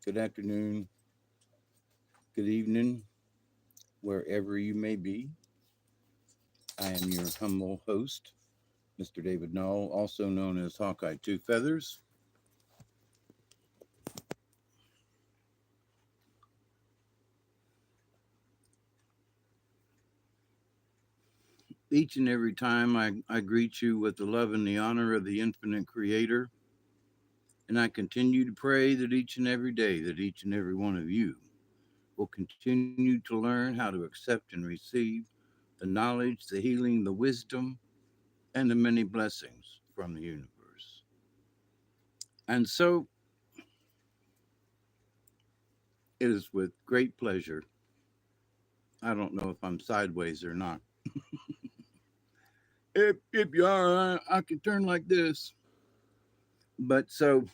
good afternoon, good evening, wherever you may be. I am your humble host, Mr. David Null, also known as Hawkeye Two Feathers. Each and every time I greet you with the love and the honor of the infinite creator, and I continue to pray that each and every day that each and every one of you will continue to learn how to accept and receive the knowledge, the healing, the wisdom, and the many blessings from the universe. And so it is with great pleasure. I don't know if I'm sideways or not. If you are, I can turn like this. But so,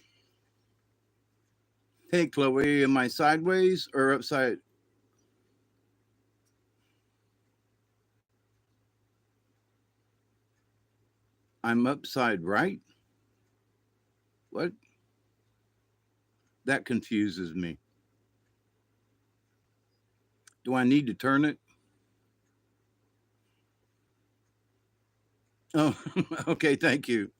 hey, Chloe, am I sideways or upside? I'm upside right? What? That confuses me. Do I need to turn it? Oh, okay, thank you.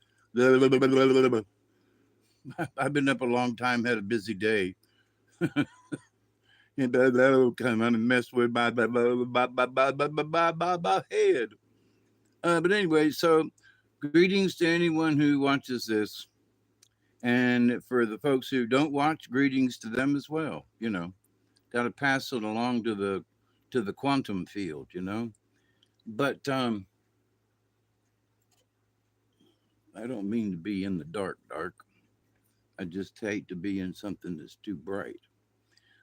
I've been up a long time, had a busy day. And that'll come and mess with my head. But anyway, so greetings to anyone who watches this. And for the folks who don't watch, greetings to them as well. Got to pass it along to the quantum field. But I don't mean to be in the dark. I just hate to be in something that's too bright.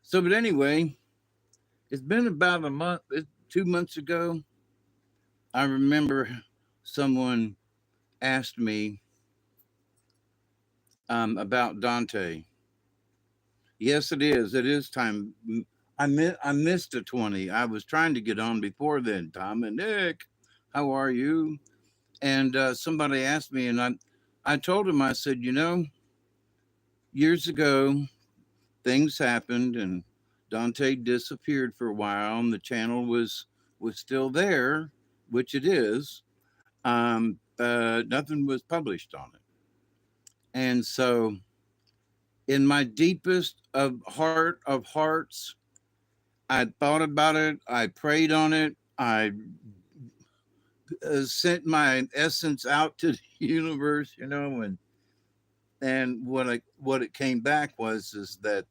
So, but anyway, it's been about a month, 2 months ago. I remember someone asked me about Dante. Yes, it is. It is time. I missed a 20. I was trying to get on before then. Tom and Nick, how are you? And somebody asked me, and I told him, I said, years ago, things happened, and Dante disappeared for a while, and the channel was still there, which it is. Nothing was published on it, and so in my deepest of hearts, I thought about it. I prayed on it. I sent my essence out to the universe, and what it came back was is that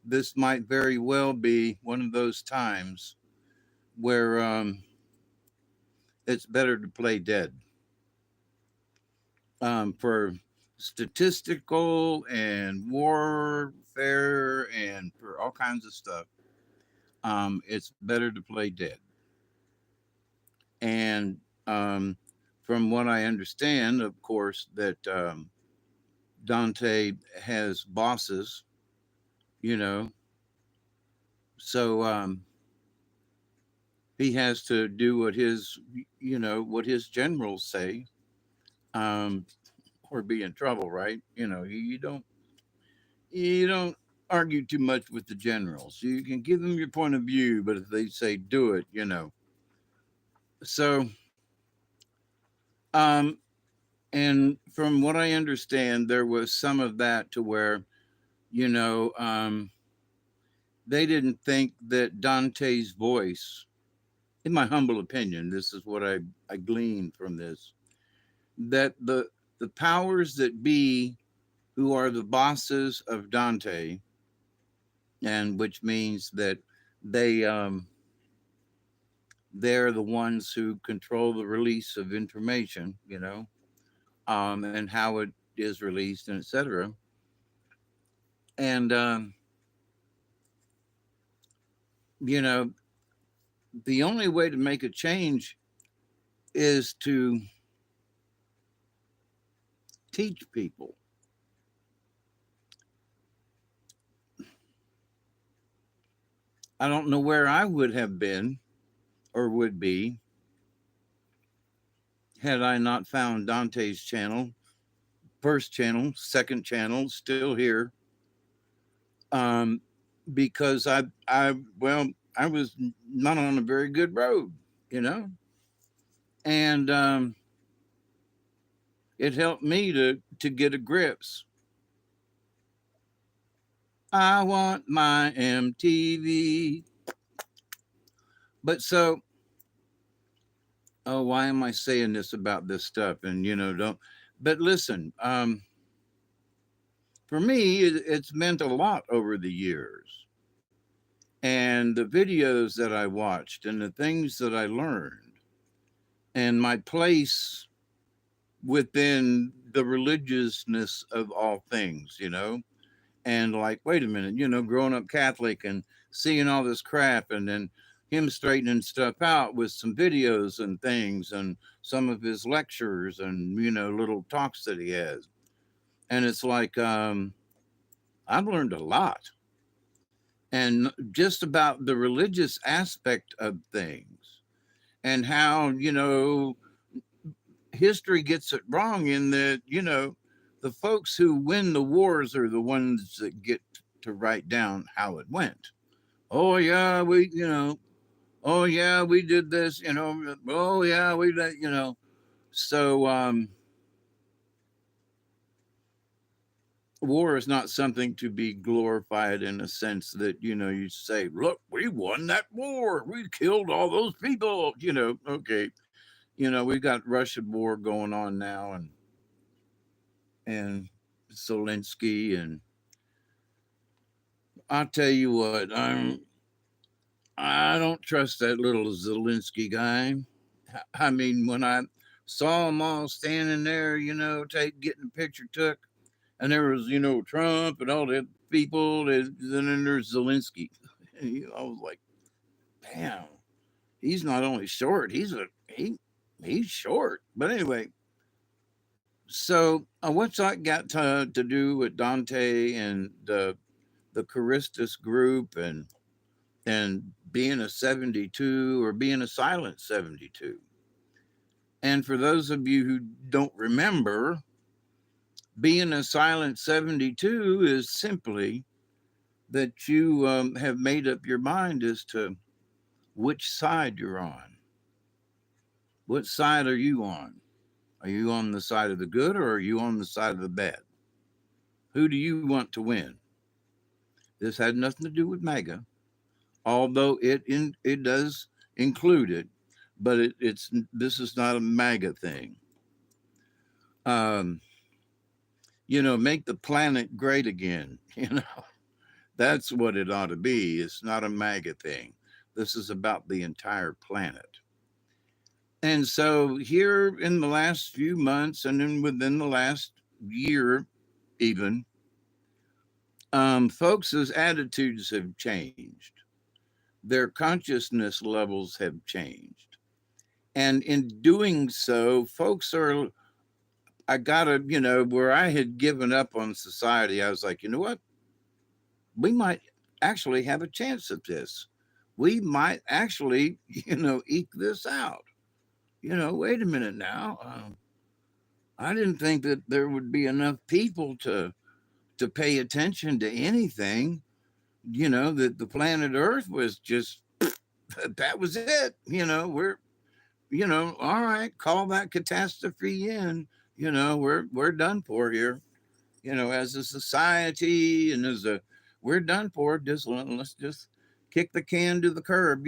this might very well be one of those times where it's better to play dead for statistical and warfare and for all kinds of stuff. It's better to play dead. And from what I understand, of course, that Dante has bosses, you know, so he has to do what his generals say, um, or be in trouble, right? You don't argue too much with the generals. You can give them your point of view, but if they say do it, So, um, and from what I understand, there was some of that to where you know they didn't think that Dante's voice, in my humble opinion, this is what I gleaned from this, that the powers that be, who are the bosses of Dante, and which means that they they're the ones who control the release of information, and how it is released, and etc. And you know, the only way to make a change is to teach people. I don't know where I would have been or would be had I not found Dante's channel, first channel, second channel, still here. um, because well, I was not on a very good road, you know, and it helped me to get a grips. I want my MTV. But so, oh, why am I saying this about this stuff? And don't. But listen, for me, it's meant a lot over the years, and the videos that I watched, and the things that I learned, and my place within the religiousness of all things, and like, wait a minute, growing up Catholic and seeing all this crap, and then him straightening stuff out with some videos and things, and some of his lectures, and little talks that he has. And it's like, I've learned a lot, and just about the religious aspect of things, and how history gets it wrong in that the folks who win the wars are the ones that get to write down how it went. Oh yeah, oh yeah, we did this, oh yeah, we did, so war is not something to be glorified in a sense that you say, look, we won that war, we killed all those people, okay, we got Russian war going on now, and Zelensky, and I'll tell you what, I don't trust that little Zelensky guy. I mean, when I saw them all standing there, getting a picture took, and there was, Trump and all the people, and then there's Zelensky. I was like, damn, he's not only short, he's short. But anyway, so what's that got to do with Dante and the Charistus group, and being a 72 or being a silent 72? And for those of you who don't remember, being a silent 72 is simply that you have made up your mind as to which side you're on. What side are you on? Are you on the side of the good, or are you on the side of the bad? Who do you want to win? This had nothing to do with MAGA, although it does include it, but it's this is not a MAGA thing. Um, make the planet great again. That's what it ought to be. It's not a MAGA thing. This is about the entire planet. And so here in the last few months, and then within the last year, even, folks' attitudes have changed. Their consciousness levels have changed. And in doing so, folks are, I gotta, where I had given up on society, I was like, you know what? We might actually have a chance at this. We might actually, eke this out. Wait a minute now. I didn't think that there would be enough people to pay attention to anything. That the planet Earth was just that was it. We're all right. Call that catastrophe in. We're done for here. As a society, and as a we're done for. Just let's just kick the can to the curb.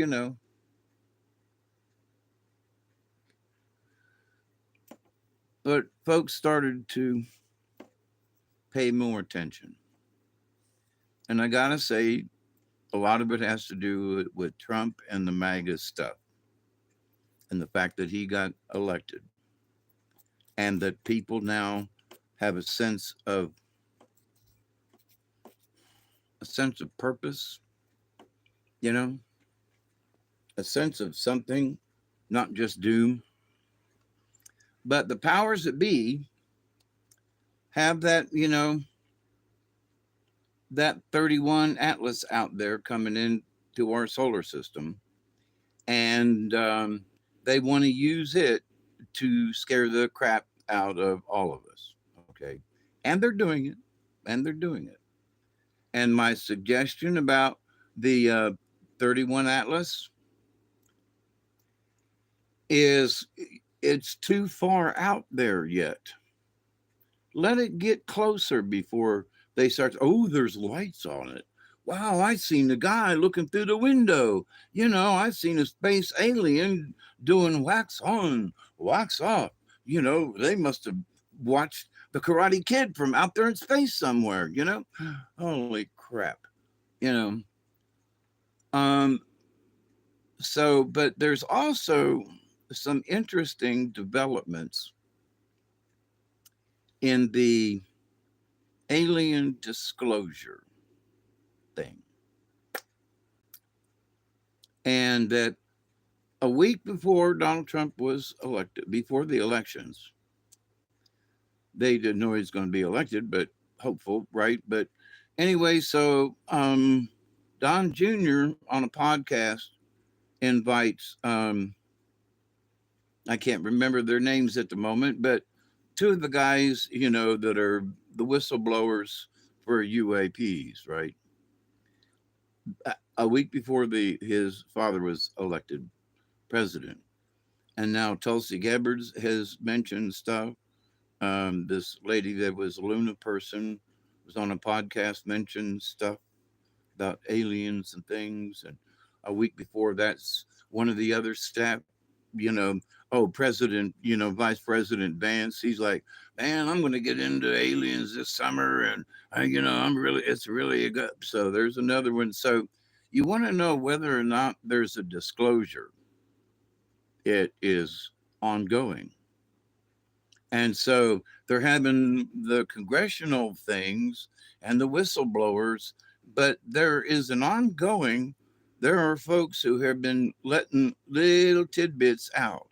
But folks started to pay more attention. And I got to say, a lot of it has to do with Trump and the MAGA stuff, and the fact that he got elected, and that people now have a sense of purpose, you know, a sense of something, not just doom. But the powers that be have that 31 Atlas out there coming into our solar system, and they want to use it to scare the crap out of all of us. Okay, and they're doing it, and they're doing it. And my suggestion about the 31 Atlas is it's too far out there yet. Let it get closer before they start. Oh, there's lights on it. Wow, I seen the guy looking through the window. I seen a space alien doing wax on, wax off. They must have watched the Karate Kid from out there in space somewhere. Holy crap. You know. Um, but there's also some interesting developments in the alien disclosure thing. And that a week before Donald Trump was elected, before the elections, they didn't know he was going to be elected, but hopeful, right? But anyway, so Don Jr. on a podcast invites, I can't remember their names at the moment, but two of the guys, that are the whistleblowers for UAPs, right? A week before his father was elected president. And now Tulsi Gabbard has mentioned stuff. This lady that was a Luna person was on a podcast, mentioned stuff about aliens and things. And a week before, that's one of the other staff, you know, President, Vice President Vance, he's like, man, I'm going to get into aliens this summer. And, it's really a good. So there's another one. So you want to know whether or not there's a disclosure. It is ongoing. And so they're having the congressional things and the whistleblowers, but there is an ongoing, there are folks who have been letting little tidbits out.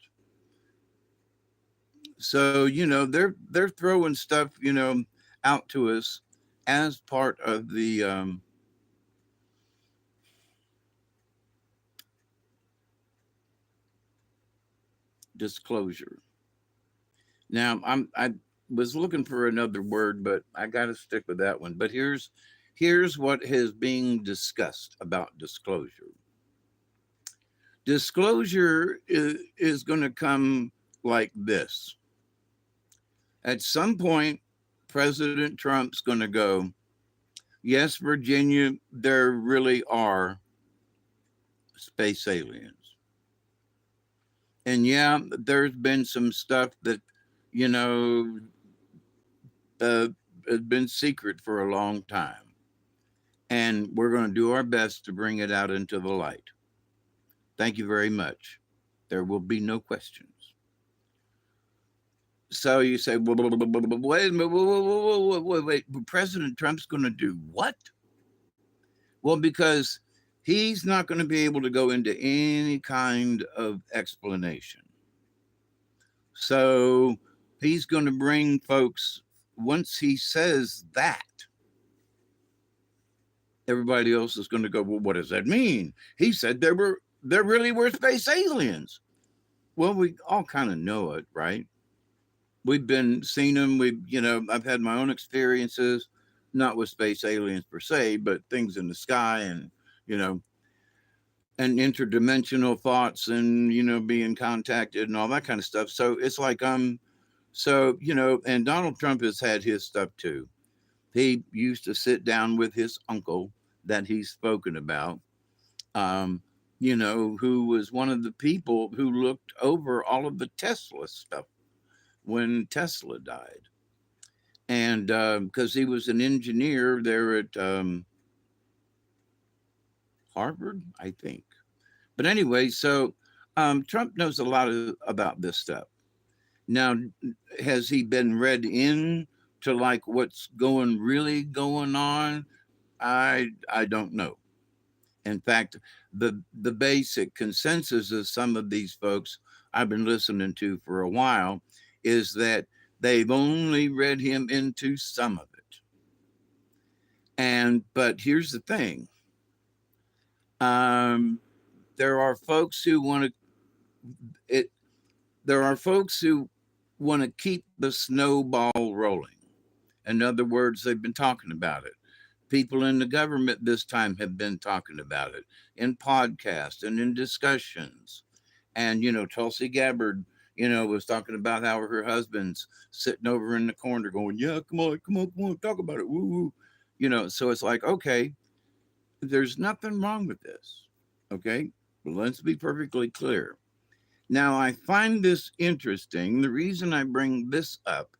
So, they're throwing stuff, out to us as part of the disclosure. Now, I was looking for another word, but I got to stick with that one. But here's what is being discussed about disclosure. Disclosure is going to come like this. At some point, President Trump's going to go, yes, Virginia, there really are space aliens. And yeah, there's been some stuff that, you know, uh, has been secret for a long time. And we're going to do our best to bring it out into the light. Thank you very much. There will be no questions. So you say, wait a minute, wait. President Trump's going to do what? Well, because he's not going to be able to go into any kind of explanation. So he's going to bring folks, once he says that, everybody else is going to go, well, what does that mean? He said there really were space aliens. Well, we all kind of know it, right? We've been seeing them. I've had my own experiences, not with space aliens per se, but things in the sky you know, and interdimensional thoughts and, being contacted and all that kind of stuff. So it's like, and Donald Trump has had his stuff too. He used to sit down with his uncle that he's spoken about, who was one of the people who looked over all of the Tesla stuff when Tesla died. And because he was an engineer there at Harvard, I think. But anyway, so Trump knows a lot about this stuff. Now, has he been read in to like what's really going on? I don't know. In fact, the basic consensus of some of these folks I've been listening to for a while is that they've only read him into some of it. But here's the thing. There are folks who want to there are folks who want to keep the snowball rolling. In other words, they've been talking about it. People in the government this time have been talking about it in podcasts and in discussions. And, Tulsi Gabbard, was talking about how her husband's sitting over in the corner going, yeah, come on, come on, come on, talk about it. Woo, woo. So it's like, okay, there's nothing wrong with this. Okay. But let's be perfectly clear. Now, I find this interesting. The reason I bring this up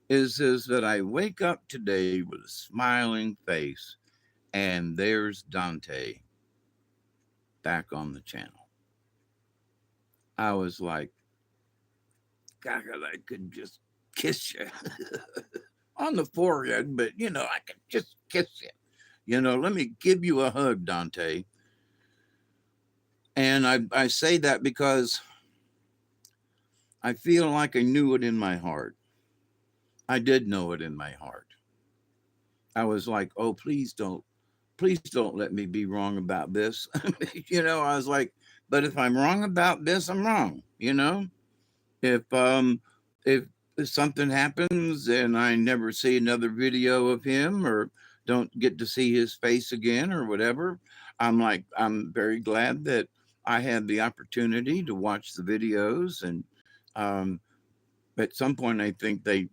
is that I wake up today with a smiling face, and there's Dante back on the channel. I was like, God, I could just kiss you on the forehead, but I could just kiss you. Let me give you a hug, Dante. And I say that because I feel like I knew it in my heart. I did know it in my heart. I was like, oh, please don't let me be wrong about this. I was like, but if I'm wrong about this, I'm wrong. If if something happens and I never see another video of him or don't get to see his face again or whatever, I'm very glad that I had the opportunity to watch the videos. And um, at some point, I think they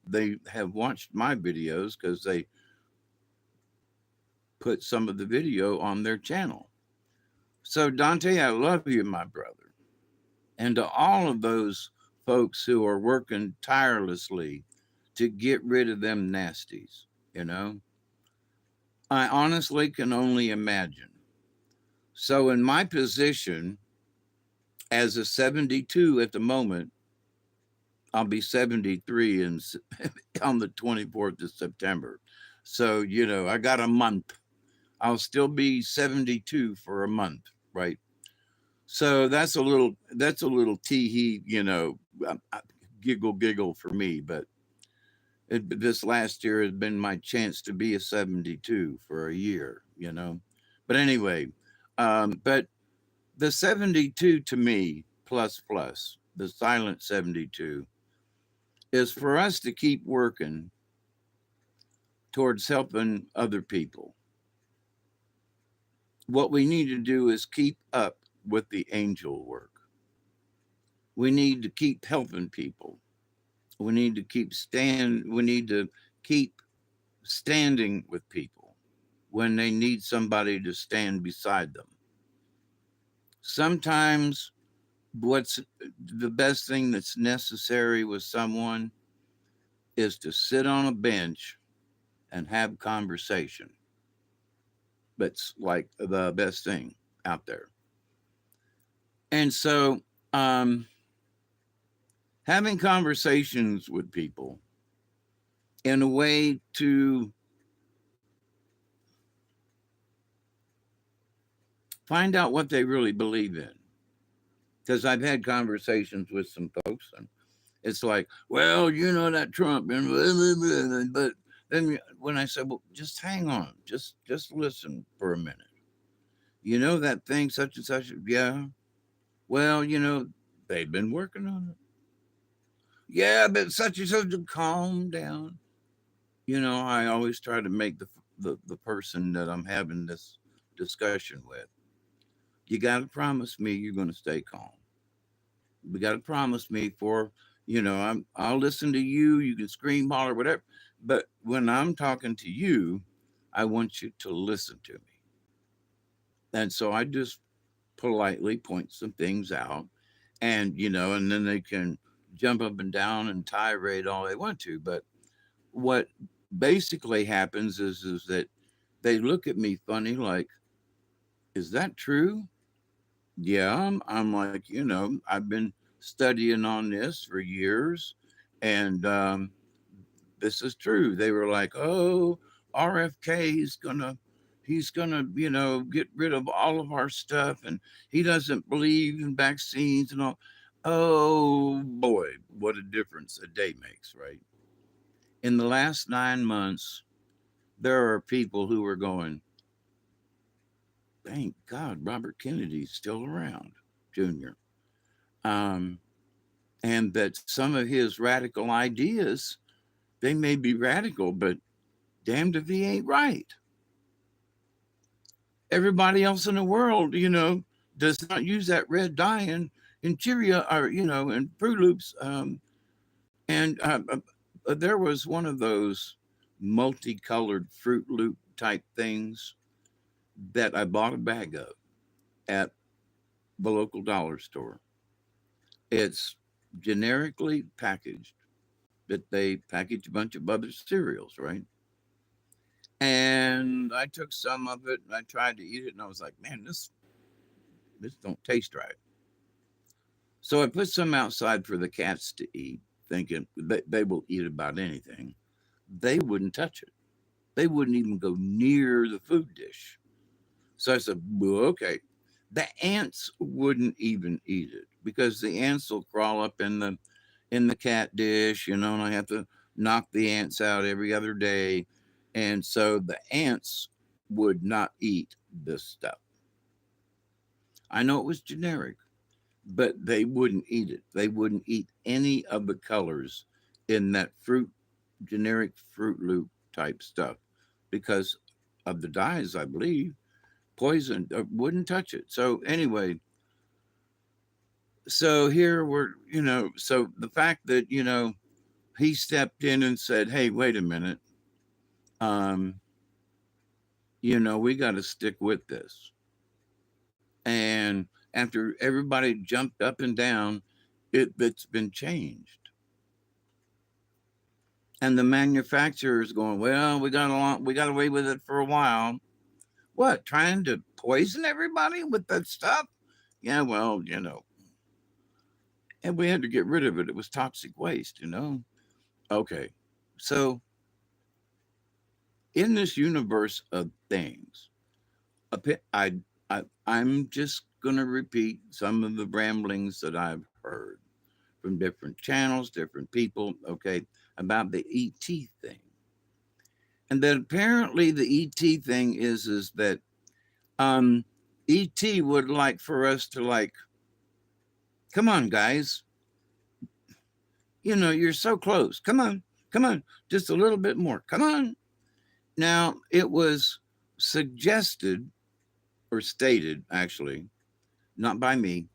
have watched my videos because they put some of the video on their channel. So Dante, I love you, my brother, and to all of those folks who are working tirelessly to get rid of them nasties, you know, I honestly can only imagine. So, in my position as a 72 at the moment, I'll be 73 on the 24th of September. So, I got a month. I'll still be 72 for a month, right? So that's a little tee hee, giggle for me. But this last year has been my chance to be a 72 for a year. But anyway, but the 72 to me, plus, the silent 72, is for us to keep working towards helping other people. What we need to do is keep up with the angel work. We need to keep helping people. We need to keep standing with people when they need somebody to stand beside them. Sometimes what's the best thing that's necessary with someone is to sit on a bench and have conversation. That's like the best thing out there. And so having conversations with people in a way to find out what they really believe in. Because I've had conversations with some folks, and it's like, well, that Trump, and blah, blah, blah, but then when I said, well, just hang on, just listen for a minute. That thing, such and such, yeah. Well, they've been working on it. Yeah, but such and such, calm down. I always try to make the person that I'm having this discussion with. You got to promise me you're going to stay calm. You got to promise me I'll listen to you. You can scream, holler, whatever. But when I'm talking to you, I want you to listen to me. And so I just politely point some things out, and then they can jump up and down and tirade all they want to. But what basically happens is that they look at me funny, like, is that true? Yeah, I'm like, I've been studying on this for years, and this is true. They were like, oh, RFK is he's gonna, get rid of all of our stuff, and he doesn't believe in vaccines and all. Oh boy, what a difference a day makes, right? In the last 9 months, there are people who are going, thank God Robert Kennedy's still around, Junior. Um, and that some of his radical ideas, they may be radical, but damned if he ain't right. Everybody else in the world, does not use that red dye in Cheerio or, in Fruit Loops. And there was one of those multicolored Fruit Loop type things that I bought a bag of at the local dollar store. It's generically packaged, but they package a bunch of other cereals, right? And I took some of it and I tried to eat it, and I was like, man, this don't taste right. So I put some outside for the cats to eat, thinking they will eat about anything. They wouldn't touch it. They wouldn't even go near the food dish. So I said, well, okay. The ants wouldn't even eat it because the ants will crawl up in the cat dish, and I have to knock the ants out every other day. And so the ants would not eat this stuff. I know it was generic, but they wouldn't eat it. They wouldn't eat any of the colors in that generic Fruit Loop type stuff because of the dyes, I believe. Poison wouldn't touch it. So anyway, so here so the fact that, he stepped in and said, hey, wait a minute, um, we got to stick with this. And after everybody jumped up and down, it's been changed. And the manufacturer is going, well, we got away with it for a while. What, trying to poison everybody with that stuff? Yeah, well, and we had to get rid of it. It was toxic waste. Okay. So in this universe of things, I, I'm just going to repeat some of the ramblings that I've heard from different channels, different people, okay, about the ET thing. And that apparently the ET thing is that um ET would like for us to like, come on, guys, you're so close. Come on, just a little bit more. Come on. Now, it was suggested or stated, actually, not by me,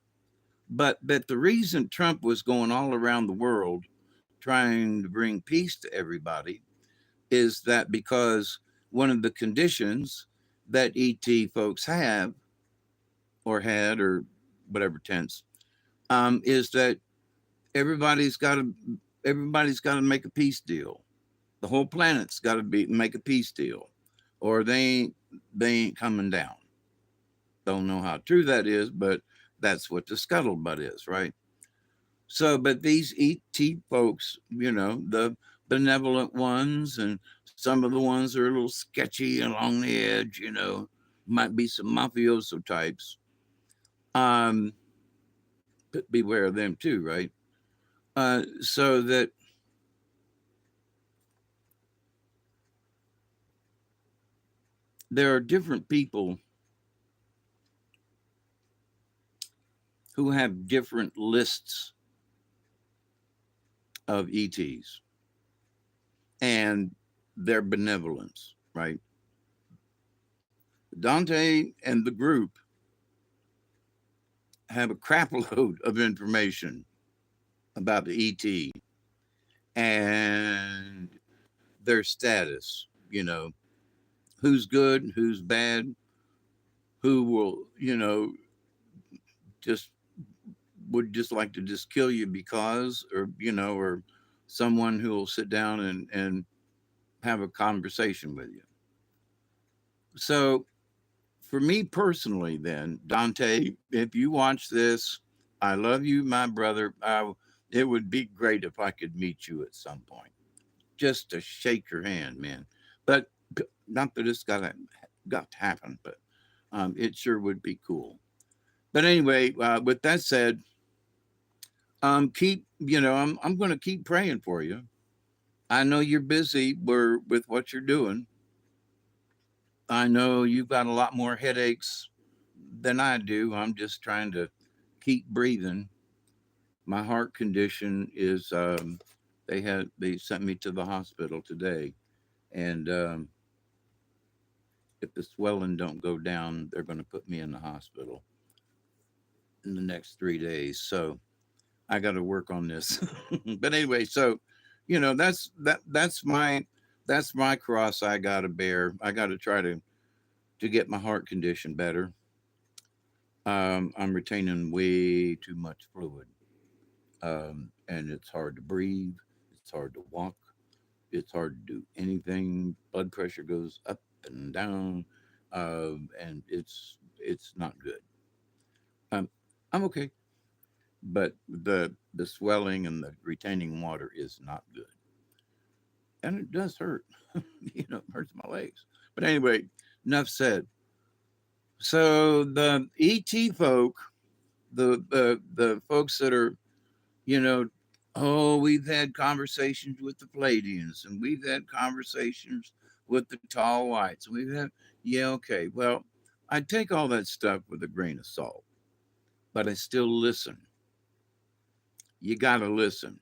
but that the reason Trump was going all around the world trying to bring peace to everybody is that because one of the conditions that ET folks have or had or whatever tense is that everybody's got to everybody's got to make a peace deal. The whole planet's got to be make a peace deal, or they ain't coming down. Don't know how true that is, but that's what the scuttlebutt is, right? So, but these ET folks, the benevolent ones, and some of the ones that are a little sketchy along the edge, might be some mafioso types. Um, but beware of them too, right? So that there are different people who have different lists of ETs and their benevolence, right? Dante and the group have a crap load of information about the ET and their status, who's good, who's bad, who will, just would just like to just kill you because, or someone who will sit down and have a conversation with you. So for me personally, then, Dante, if you watch this, I love you, my brother. It would be great if I could meet you at some point, just to shake your hand, man. But not that it's got to happen, but it sure would be cool. But anyway, with that said, keep I'm going to keep praying for you. I know you're busy with what you're doing. I know you've got a lot more headaches than I do. I'm just trying to keep breathing. My heart condition is they sent me to the hospital today, and If the swelling don't go down, they're going to put me in the hospital in the next 3 days. So I got to work on this. But anyway, so that's my cross I got to bear. I got to try to get my heart condition better. I'm retaining way too much fluid, and it's hard to breathe. It's hard to walk. It's hard to do anything. Blood pressure goes up and down, and it's not good. Um, I'm okay, but the swelling and the retaining water is not good, and it does hurt. It hurts my legs. But anyway, enough said. So the ET folk, the folks that are, you know, oh, we've had conversations with the Palladians, and we've had conversations with the tall whites. We've had, yeah, okay. Well, I take all that stuff with a grain of salt, but I still listen. You got to listen,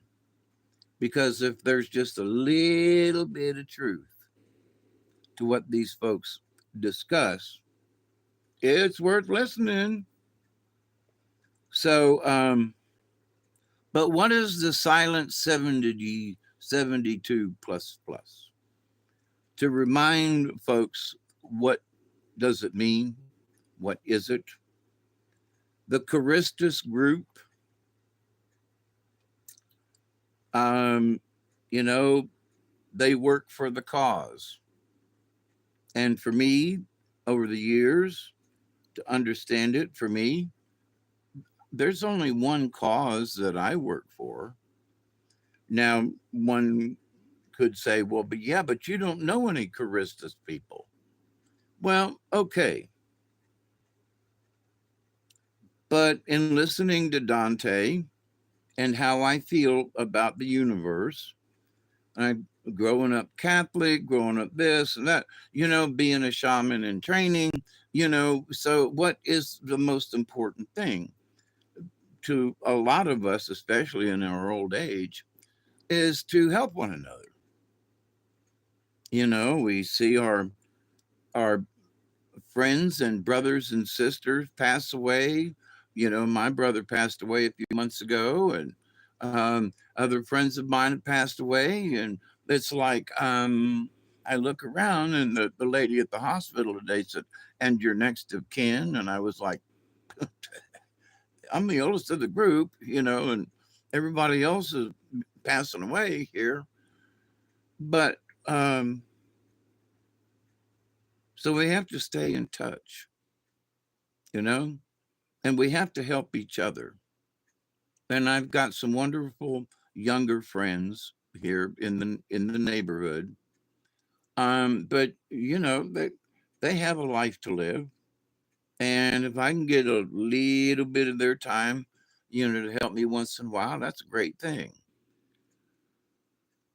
because if there's just a little bit of truth to what these folks discuss, it's worth listening. So, but what is the silent 72 plus plus? To remind folks, what does it mean? What is it? The Charistus group, um, you know, they work for the cause. And for me, over the years, to understand it, for me, there's only one cause that I work for. Now, one could say, well, but yeah, but you don't know any Charistus people. Well, okay. But in listening to Dante and how I feel about the universe, I growing up Catholic, growing up this and that, being a shaman in training, so what is the most important thing to a lot of us, especially in our old age, is to help one another. We see our friends and brothers and sisters pass away. My brother passed away a few months ago, and other friends of mine have passed away. And it's like, I look around, and the lady at the hospital today said, "And you're next of kin." And I was like, I'm the oldest of the group, and everybody else is passing away here. But so we have to stay in touch, you know, and we have to help each other. And I've got some wonderful younger friends here in the neighborhood. But they have a life to live, and if I can get a little bit of their time, to help me once in a while, that's a great thing.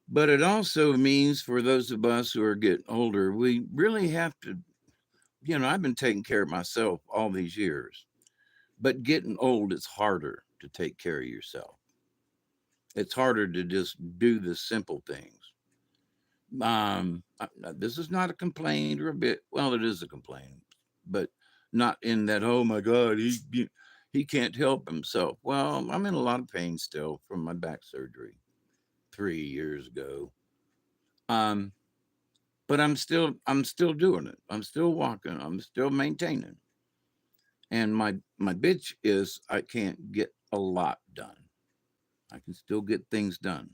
But it also means for those of us who are getting older, we really have to, I've been taking care of myself all these years, but getting old, it's harder to take care of yourself. It's harder to just do the simple things. This is not a complaint or a bit. Well, it is a complaint, but not in that. Oh my God, he can't help himself. Well, I'm in a lot of pain still from my back surgery 3 years ago. Um, but I'm still doing it. I'm still walking. I'm still maintaining. And my bitch is I can't get a lot done. I can still get things done.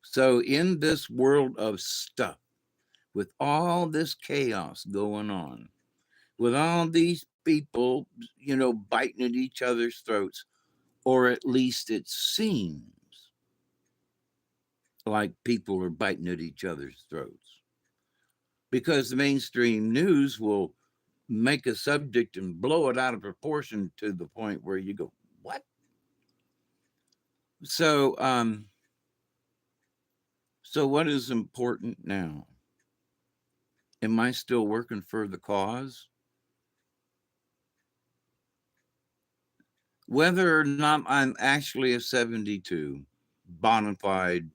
So in this world of stuff, with all this chaos going on, with all these people, biting at each other's throats, or at least it seems like people are biting at each other's throats, because the mainstream news will make a subject and blow it out of proportion to the point where you go, what? So, so what is important now? Am I still working for the cause? Whether or not I'm actually a 72, bona fide,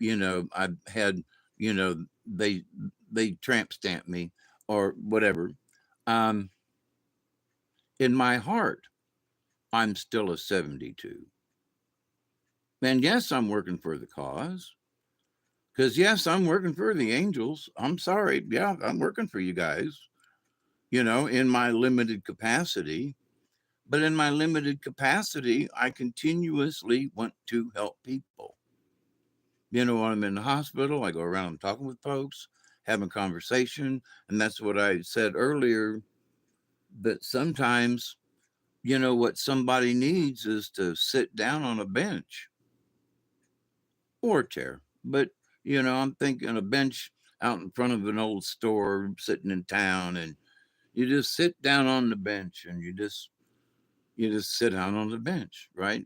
I've had, they tramp stamp me. or whatever. Um, in my heart, I'm still a 72. And yes, I'm working for the cause. Because yes, I'm working for the angels. I'm sorry. Yeah, I'm working for you guys, in my limited capacity. But in my limited capacity, I continuously want to help people. When I'm in the hospital, I go around talking with folks, having conversation. And that's what I said earlier, that sometimes, what somebody needs is to sit down on a bench or a chair. But, I'm thinking a bench out in front of an old store sitting in town, and you just sit down on the bench and you just sit down on the bench, right?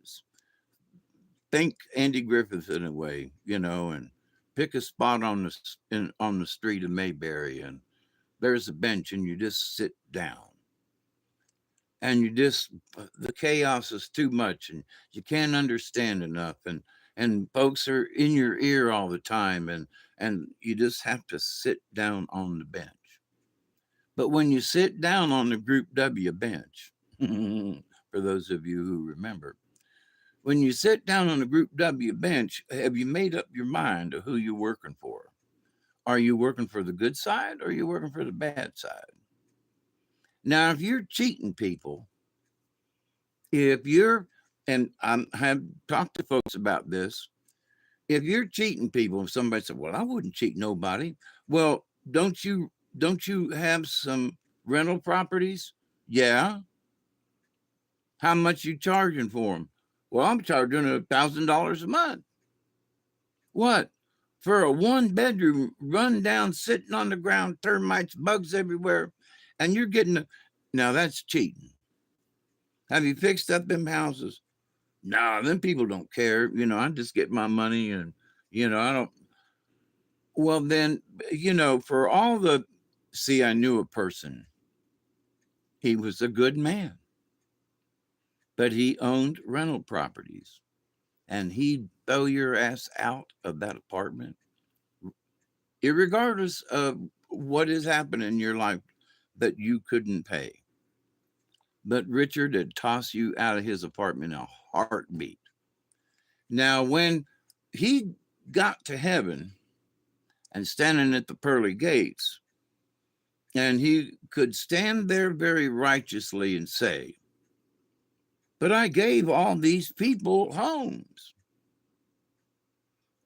Think Andy Griffith in a way, and pick a spot on the street of Mayberry, and there's a bench, and you just sit down, and the chaos is too much, and you can't understand enough, and folks are in your ear all the time, and you just have to sit down on the bench. But when you sit down on the Group W bench, for those of you who remember, when you sit down on the Group W bench, have you made up your mind of who you're working for? Are you working for the good side or are you working for the bad side? Now, if you're cheating people, if you're, and I have talked to folks about this, if you're cheating people, if somebody said, "Well, I wouldn't cheat nobody," well, don't you have some rental properties? Yeah. How much you charging for them? Well, I'm charging $1,000 a month. What? For a one bedroom run down, sitting on the ground, termites, bugs everywhere, and you're getting now that's cheating. Have you fixed up them houses? No, them people don't care. I just get my money, and I don't. Well, then, for all the see, I knew a person. He was a good man, but he owned rental properties, and he'd throw your ass out of that apartment, irregardless of what has happened in your life that you couldn't pay. But Richard had tossed you out of his apartment in a heartbeat. Now, when he got to heaven and standing at the pearly gates, and he could stand there very righteously and say, "But I gave all these people homes.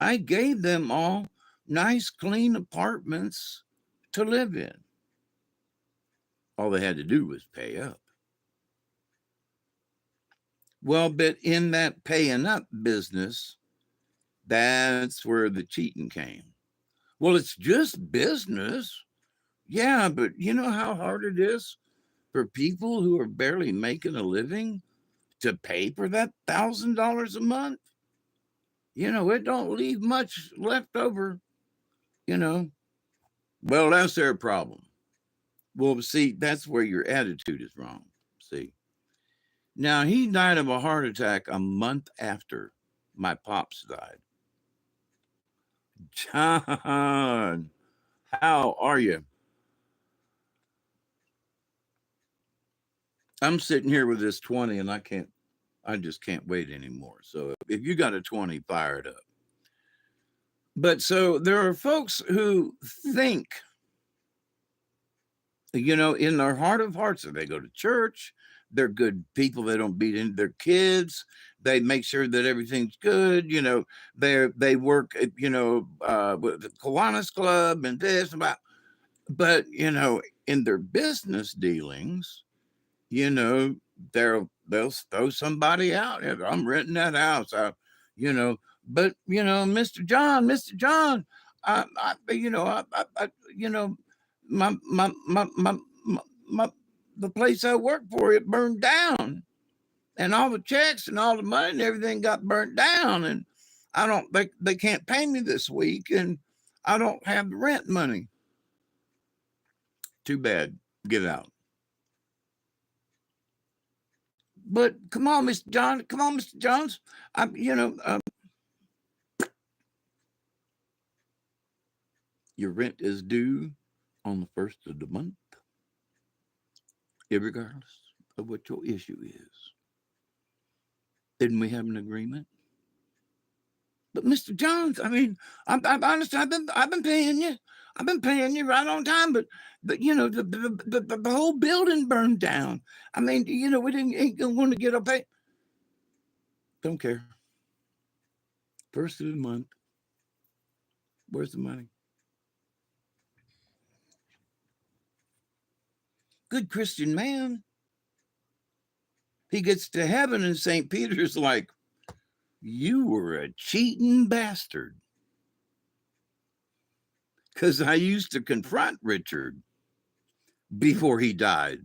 I gave them all nice, clean apartments to live in. All they had to do was pay up." Well, but in that paying up business, that's where the cheating came. Well, it's just business. Yeah, but you know how hard it is for people who are barely making a living to pay for that $1,000 a month? It don't leave much left over, you know. Well, that's their problem. Well, see, that's where your attitude is wrong. See. Now, he died of a heart attack a month after my pops died. John, how are you? I'm sitting here with this 20 and I just can't wait anymore. So if you got a 20, fire it up. But so there are folks who think, in their heart of hearts, that they go to church, they're good people, they don't beat in their kids, they make sure that everything's good, they work, with the Kiwanis Club and this and that. But, in their business dealings, you know, they'll throw somebody out. I'm renting that house out, you know. But Mr. John, you know, my the place I work for, it burned down, and all the checks and all the money and everything got burnt down, and they can't pay me this week, and I don't have the rent money. Too bad. Get out. But come on, Mr. John. Come on, Mr. Jones. I'm, your rent is due on the first of the month, irregardless of what your issue is. Didn't we have an agreement? But Mr. Jones, I mean, I'm honest. I've been paying you. I've been paying you right on time. But you know, the whole building burned down. I mean, you know, we didn't ain't gonna want to get a pay. Don't care. First of the month. Where's the money? Good Christian man. He gets to heaven, and St. Peter's like, you were a cheating bastard. Because I used to confront Richard before he died.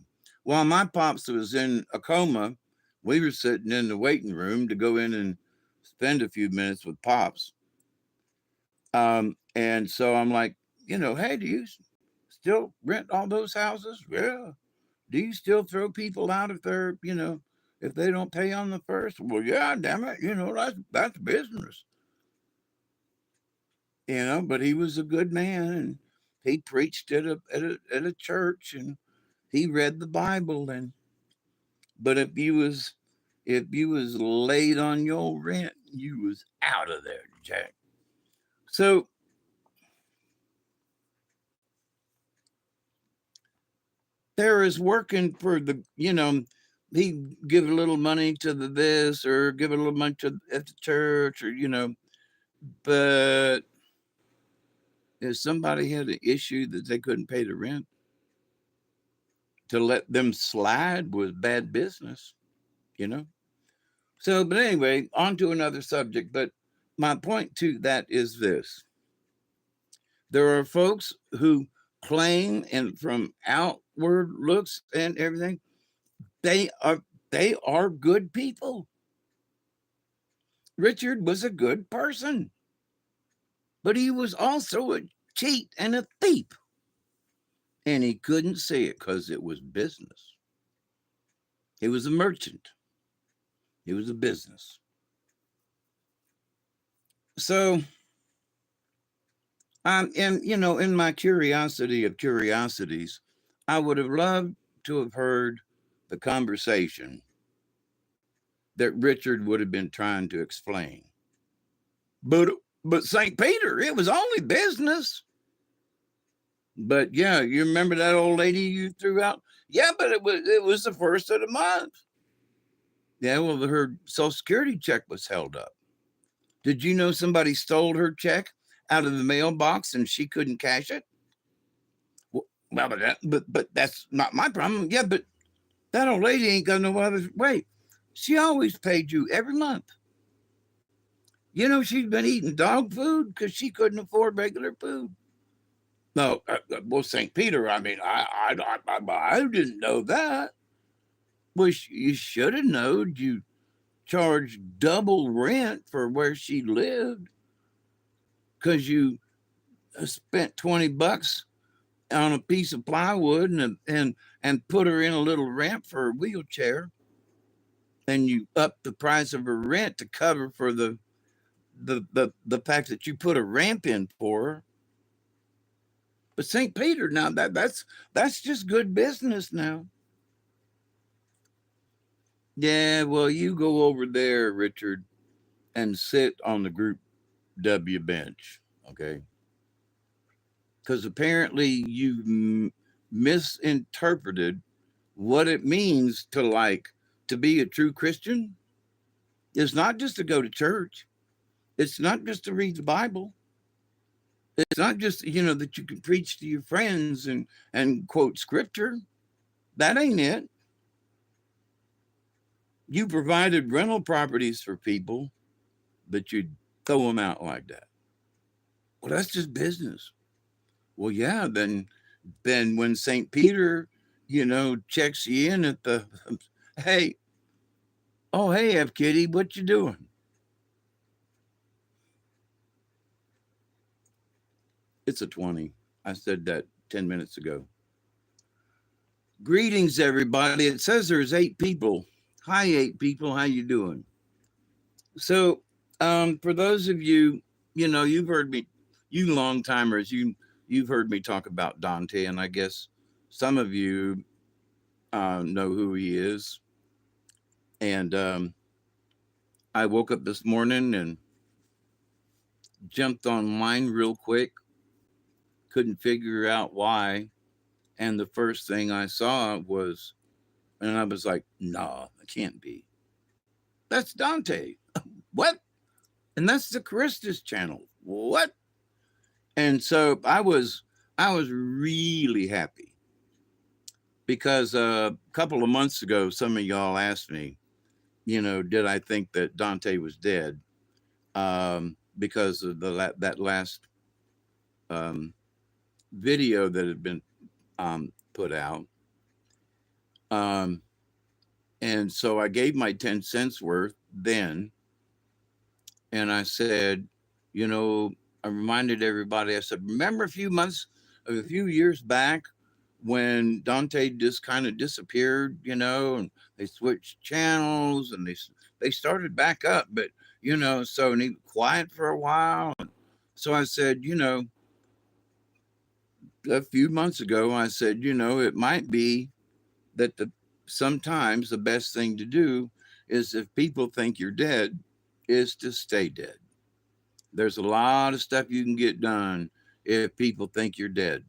While my pops was in a coma, we were sitting in the waiting room to go in and spend a few minutes with Pops. And so I'm like, you know, hey, do you still rent all those houses? Yeah. Do you still throw people out if they're, you know, if they don't pay on the first? Well, yeah, damn it, you know, that's business. You know, but he was a good man, and he preached at a church, and he read the Bible. And but if you was late on your rent, you was out of there, Jack. So there is working for the, you know, he give a little money to the this or give a little money to at the church, or you know, but if somebody had an issue that they couldn't pay the rent, to let them slide was bad business, you know. So, but anyway, on to another subject. But my point to that is this: there are folks who claim, and from outward looks and everything, they are they are good people. Richard was a good person, but he was also a cheat and a thief. And he couldn't say it because it was business. He was a merchant. He was a business. So, and you know, in my curiosity of curiosities, I would have loved to have heard the conversation that Richard would have been trying to explain. But but St. Peter, it was only business. But yeah, you remember that old lady you threw out? Yeah, but it was the first of the month. Yeah, well, her Social Security check was held up. Did you know somebody stole her check out of the mailbox and she couldn't cash it? Well, but that's not my problem. Yeah, but that old lady ain't got no other way. She always paid you every month. You know, she's been eating dog food because she couldn't afford regular food. No, well, St. Peter, I mean, I didn't know that. Well, you should have known. You charged double rent for where she lived because you spent $20 on a piece of plywood and put her in a little ramp for a wheelchair, and you upped the price of her rent to cover for the fact that you put a ramp in for her. But St. Peter, now that's just good business now. Yeah, well, you go over there, Richard, and sit on the group W bench, okay? Because apparently you misinterpreted what it means to to be a true Christian. It's not just to go to church. It's not just to read the Bible. It's not just, you know, that you can preach to your friends and quote scripture. That ain't it. You provided rental properties for people, but you throw them out like that. Well, that's just business. Well, yeah, then when St. Peter, you know, checks you in at the hey, oh hey F Kitty, what you doing? It's a 20. I said that 10 minutes ago. Greetings, everybody. It says there's 8 people. Hi, 8 people. How you doing? So, for those of you, you know, you've heard me, you long timers, you you've heard me talk about Dante, and I guess some of you know who he is. And I woke up this morning and jumped online real quick, couldn't figure out why. And the first thing I saw was, and I was like, no, it can't be. That's Dante. What? And that's the Christus channel. What? And so I was really happy because a couple of months ago, some of y'all asked me, did I think that Dante was dead? Because of that last um, video that had been put out. Um, and so I gave my 10 cents worth then. And I said, I reminded everybody, I said, remember a few years back when Dante just kind of disappeared, and they switched channels and they started back up, but so and he was quiet for a while. So I said, a few months ago, I said, it might be that sometimes the best thing to do is if people think you're dead, is to stay dead. There's a lot of stuff you can get done if people think you're dead,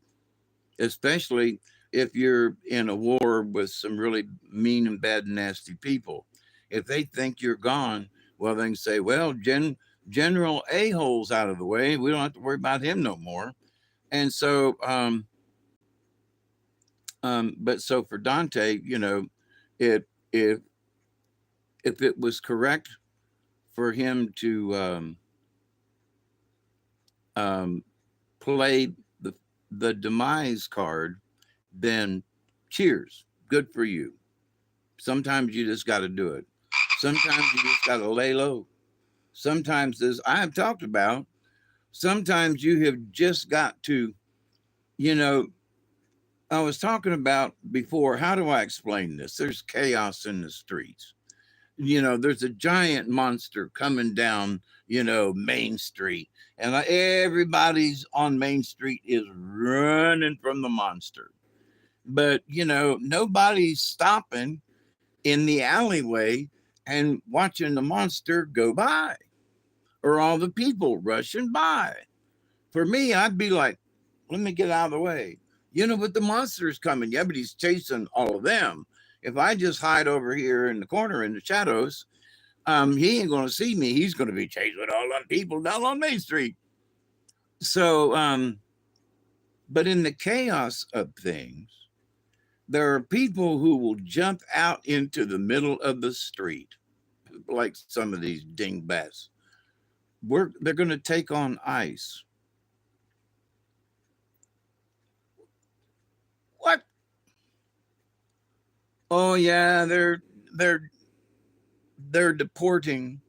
especially if you're in a war with some really mean and bad and nasty people. If they think you're gone, well, they can say, well, General A-hole's out of the way. We don't have to worry about him no more. And so, but so for Dante, if if if it was correct for him to um, play the demise card, then cheers, good for you. Sometimes you just got to do it. Sometimes you just got to lay low. Sometimes, as I have talked about, sometimes you have just got to, you know, I was talking about before, how do I explain this? There's chaos in the streets. There's a giant monster coming down, Main Street, and everybody's on Main Street is running from the monster. But, nobody's stopping in the alleyway and watching the monster go by or all the people rushing by. For me, I'd be like, let me get out of the way. But the monster's coming. Yeah, but he's chasing all of them. If I just hide over here in the corner in the shadows, he ain't going to see me. He's going to be chasing all them people down on Main Street. So, but in the chaos of things, there are people who will jump out into the middle of the street, like some of these dingbats. They're going to take on ice. What? Oh yeah, they're they're deporting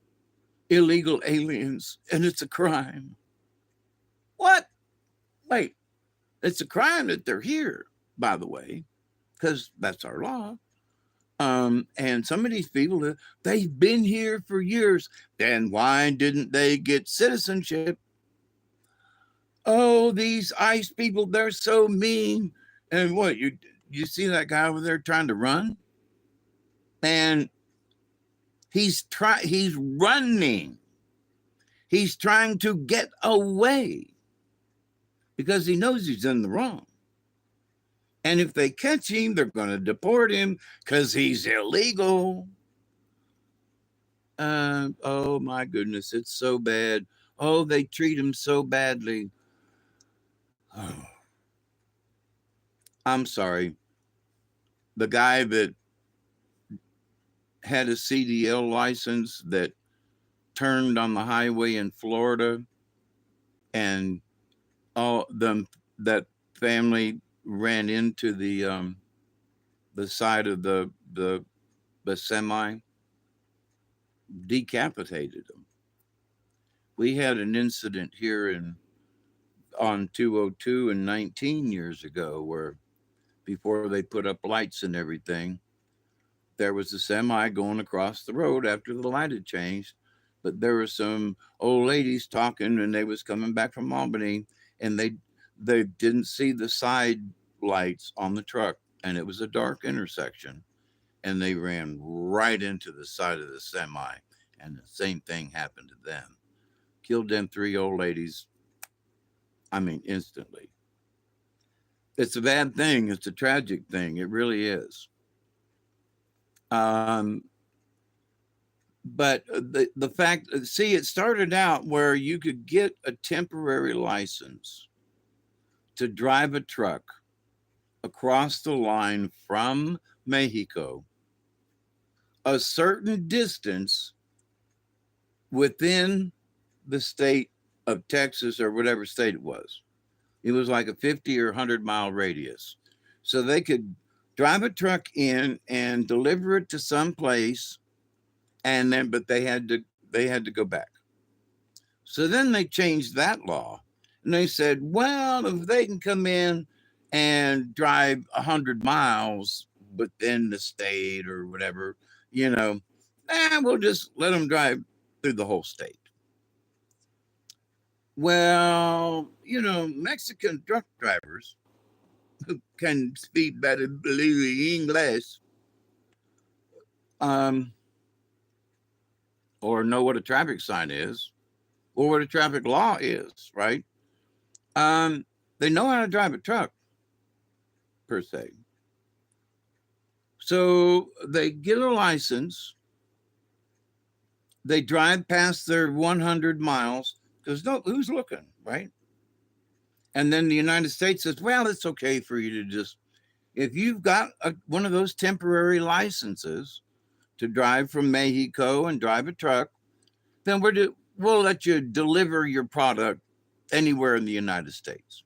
illegal aliens, and it's a crime. What? Wait, it's a crime that they're here, by the way, because that's our law. And some of these people, they've been here for years. Then why didn't they get citizenship? Oh, these ICE people, they're so mean. And what, you see that guy over there trying to run? And he's running. He's trying to get away because he knows he's in the wrong. And if they catch him, they're going to deport him because he's illegal. Oh my goodness, it's so bad. Oh, they treat him so badly. Oh, I'm sorry. The guy that had a CDL license that turned on the highway in Florida, and all them that family ran into the side of the semi, decapitated them. We had an incident here on 202 and 19 years ago where before they put up lights and everything, there was a semi going across the road after the light had changed. But there were some old ladies talking, and they was coming back from Albany, and They didn't see the side lights on the truck, and it was a dark intersection, and they ran right into the side of the semi, and the same thing happened to them. Killed them three old ladies, I mean, instantly. It's a bad thing. It's a tragic thing. It really is. Um, but the fact, see, it started out where you could get a temporary license to drive a truck across the line from Mexico a certain distance within the state of Texas or whatever state it was. It was like a 50 or 100-mile radius. So they could drive a truck in and deliver it to some place, and then but they had to go back. So then they changed that law, and they said, well, if they can come in and drive 100 miles within the state or whatever, you know, we'll just let them drive through the whole state. Well, Mexican truck drivers who can speak better, believe English, um, or know what a traffic sign is, or what a traffic law is, right? Um, they know how to drive a truck, per se. So they get a license, they drive past their 100 miles, because who's looking, right? And then the United States says, well, it's okay for you to just, if you've got one of those temporary licenses to drive from Mexico and drive a truck, then we'll let you deliver your product anywhere in the United States.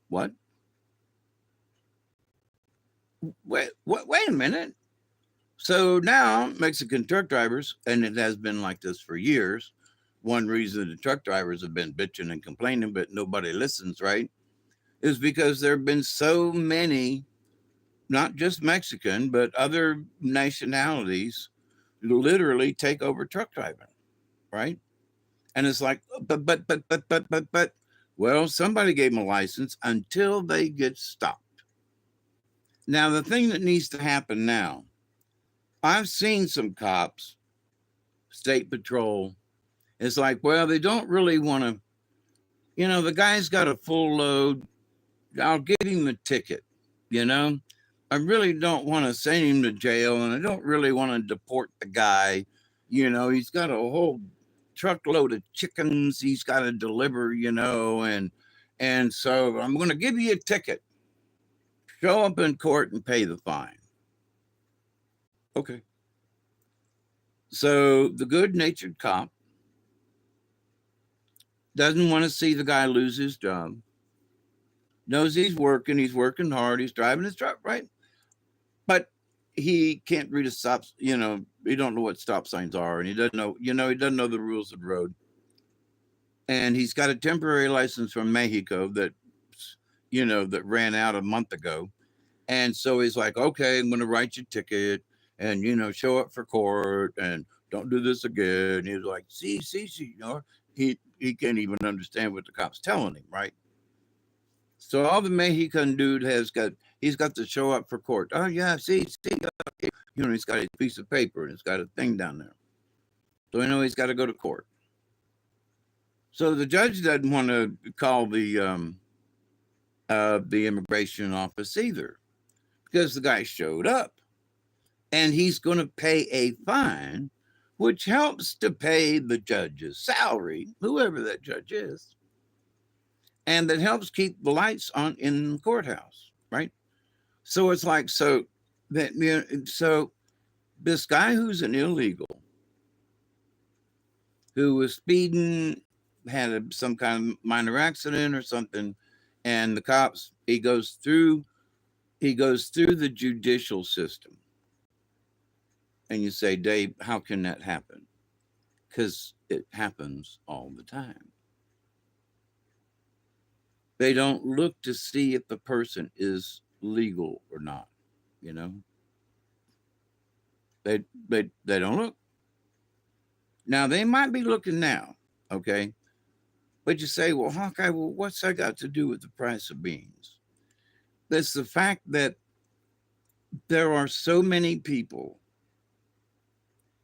What? Wait a minute. So now Mexican truck drivers, and it has been like this for years. One reason the truck drivers have been bitching and complaining, but nobody listens, right? Is because there have been so many, not just Mexican, but other nationalities literally take over truck driving, right? And it's like, but, well, somebody gave them a license until they get stopped. Now, the thing that needs to happen now, I've seen some cops, state patrol, it's like, well, they don't really want to, the guy's got a full load. I'll give him a ticket, you know? I really don't want to send him to jail, and I don't really want to deport the guy. He's got a whole truckload of chickens he's got to deliver, and so I'm going to give you a ticket. Show up in court and pay the fine. Okay. So the good-natured cop doesn't want to see the guy lose his job. Knows he's working hard, he's driving his truck, right? But he can't read a stop, he don't know what stop signs are, and he doesn't know, he doesn't know the rules of the road. And he's got a temporary license from Mexico that ran out a month ago. And so he's like, okay, I'm going to write you a ticket and, show up for court and don't do this again. He's like, see, he can't even understand what the cop's telling him, right? So all the Mexican dude he's got to show up for court. Oh yeah, see, he's got a piece of paper and it's got a thing down there. So he's got to go to court. So the judge doesn't want to call the immigration office either, because the guy showed up and he's going to pay a fine, which helps to pay the judge's salary, whoever that judge is. And that helps keep the lights on in the courthouse, right? So it's like, so this guy who's an illegal, who was speeding, had some kind of minor accident or something, and the cops, he goes through the judicial system. And you say, Dave, how can that happen? Because it happens all the time. They don't look to see if the person is legal or not, They don't look. Now, they might be looking now, okay? But you say, well, Hawkeye, well, what's that got to do with the price of beans? That's the fact that there are so many people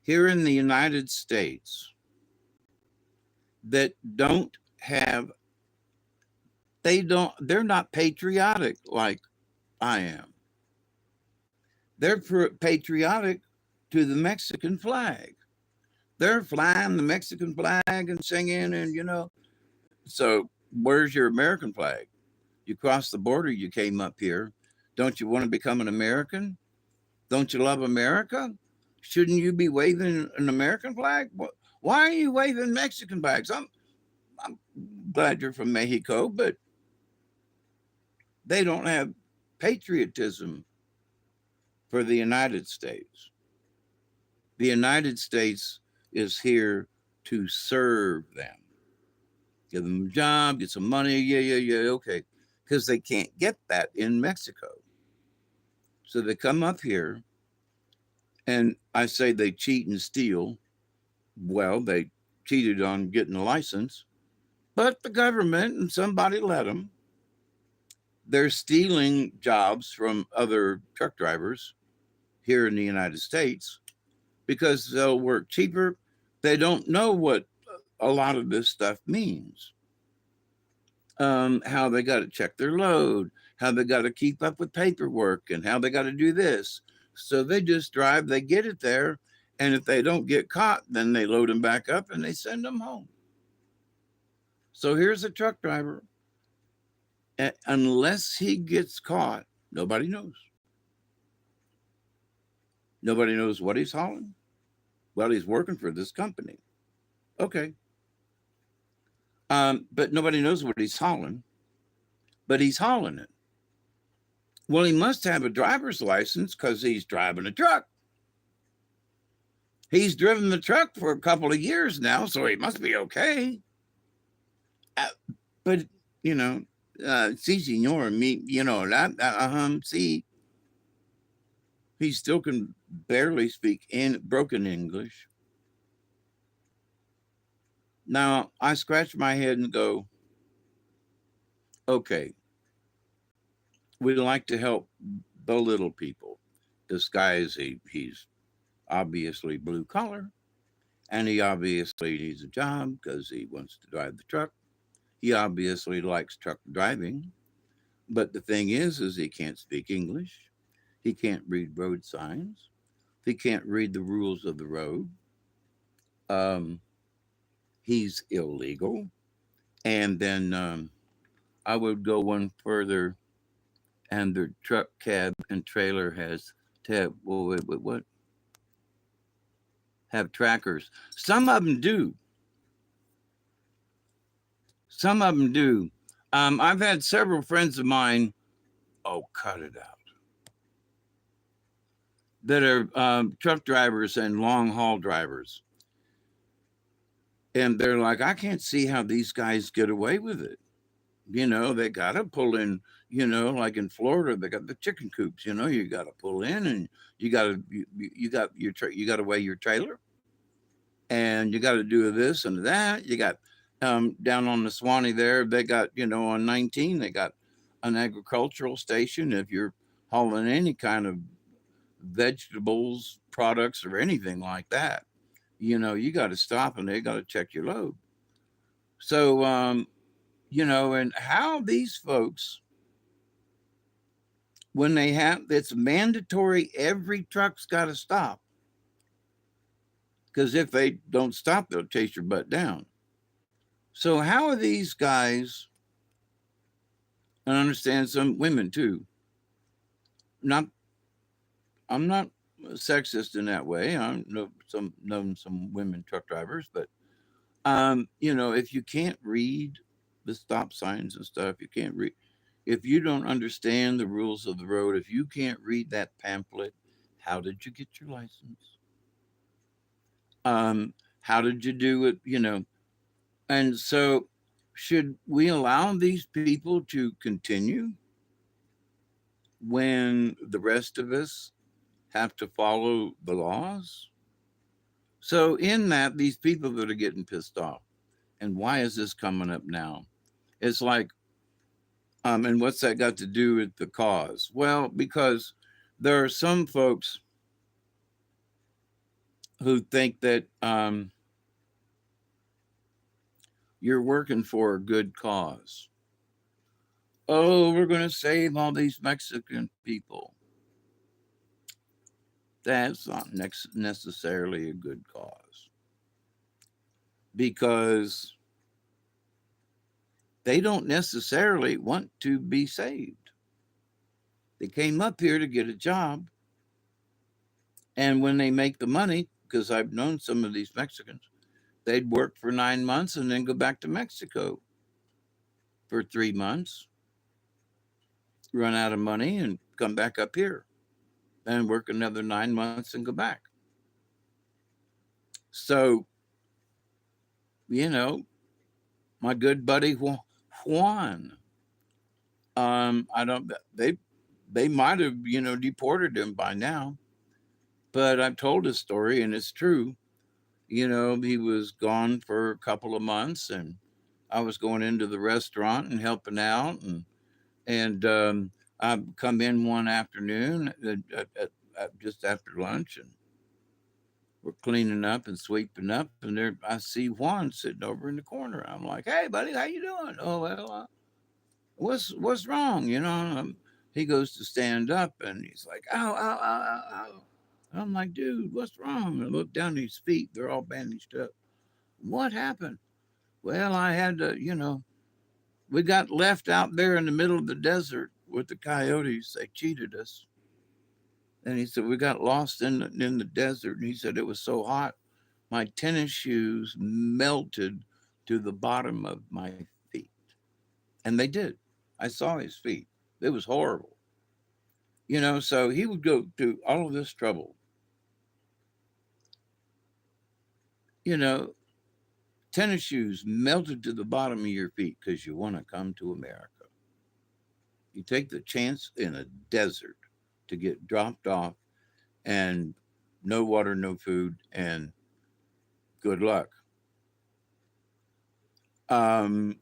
here in the United States that don't have, they're not patriotic like I am. They're patriotic to the Mexican flag. They're flying the Mexican flag and singing, and so where's your American flag? You crossed the border, you came up here. Don't you want to become an American? Don't you love America? Shouldn't you be waving an American flag? Why are you waving Mexican flags? I'm glad you're from Mexico, but they don't have patriotism for the United States. The United States is here to serve them. Give them a job, get some money, yeah, okay. Because they can't get that in Mexico. So they come up here, and I say they cheat and steal. Well, they cheated on getting a license, but the government and somebody let them. They're stealing jobs from other truck drivers here in the United States because they'll work cheaper. They don't know what a lot of this stuff means. How they got to check their load, how they got to keep up with paperwork, and how they got to do this. So they just drive, they get it there, and if they don't get caught, then they load them back up and they send them home. So here's a truck driver. Unless he gets caught, nobody knows. Nobody knows what he's hauling. Well, he's working for this company. Okay. But nobody knows what he's hauling. But he's hauling it. Well, he must have a driver's license because he's driving a truck. He's driven the truck for a couple of years now, so he must be okay. But, si, senor, me, see, he still can barely speak in broken English. Now, I scratch my head and go, okay, we like to help the little people. This guy he's obviously blue collar, and he obviously needs a job because he wants to drive the truck. He obviously likes truck driving, but the thing is he can't speak English. He can't read road signs. He can't read the rules of the road. He's illegal. And then I would go one further, and the truck cab and trailer has to have, what? Have trackers. Some of them do. Some of them do. I've had several friends of mine, cut it out, that are truck drivers and long haul drivers. And they're like, I can't see how these guys get away with it. They got to pull in, like in Florida, they got the chicken coops, you got to pull in, and you got to weigh your trailer, and you got to do this and that. You got down on the Swanee there, they got, on 19, they got an agricultural station. If you're hauling any kind of vegetables, products, or anything like that, you got to stop and they got to check your load. So, and how these folks, when they have, it's mandatory, every truck's got to stop. Because if they don't stop, they'll chase your butt down. So how are these guys, and I understand some women too, I'm not sexist in that way. I know some women truck drivers, but if you can't read the stop signs and stuff, you can't read. If you don't understand the rules of the road, if you can't read that pamphlet, how did you get your license? How did you do it? And so, should we allow these people to continue when the rest of us have to follow the laws? So in that, these people that are getting pissed off, And why is this coming up now? It's like, and what's that got to do with the cause? Well, because there are some folks who think that you're working for a good cause. Oh, we're going to save all these Mexican people. That's not necessarily a good cause because they don't necessarily want to be saved. They came up here to get a job. And when they make the money, because I've known some of these Mexicans, they'd work for 9 months and then go back to Mexico for 3 months, run out of money, and come back up here and work another 9 months and go back. So, you know, my good buddy Juan, I don't, they might have, deported him by now, but I've told his story and it's true. He was gone for a couple of months and I was going into the restaurant and helping out and I come in one afternoon just after lunch and we're cleaning up and sweeping up and there I see Juan sitting over in the corner. I'm like, "Hey, buddy, how you doing?" "Oh, well, what's wrong?" He goes to stand up and he's like, "Ow, ow, ow, ow, ow." I'm like, "Dude, what's wrong?" I look down at his feet; they're all bandaged up. "What happened?" "Well, I had to, we got left out there in the middle of the desert with the coyotes. They cheated us." And he said, "We got lost in the desert." And he said, "It was so hot, my tennis shoes melted to the bottom of my feet." And they did. I saw his feet. It was horrible. So he would go through all of this trouble. You know, tennis shoes melted to the bottom of your feet because you want to come to America. You take the chance in a desert to get dropped off and no water, no food, and good luck. Um,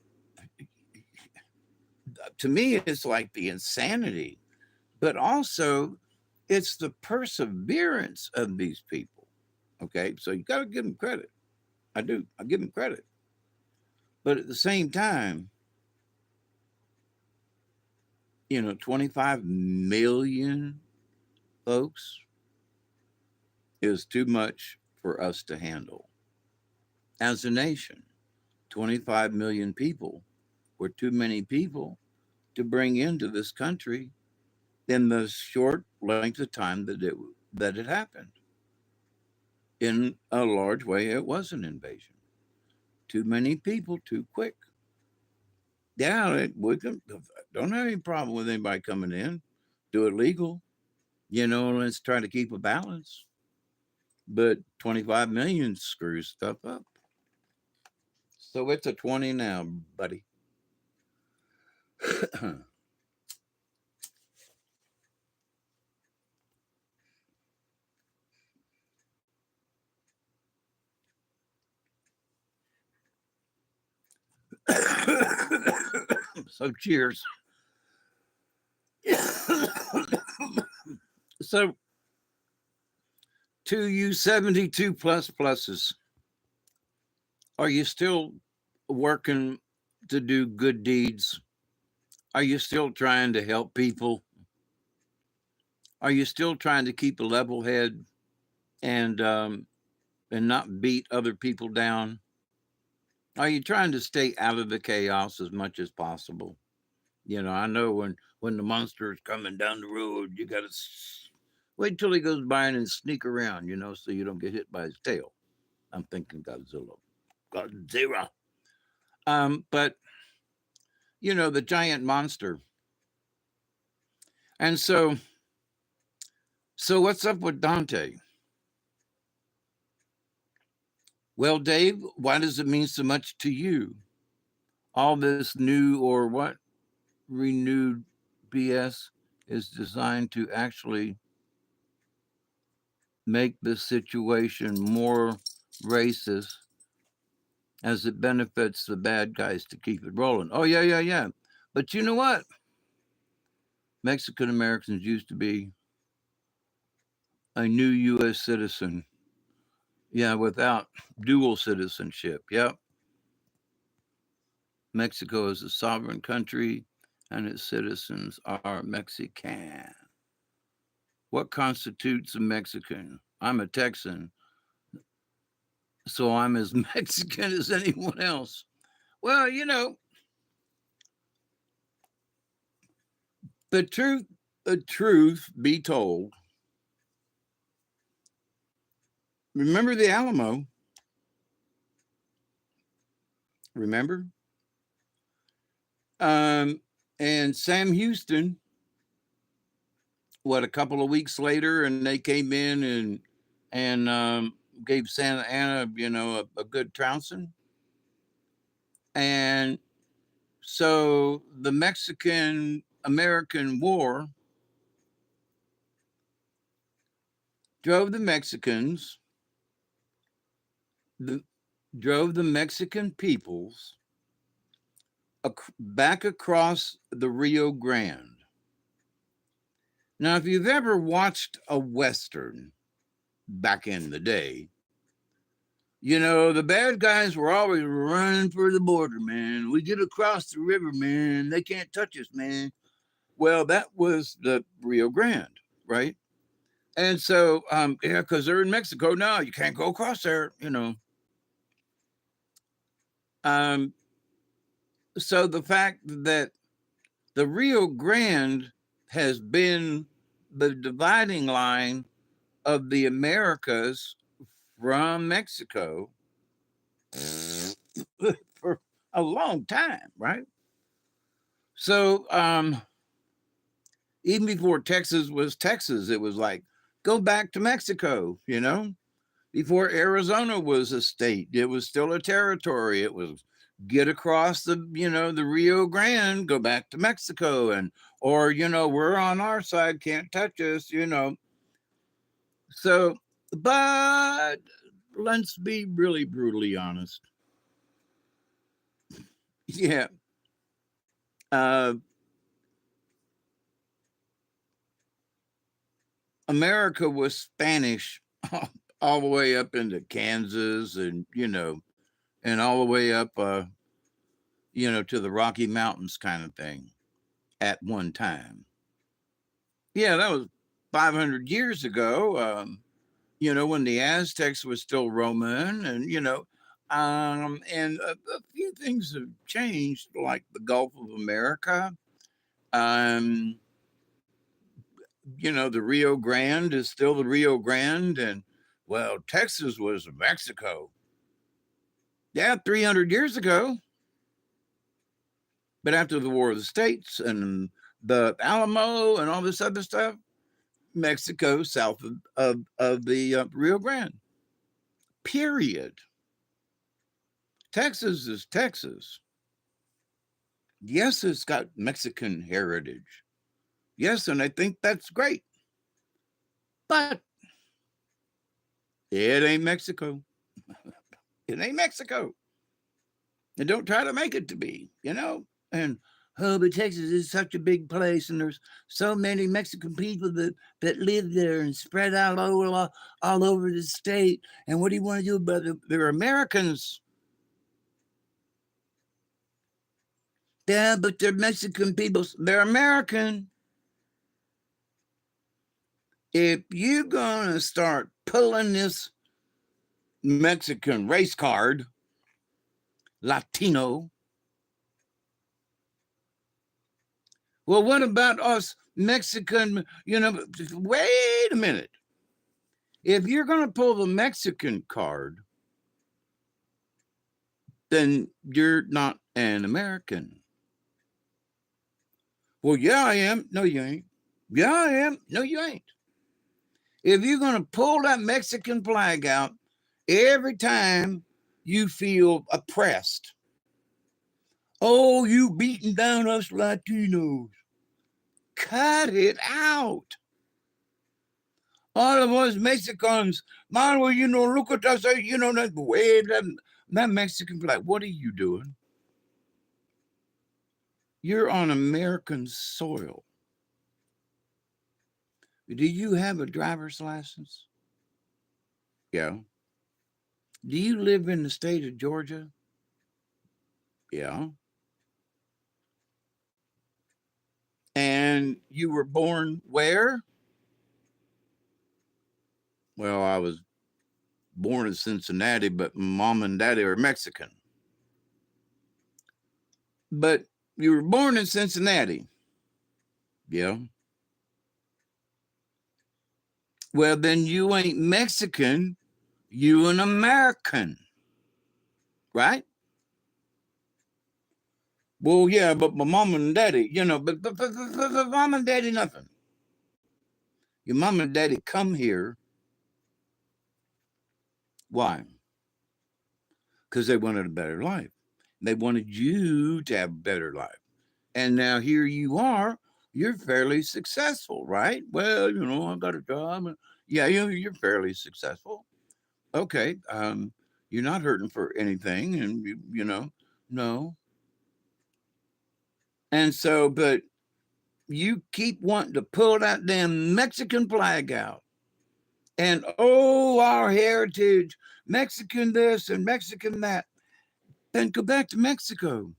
to me, it's like the insanity, but also it's the perseverance of these people. Okay, so you got to give them credit. I do. I give them credit. But at the same time, 25 million folks is too much for us to handle as a nation. 25 million people were too many people to bring into this country in the short length of time that it happened. In a large way, it was an invasion. Too many people, too quick. Yeah, we don't have any problem with anybody coming in. Do it legal. Let's try to keep a balance. But 25 million screws stuff up. So it's a 20 now, buddy. So cheers. So to you 72 plus pluses, are you still working to do good deeds? Are you still trying to help people? Are you still trying to keep a level head and not beat other people down? Are you trying to stay out of the chaos as much as possible? I know when the monster is coming down the road, you got to wait till he goes by and then sneak around, so you don't get hit by his tail. I'm thinking Godzilla. Godzilla. But the giant monster. And so what's up with Dante? Well, Dave, why does it mean so much to you? All this new or what renewed BS is designed to actually make the situation more racist as it benefits the bad guys to keep it rolling. Oh, yeah, yeah, yeah. But you know what? Mexican Americans used to be a new U.S. citizen. Yeah, without dual citizenship. Yep. Mexico is a sovereign country and its citizens are Mexican. What constitutes a Mexican? I'm a Texan, so I'm as Mexican as anyone else. Well, the truth be told, remember the Alamo? Remember? Um, and Sam Houston, what, a couple of weeks later, and they came in and gave Santa Ana, a good trouncing. And so the Mexican American War drove the Mexicans, the, drove the Mexican peoples back across the Rio Grande. Now, if you've ever watched a Western back in the day, the bad guys were always running for the border, man. We get across the river, man. They can't touch us, man. Well, that was the Rio Grande, right? And so, yeah, because they're in Mexico now, you can't go across there. Um, so the fact that the Rio Grande has been the dividing line of the Americas from Mexico for a long time, right? So even before Texas was Texas, it was like, go back to Mexico. Before Arizona was a state, it was still a territory. It was get across the Rio Grande, go back to Mexico, or we're on our side, can't touch us. So, but let's be really brutally honest. Yeah. Uh, America was Spanish all the way up into Kansas and all the way up, to the Rocky Mountains kind of thing at one time. Yeah, that was 500 years ago, when the Aztecs were still Roman and a few things have changed, like the Gulf of America. Um, the Rio Grande is still the Rio Grande, and well, Texas was Mexico. Yeah, 300 years ago. But after the War of the States and the Alamo and all this other stuff, Mexico south of the Rio Grande. Period. Texas is Texas. Yes, it's got Mexican heritage. Yes, and I think that's great. But it ain't Mexico. It ain't Mexico. And don't try to make it to be. And but Texas is such a big place, and there's so many Mexican people that live there and spread out all over the state. And what do you want to do about it? They're Americans. Yeah, but they're Mexican people. They're American. If you're gonna start pulling this Mexican race card, Latino, well, what about us Mexican? Wait a minute. If you're going to pull the Mexican card, then you're not an American. Well, yeah, I am. No, you ain't. Yeah, I am. No, you ain't. If you're going to pull that Mexican flag out every time you feel oppressed, oh, you beating down us Latinos, cut it out. All of us Mexicans, man, well, look at us, wave them. That Mexican flag, what are you doing? You're on American soil. Do you have a driver's license? Yeah. Do you live in the state of Georgia? Yeah. And you were born where? Well, I was born in Cincinnati, but mom and daddy are Mexican. But you were born in Cincinnati. Yeah. Well, then you ain't Mexican. You an American, right? Well, yeah, but my mom and daddy, but mom and daddy, nothing. Your mom and daddy come here. Why? Because they wanted a better life. They wanted you to have a better life. And now here you are. You're fairly successful, right? Well, I got a job. Yeah, you're fairly successful. Okay. You're not hurting for anything, and no. And so, but you keep wanting to pull that damn Mexican flag out. And oh, our heritage, Mexican this and Mexican that. Then go back to Mexico.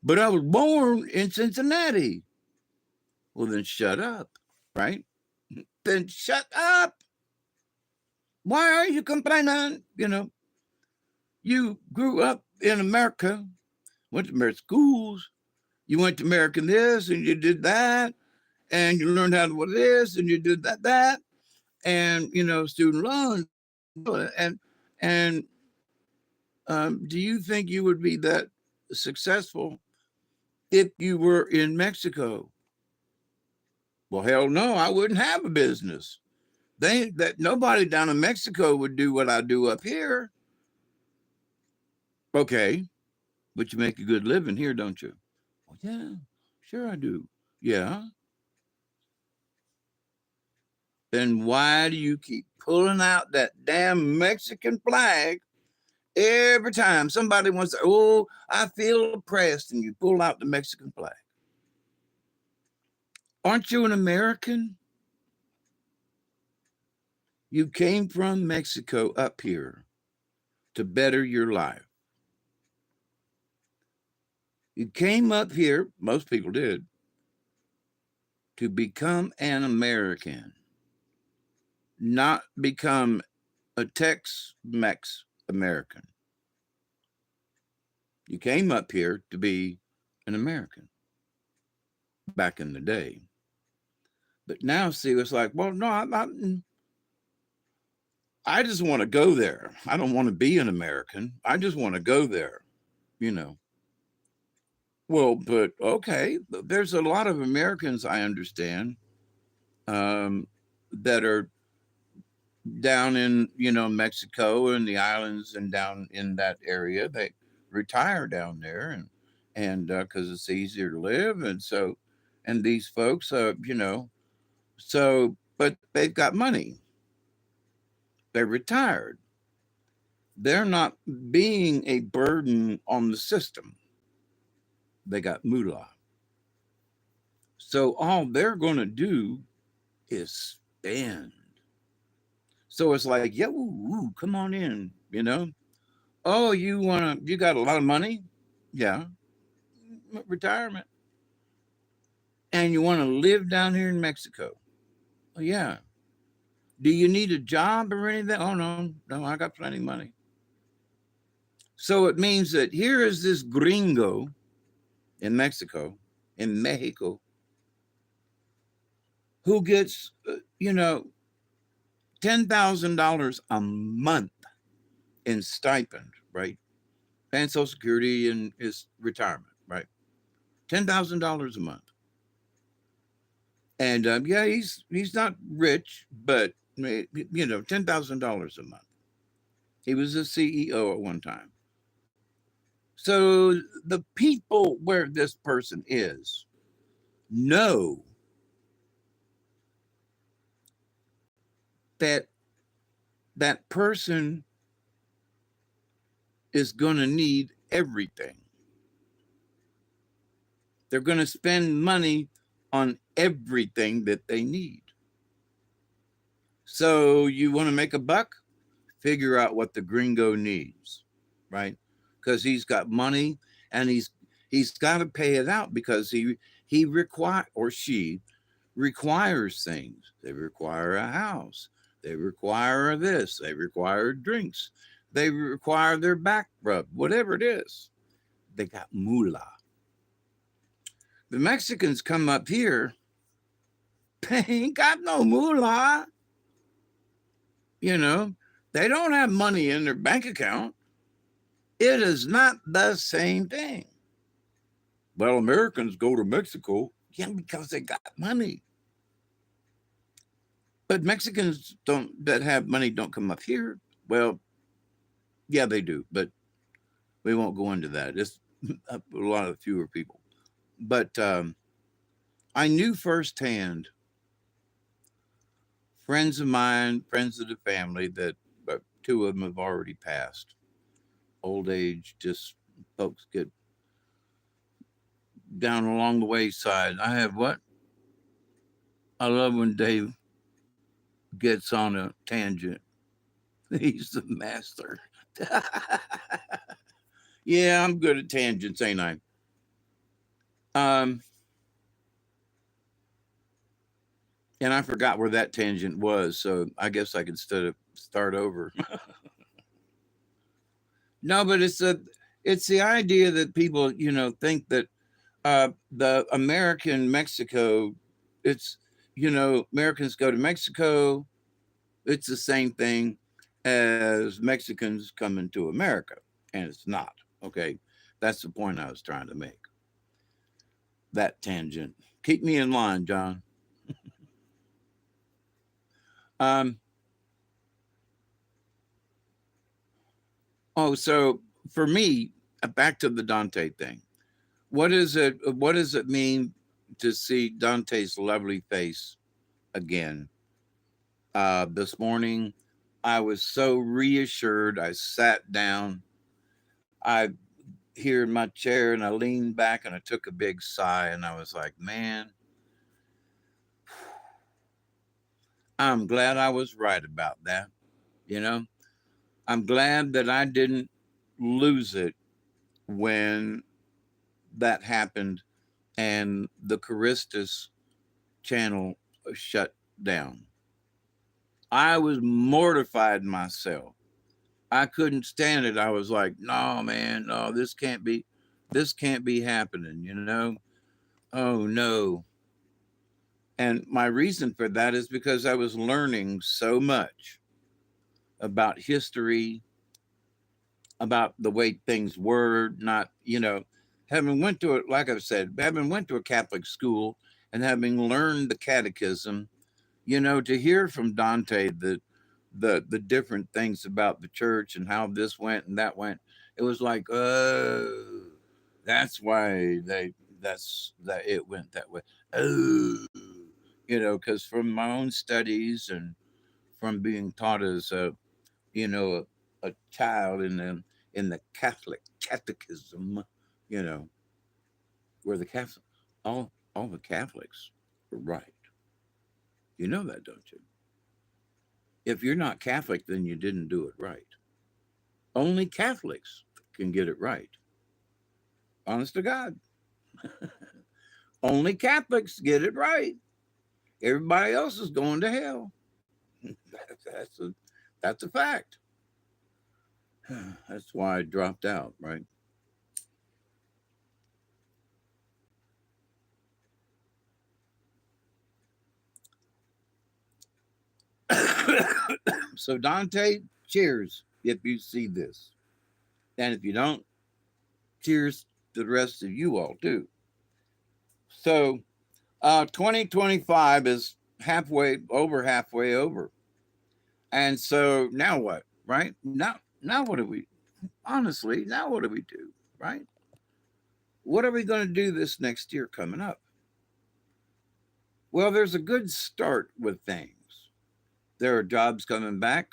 But I was born in Cincinnati. Well, then shut up, right? Then shut up. Why are you complaining? You grew up in America, went to American schools, you went to American this and you did that, and you learned how to do this and you did that, and student loans, and do you think you would be that successful if you were in Mexico? Well, hell no, I wouldn't have a business. That nobody down in Mexico would do what I do up here. Okay, but you make a good living here, don't you? Well, yeah, sure I do. Yeah. Then why do you keep pulling out that damn Mexican flag every time somebody wants to? Oh, I feel oppressed, and you pull out the Mexican flag. Aren't you an American? You came from Mexico up here to better your life. You came up here, most people did, to become an American, not become a Tex Mex American. You came up here to be an American back in the day. But now, see, it's like, well, no, I just want to go there. I don't want to be an American. I just want to go there, you know. Well, but okay, there's a lot of Americans I understand that are down in Mexico and the islands and down in that area. They retire down there and because it's easier to live, and so and these folks, but they've got money. They're retired. They're not being a burden on the system. They got moolah. So all they're going to do is spend. So it's like, yeah, come on in, Oh, you got a lot of money? Yeah, retirement. And you want to live down here in Mexico? Oh, yeah. Do you need a job or anything? Oh, no, I got plenty of money. So it means that here is this gringo in Mexico, who gets, $10,000 a month in stipend, right? And Social Security and his retirement, right? $10,000 a month. And yeah, he's not rich, but $10,000 a month. He was a CEO at one time. So the people where this person is know that that person is going to need everything. They're going to spend money on everything that they need. So you want to make a buck? Figure out what the gringo needs, right? Because he's got money and he's got to pay it out because he require or she requires things. They require a house. They require this. They require drinks. They require their back rub, whatever it is. They got moolah. The Mexicans come up here, they ain't got no moolah. You know, they don't have money in their bank account. It is not the same thing. Well, Americans go to Mexico, yeah, because they got money. But Mexicans don't that have money don't come up here. Well, yeah, they do, but we won't go into that. It's a lot of fewer people. But I knew firsthand friends of mine, friends of the family that two of them have already passed. Old age, just folks get down along the wayside. I have what? I love when Dave gets on a tangent. He's the master. Yeah, I'm good at tangents, ain't I? Um, and I forgot where that tangent was, so I guess I could start over. No, but it's the idea that people, think that the American Mexico, it's Americans go to Mexico, it's the same thing as Mexicans coming to America, and it's not. Okay, that's the point I was trying to make. That tangent. Keep me in line, John. Um. Oh, so for me, back to the Dante thing. What is it? What does it mean to see Dante's lovely face again? This morning, I was so reassured. I sat down. I here in my chair and I leaned back and I took a big sigh and I was like, man, I'm glad I was right about that. You know, I'm glad that I didn't lose it when that happened and the Charistus channel shut down. I was mortified myself. I couldn't stand it. I was like, no, man, no, this can't be happening, Oh no. And my reason for that is because I was learning so much about history, about the way things were, not, having went to it, like I've said, having went to a Catholic school and having learned the catechism, to hear from Dante the different things about the church and how this went and that went, it was like, oh, that's why that it went that way. Oh, because from my own studies and from being taught as a child in the Catholic catechism, you know, where the Catholic all the Catholics were right. You know that, don't you? If you're not Catholic, then you didn't do it right. Only Catholics can get it right. Honest to God. Only Catholics get it right. Everybody else is going to hell. That's a fact. That's why I dropped out, right? So Dante, cheers if you see this. And if you don't, cheers to the rest of you all too. So 2025 is halfway over. And so now what? Right? Now what do we honestly, now what do we do? Right? What are we going to do this next year coming up? Well, there's a good start with things. There are jobs coming back.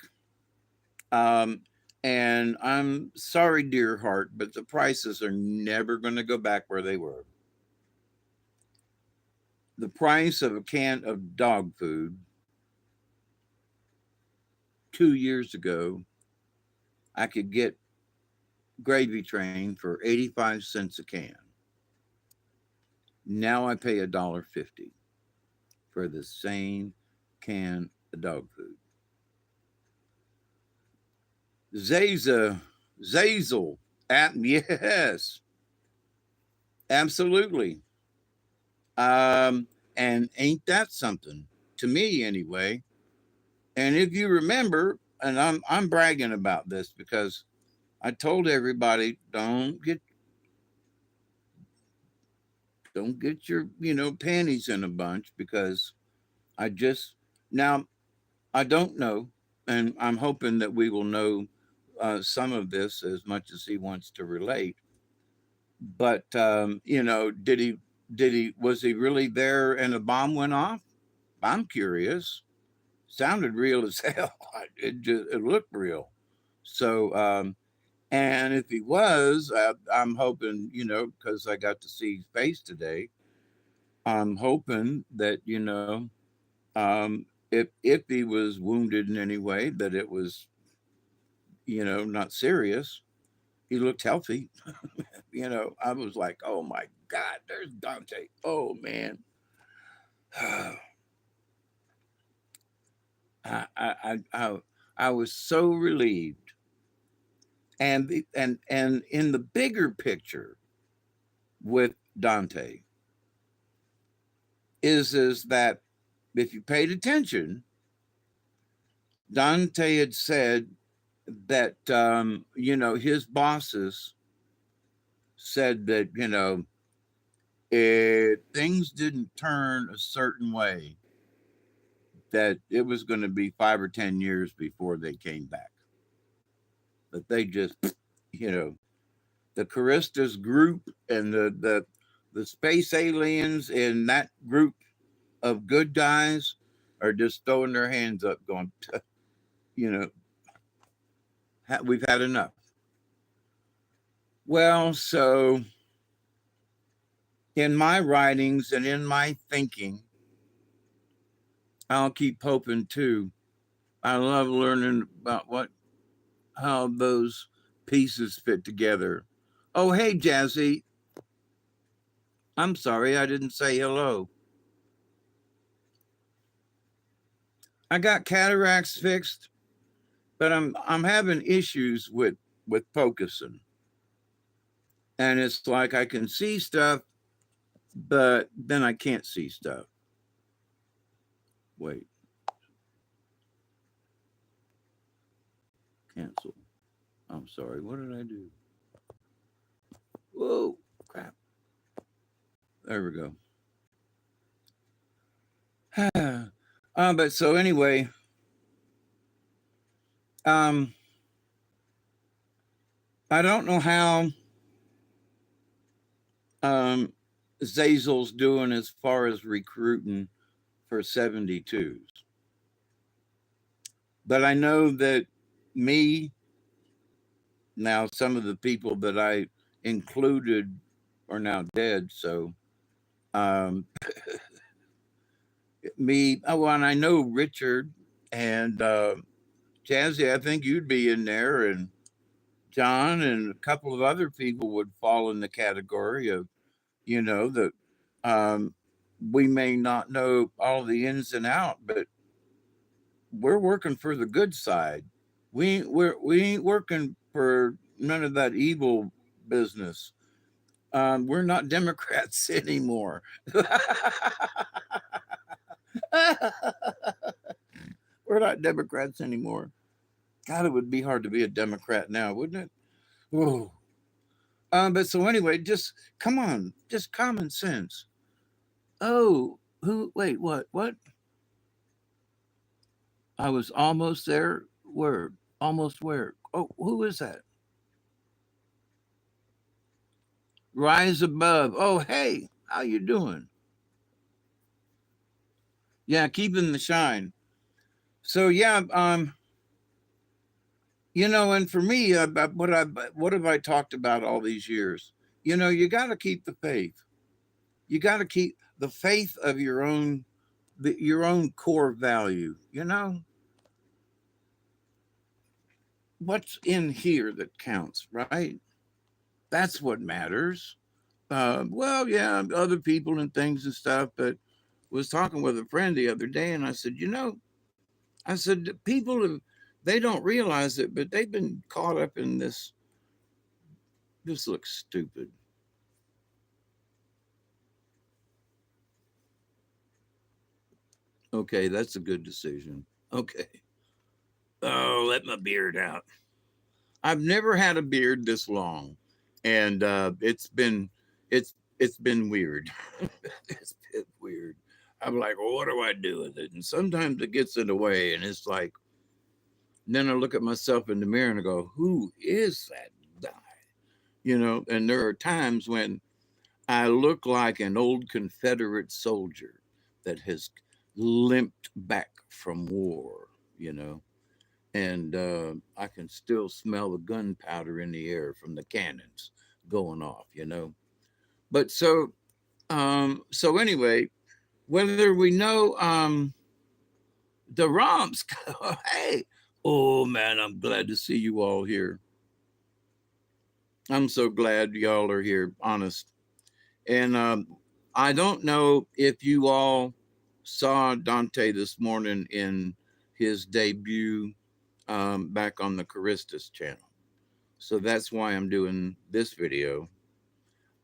Um, And I'm sorry, dear heart, but the prices are never going to go back where they were. The price of a can of dog food 2 years ago, I could get Gravy Train for 85 cents a can. Now I pay $1.50 for the same can of dog food. Zaza, Zazel, yes, absolutely. And ain't that something to me anyway? And if you remember, and I'm bragging about this because I told everybody don't get your panties in a bunch because I just now I don't know, and I'm hoping that we will know some of this as much as he wants to relate. But did he was he really there and a bomb went off? I'm curious. Sounded real as hell. It looked real. So and if he was, I'm hoping because I got to see his face today. I'm hoping that if he was wounded in any way, that it was not serious. He looked healthy. I was like, oh my God, there's Dante. Oh man. I was so relieved. And in the bigger picture with Dante is that if you paid attention, Dante had said that his bosses said that if things didn't turn a certain way, that it was going to be 5 or 10 years before they came back. That they just, you know, the Charistas group and the space aliens in that group of good guys are just throwing their hands up, going, you know, we've had enough. Well, so in my writings and in my thinking, I'll keep hoping too. I love learning about how those pieces fit together. Oh, hey, Jazzy. I'm sorry I didn't say hello. I got cataracts fixed, but I'm having issues with focusing. And it's like I can see stuff, but then I can't see stuff. Wait, cancel. I'm sorry. What did I do? Whoa, crap. There we go. But so anyway, um, I don't know how um, Zazel's doing as far as recruiting for 72s. But I know that me, now some of the people that I included are now dead. So and I know Richard and Jazzy, I think you'd be in there, and John and a couple of other people would fall in the category of, that um, we may not know all the ins and out, but we're working for the good side. We ain't working for none of that evil business. We're not Democrats anymore. We're not Democrats anymore. God, it would be hard to be a Democrat now, wouldn't it? Whoa. But so anyway, just come on, just common sense. Oh, who? Wait, what? What? I was almost there. Where? Almost where? Oh, who is that? Rise above. Oh, hey, how you doing? Yeah, keeping the shine. So yeah, And for me, what have I talked about all these years? You got to keep the faith. You got to keep the faith of your own core value. What's in here that counts, right? That's what matters. Well, yeah, other people and things and stuff, but was talking with a friend the other day, and I said, I said people have, they don't realize it, but they've been caught up in this. This looks stupid. Okay, that's a good decision. Okay. Oh, let my beard out. I've never had a beard this long, and it's been weird. It's been weird. I'm like, well, what do I do with it? And sometimes it gets in the way, and it's like, then I look at myself in the mirror and I go, who is that guy? And there are times when I look like an old Confederate soldier that has limped back from war, you know, and I can still smell the gunpowder in the air from the cannons going off. But so anyway, whether we know the romps, hey, oh man, I'm glad to see you all here. I'm so glad y'all are here, honest. And I don't know if you all saw Dante this morning in his debut back on the Charistus channel. So that's why I'm doing this video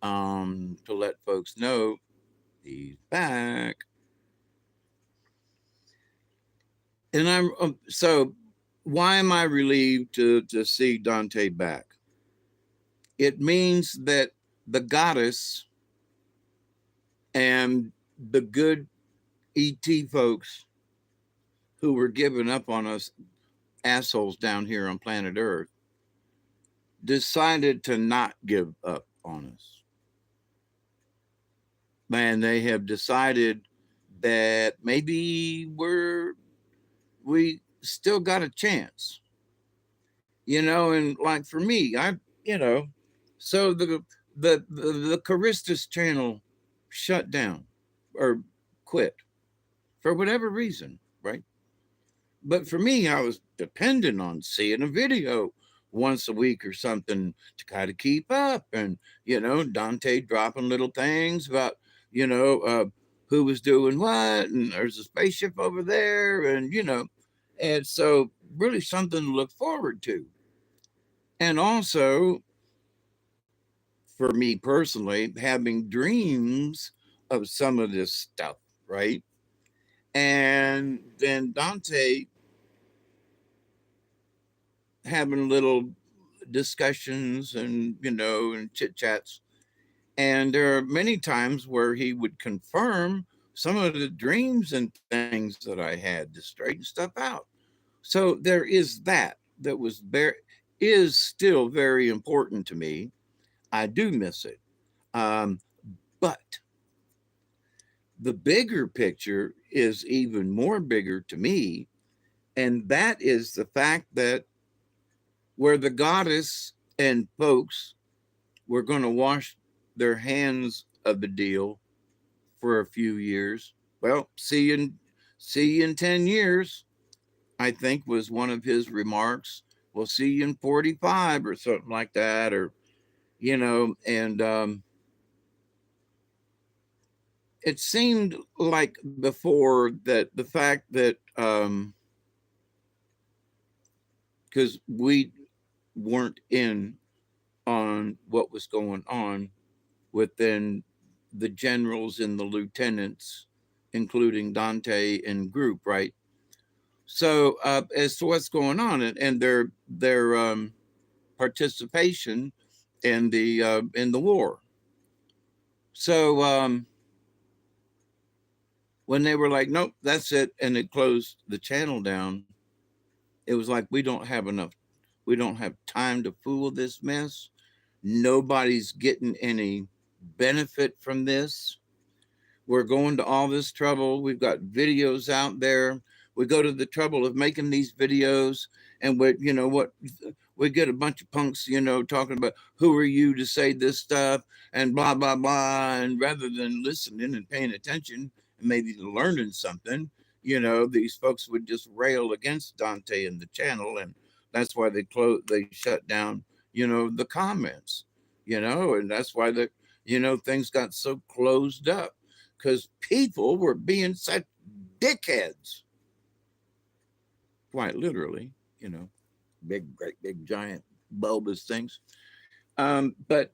to let folks know he's back. And so why am I relieved to see Dante back? It means that the goddess and the good ET folks who were giving up on us assholes down here on planet Earth decided to not give up on us. Man, they have decided that maybe we still got a chance. And like for me, you know, so the Charistus channel shut down or quit for whatever reason, right? But for me, I was dependent on seeing a video once a week or something to kind of keep up. And, Dante dropping little things about, who was doing what. And there's a spaceship over there. And so really something to look forward to. And also, for me personally, having dreams of some of this stuff, right? And then Dante having little discussions and chit chats. And there are many times where he would confirm some of the dreams and things that I had to straighten stuff out. So there is that was very is still very important to me. I do miss it. Um, but the bigger picture is even more bigger to me. And that is the fact that where the goddess and folks were going to wash their hands of the deal for a few years. Well, see you in 10 years, I think was one of his remarks. We'll see you in 45 or something like that. And it seemed like before that the fact that, because we weren't in on what was going on within the generals and the lieutenants, including Dante and group, right? So as to what's going on and their participation in the war. So when they were like, nope, that's it, and it closed the channel down, it was like we don't have time to fool this mess. Nobody's getting any benefit from this. We're going to all this trouble. We've got videos out there. we go to the trouble of making these videos, and we, you know what, we get a bunch of punks, talking about who are you to say this stuff and blah blah blah, and rather than listening and paying attention and maybe learning something, these folks would just rail against Dante and the channel, and that's why they shut down, the comments, and that's why things got so closed up, because people were being such dickheads, quite literally, big, great, big, giant, bulbous things. But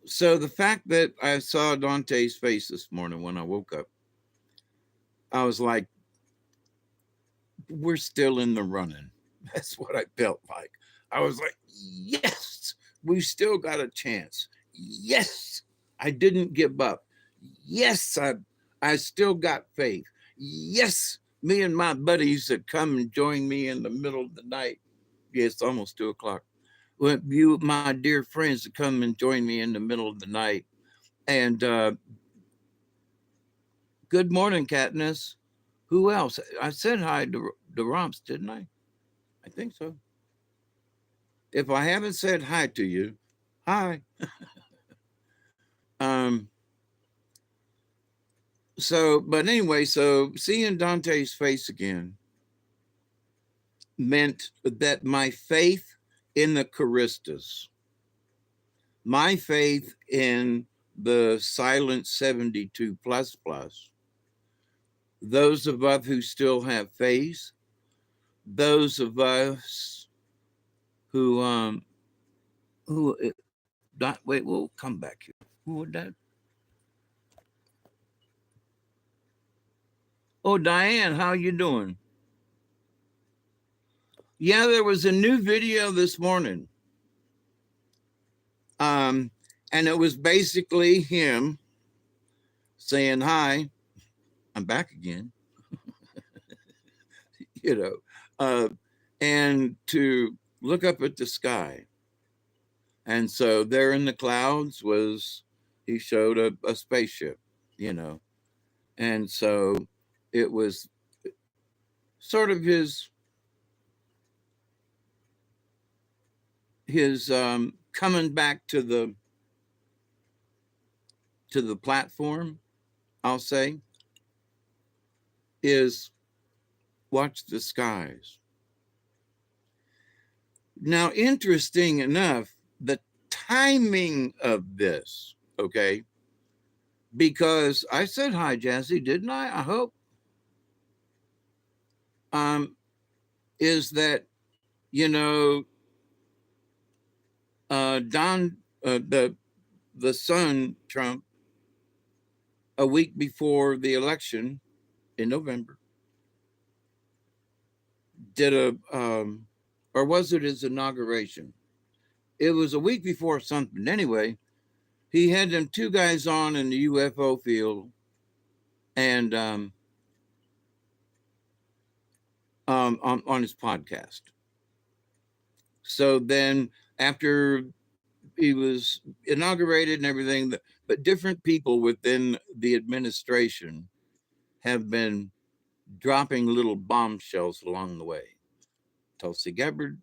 so the fact that I saw Dante's face this morning when I woke up, I was like, we're still in the running. That's what I felt like. I was like, yes, we still got a chance. Yes, I didn't give up. Yes, I still got faith. Yes, me and my buddies that come and join me in the middle of the night. Yeah, it's almost 2 o'clock. Well, you, my dear friends, that come and join me in the middle of the night. And good morning, Katniss. Who else? I said hi to Romps, didn't I? I think so. If I haven't said hi to you, hi. um. So, but anyway, so seeing Dante's face again meant that my faith in the Charistas, my faith in the silent 72 plus plus, those of us who still have faith, those of us who not wait, we'll come back here. Who would that? Oh, Diane, how you doing? Yeah, there was a new video this morning. And it was basically him saying, hi, I'm back again, you know, and to look up at the sky. And so there in the clouds he showed a spaceship, you know. And so it was sort of his coming back to the platform, I'll say, is watch the skies. Now, interesting enough, the timing of this, okay, because I said hi, Jazzy, didn't I? I hope. Is that, you know, Don, the son, Trump, a week before the election in November, did or was it his inauguration? It was a week before something. Anyway, he had them two guys on in the UFO field, and on his podcast. So then, after he was inaugurated and everything, but different people within the administration have been dropping little bombshells along the way. Tulsi Gabbard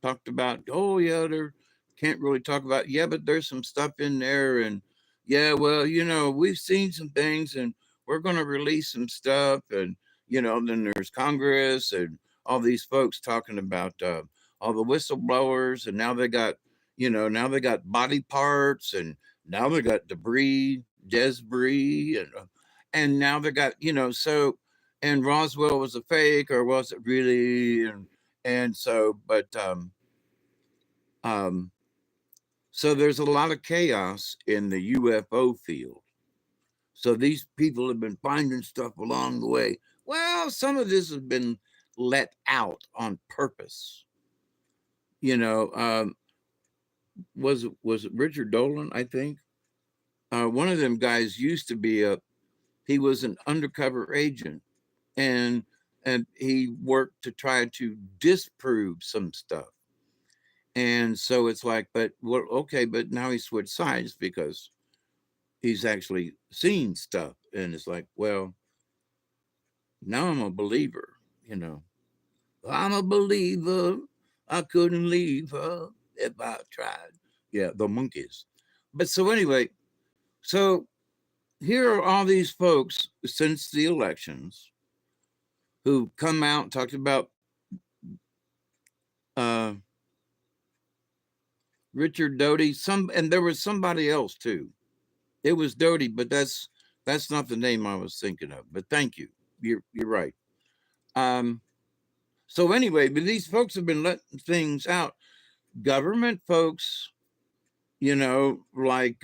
talked about, oh yeah, there can't really talk about, yeah, but there's some stuff in there, and yeah, well, we've seen some things, and we're going to release some stuff, and then there's Congress and all these folks talking about all the whistleblowers, and now they got body parts, and now they got debris, and now they got so, and Roswell was a fake, or was it really, and so, but um, so there's a lot of chaos in the UFO field. So these people have been finding stuff along the way. Well, some of this has been let out on purpose. You know, was it Richard Dolan? I think one of them guys used to be he was an undercover agent, and he worked to try to disprove some stuff. And so it's like, but well, okay, but now he switched sides because he's actually seen stuff. And it's like, well, Now I'm a believer, you know. I'm a believer. I couldn't leave her if I tried. Yeah, the monkeys. But so anyway, so here are all these folks since the elections who come out and talked about uh, Richard Doty. And there was somebody else too. It was Doty, but that's not the name I was thinking of. But thank you. You're right. Um, so anyway, but these folks have been letting things out. Government folks, you know, like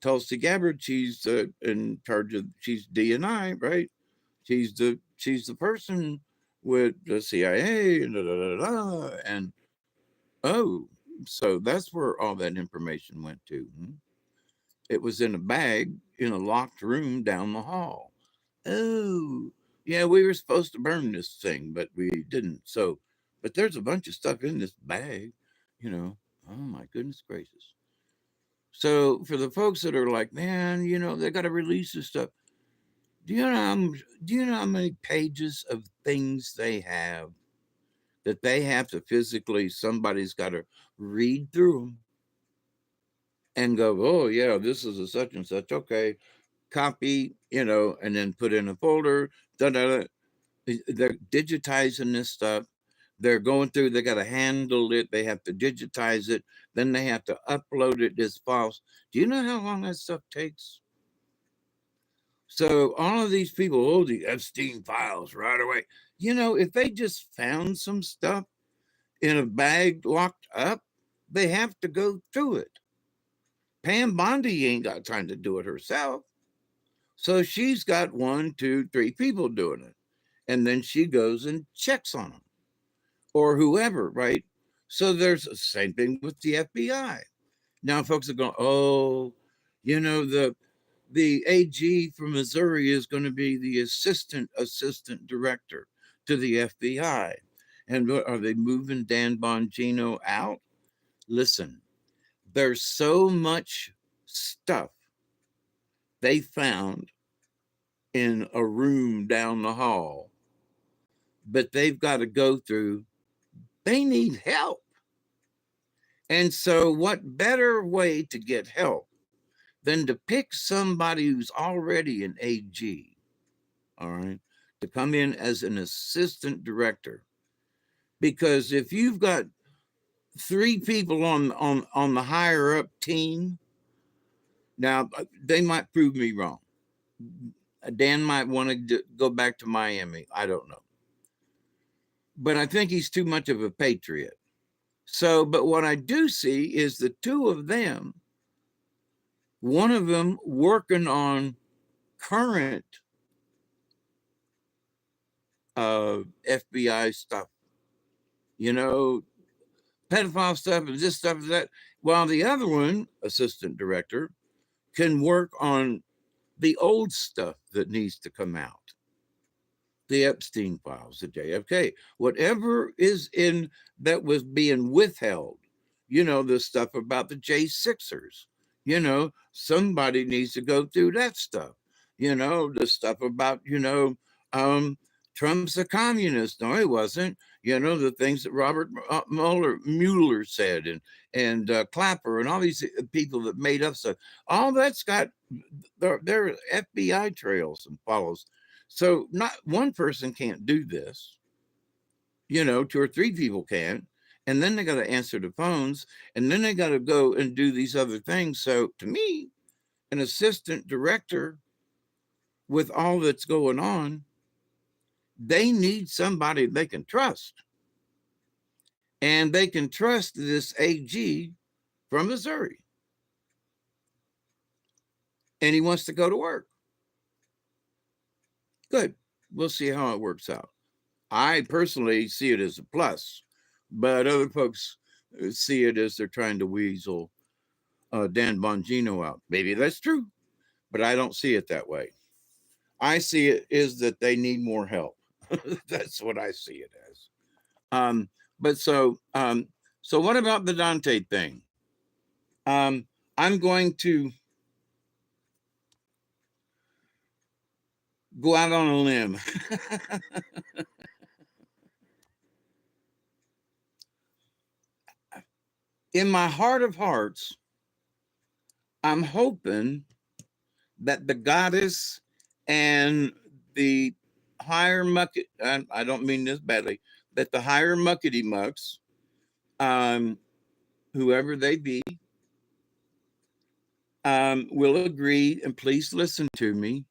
Tulsi Gabbard, she's in charge of, she's DNI, right? She's the person with the CIA and and oh, so that's where all that information went to. It was in a bag in a locked room down the hall. Oh, yeah, we were supposed to burn this thing, but we didn't. So, but there's a bunch of stuff in this bag, you know. Oh my goodness gracious. So for the folks that are like, man, you know, they got to release this stuff. Do you know how many pages of things they have that they have to physically? Somebody's got to read through them and go, oh yeah, this is a such and such. Okay, copy, you know, and then put in a folder. Da, da, da. They're digitizing this stuff. They're going through. They got to handle it. They have to digitize it. Then they have to upload it as files. Do you know how long that stuff takes? So all of these people, oh, the Epstein files right away. You know, if they just found some stuff in a bag locked up, they have to go through it. Pam Bondi ain't got time to do it herself. So she's got one, two, three people doing it. And then she goes and checks on them or whoever, right? So there's the same thing with the FBI. Now folks are going, oh, you know, the AG from Missouri is going to be the assistant director to the FBI. And are they moving Dan Bongino out? Listen, there's so much stuff they found in a room down the hall, but they've got to go through. They need help. And so, what better way to get help than to pick somebody who's already an AG, all right, to come in as an assistant director? Because if you've got three people on the higher up team, now they might prove me wrong. Dan might want to go back to Miami. I don't know. But I think he's too much of a patriot. So, but what I do see is the two of them, one of them working on current FBI stuff, you know, pedophile stuff and this stuff and that, while the other one, assistant director, can work on the old stuff that needs to come out, the Epstein files, the JFK, whatever is in that was being withheld, you know, the stuff about the J6ers, you know, somebody needs to go through that stuff, you know, the stuff about, you know, um, Trump's a communist. No, he wasn't. You know, the things that Robert Mueller said and Clapper and all these people that made up stuff, all that's got their FBI trails and follows. So not one person can't do this, you know, two or three people can. And then they got to answer the phones and then they got to go and do these other things. So to me, an assistant director with all that's going on, they need somebody they can trust. And they can trust this AG from Missouri. And he wants to go to work. Good. We'll see how it works out. I personally see it as a plus, but other folks see it as they're trying to weasel Dan Bongino out. Maybe that's true, but I don't see it that way. I see it is that they need more help. That's what I see it as. Um, but so what about the Dante thing? I'm going to go out on a limb. In my heart of hearts, I'm hoping that the goddess and the higher mucket, I don't mean this badly, that the higher muckety mucks, um, whoever they be, will agree, and please listen to me.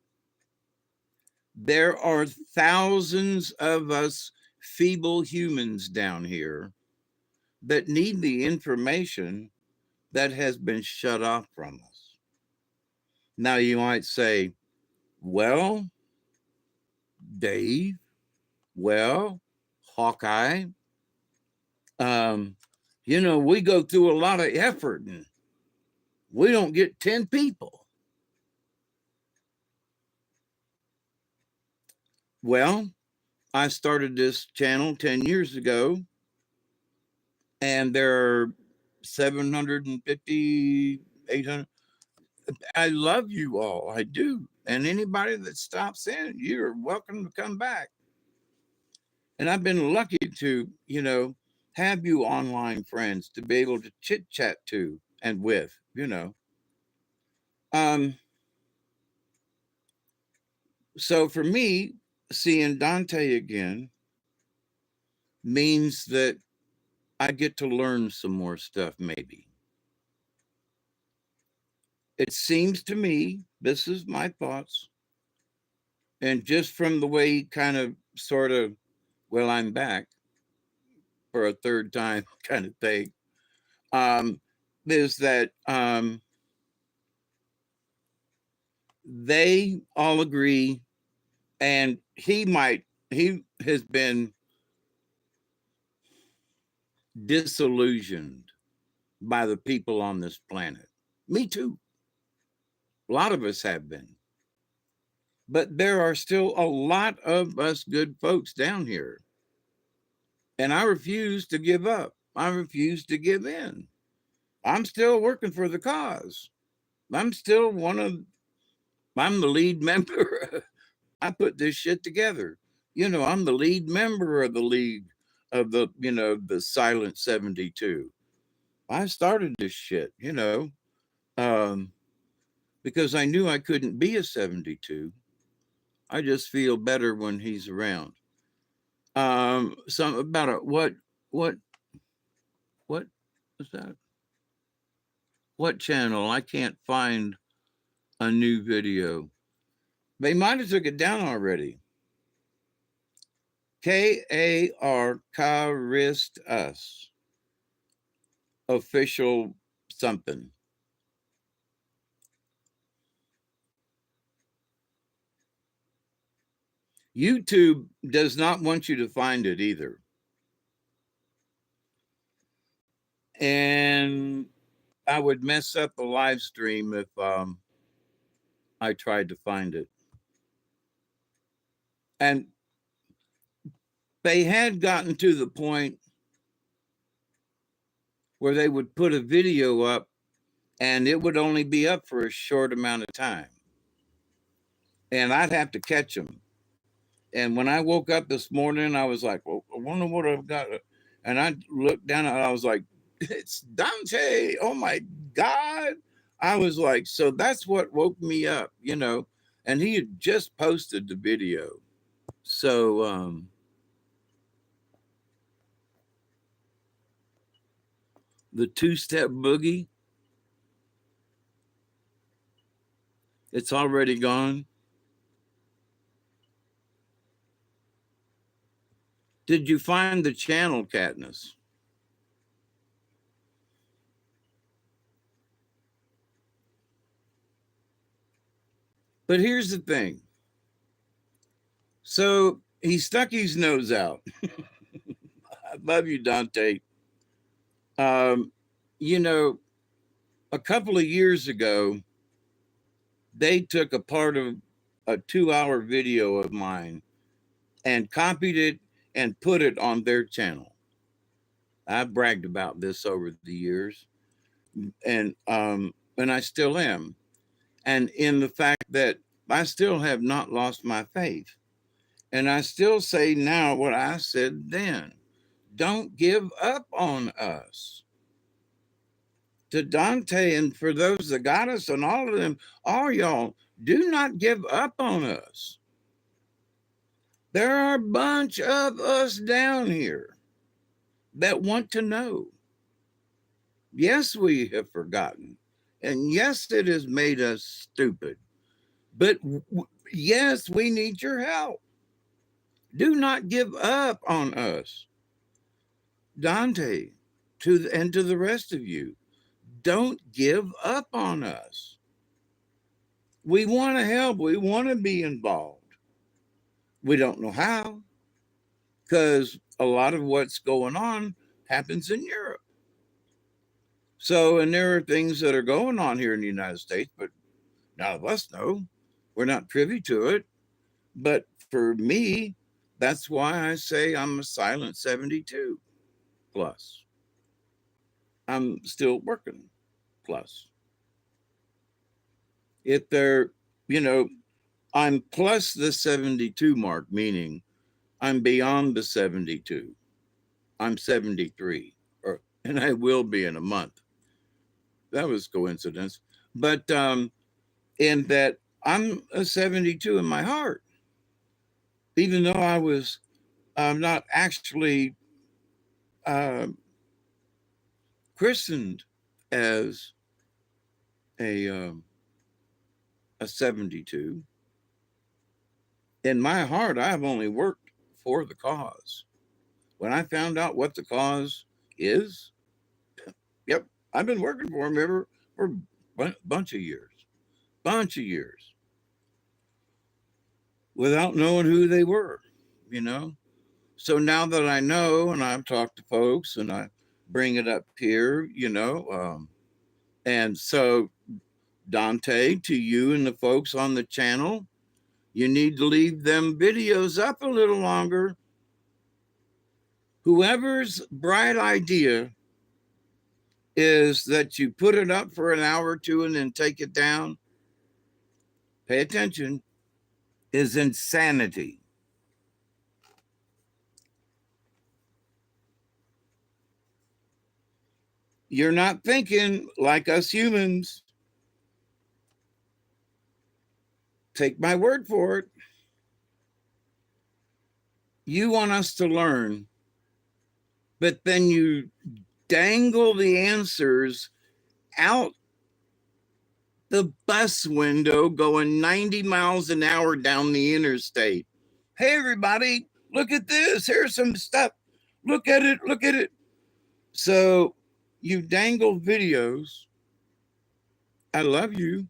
There are thousands of us feeble humans down here that need the information that has been shut off from us. Now, you might say, well, Dave, well, Hawkeye, um, we go through a lot of effort and we don't get 10 people. Well, I started this channel 10 years ago, and there are 750, 800. I love you all. I do. And anybody that stops in, you're welcome to come back. And I've been lucky to, have you online friends to be able to chit chat to and with. Um, so for me, seeing Dante again means that I get to learn some more stuff, maybe. It seems to me, this is my thoughts, and just from the way he kind of sort of, well, I'm back for a third time kind of thing, um, is that they all agree, and he has been disillusioned by the people on this planet. Me too. A lot of us have been. But there are still a lot of us good folks down here. And I refuse to give up. I refuse to give in. I'm still working for the cause. I'm still I'm the lead member. I put this shit together. I'm the lead member of the league of the Silent 72. I started this shit, um, because I knew I couldn't be a 72. I just feel better when he's around. Some about what what was that? What channel? I can't find a new video. They might have took it down already. KAR Karist Us official something. YouTube does not want you to find it either. And I would mess up the live stream if I tried to find it. And they had gotten to the point where they would put a video up and it would only be up for a short amount of time. And I'd have to catch them. And when I woke up this morning, I was like, well, I wonder what I've got. And I looked down and I was like, it's Dante. Oh my God. I was like, so that's what woke me up. And he had just posted the video. So, the two-step boogie, it's already gone. Did you find the channel, Katniss? But here's the thing. So he stuck his nose out. I love you, Dante. Um, a couple of years ago, they took a part of a 2-hour video of mine and copied it and put it on their channel. I've bragged about this over the years, and I still am. And in the fact that I still have not lost my faith. And I still say now what I said then. Don't give up on us. To Dante and for those that got us and all of them, all y'all, do not give up on us. There are a bunch of us down here that want to know. Yes, we have forgotten. And yes, it has made us stupid. But yes, we need your help. Do not give up on us. Dante, and to the rest of you, don't give up on us. We want to help. We want to be involved. We don't know how because a lot of what's going on happens in Europe. So, and there are things that are going on here in the United States, but none of us know. We're not privy to it. But for me, that's why I say I'm a silent 72 plus. I'm still working plus. If they're, you know, I'm plus the 72 mark, meaning I'm beyond the 72. I'm 73, and I will be in a month. That was coincidence. But in that I'm a 72 in my heart, even though I was not actually uh, christened as a um, a 72. In my heart, I have only worked for the cause. When I found out what the cause is, yep, I've been working for them ever for a bunch of years, without knowing who they were, you know. So now that I know, and I've talked to folks, and I bring it up here, and so Dante, to you and the folks on the channel, you need to leave them videos up a little longer. Whoever's bright idea is that you put it up for an hour or two and then take it down, pay attention, is insanity. You're not thinking like us humans. Take my word for it. You want us to learn, but then you dangle the answers out the bus window going 90 miles an hour down the interstate. Hey, everybody, look at this. Here's some stuff. Look at it. Look at it. So you dangle videos. I love you,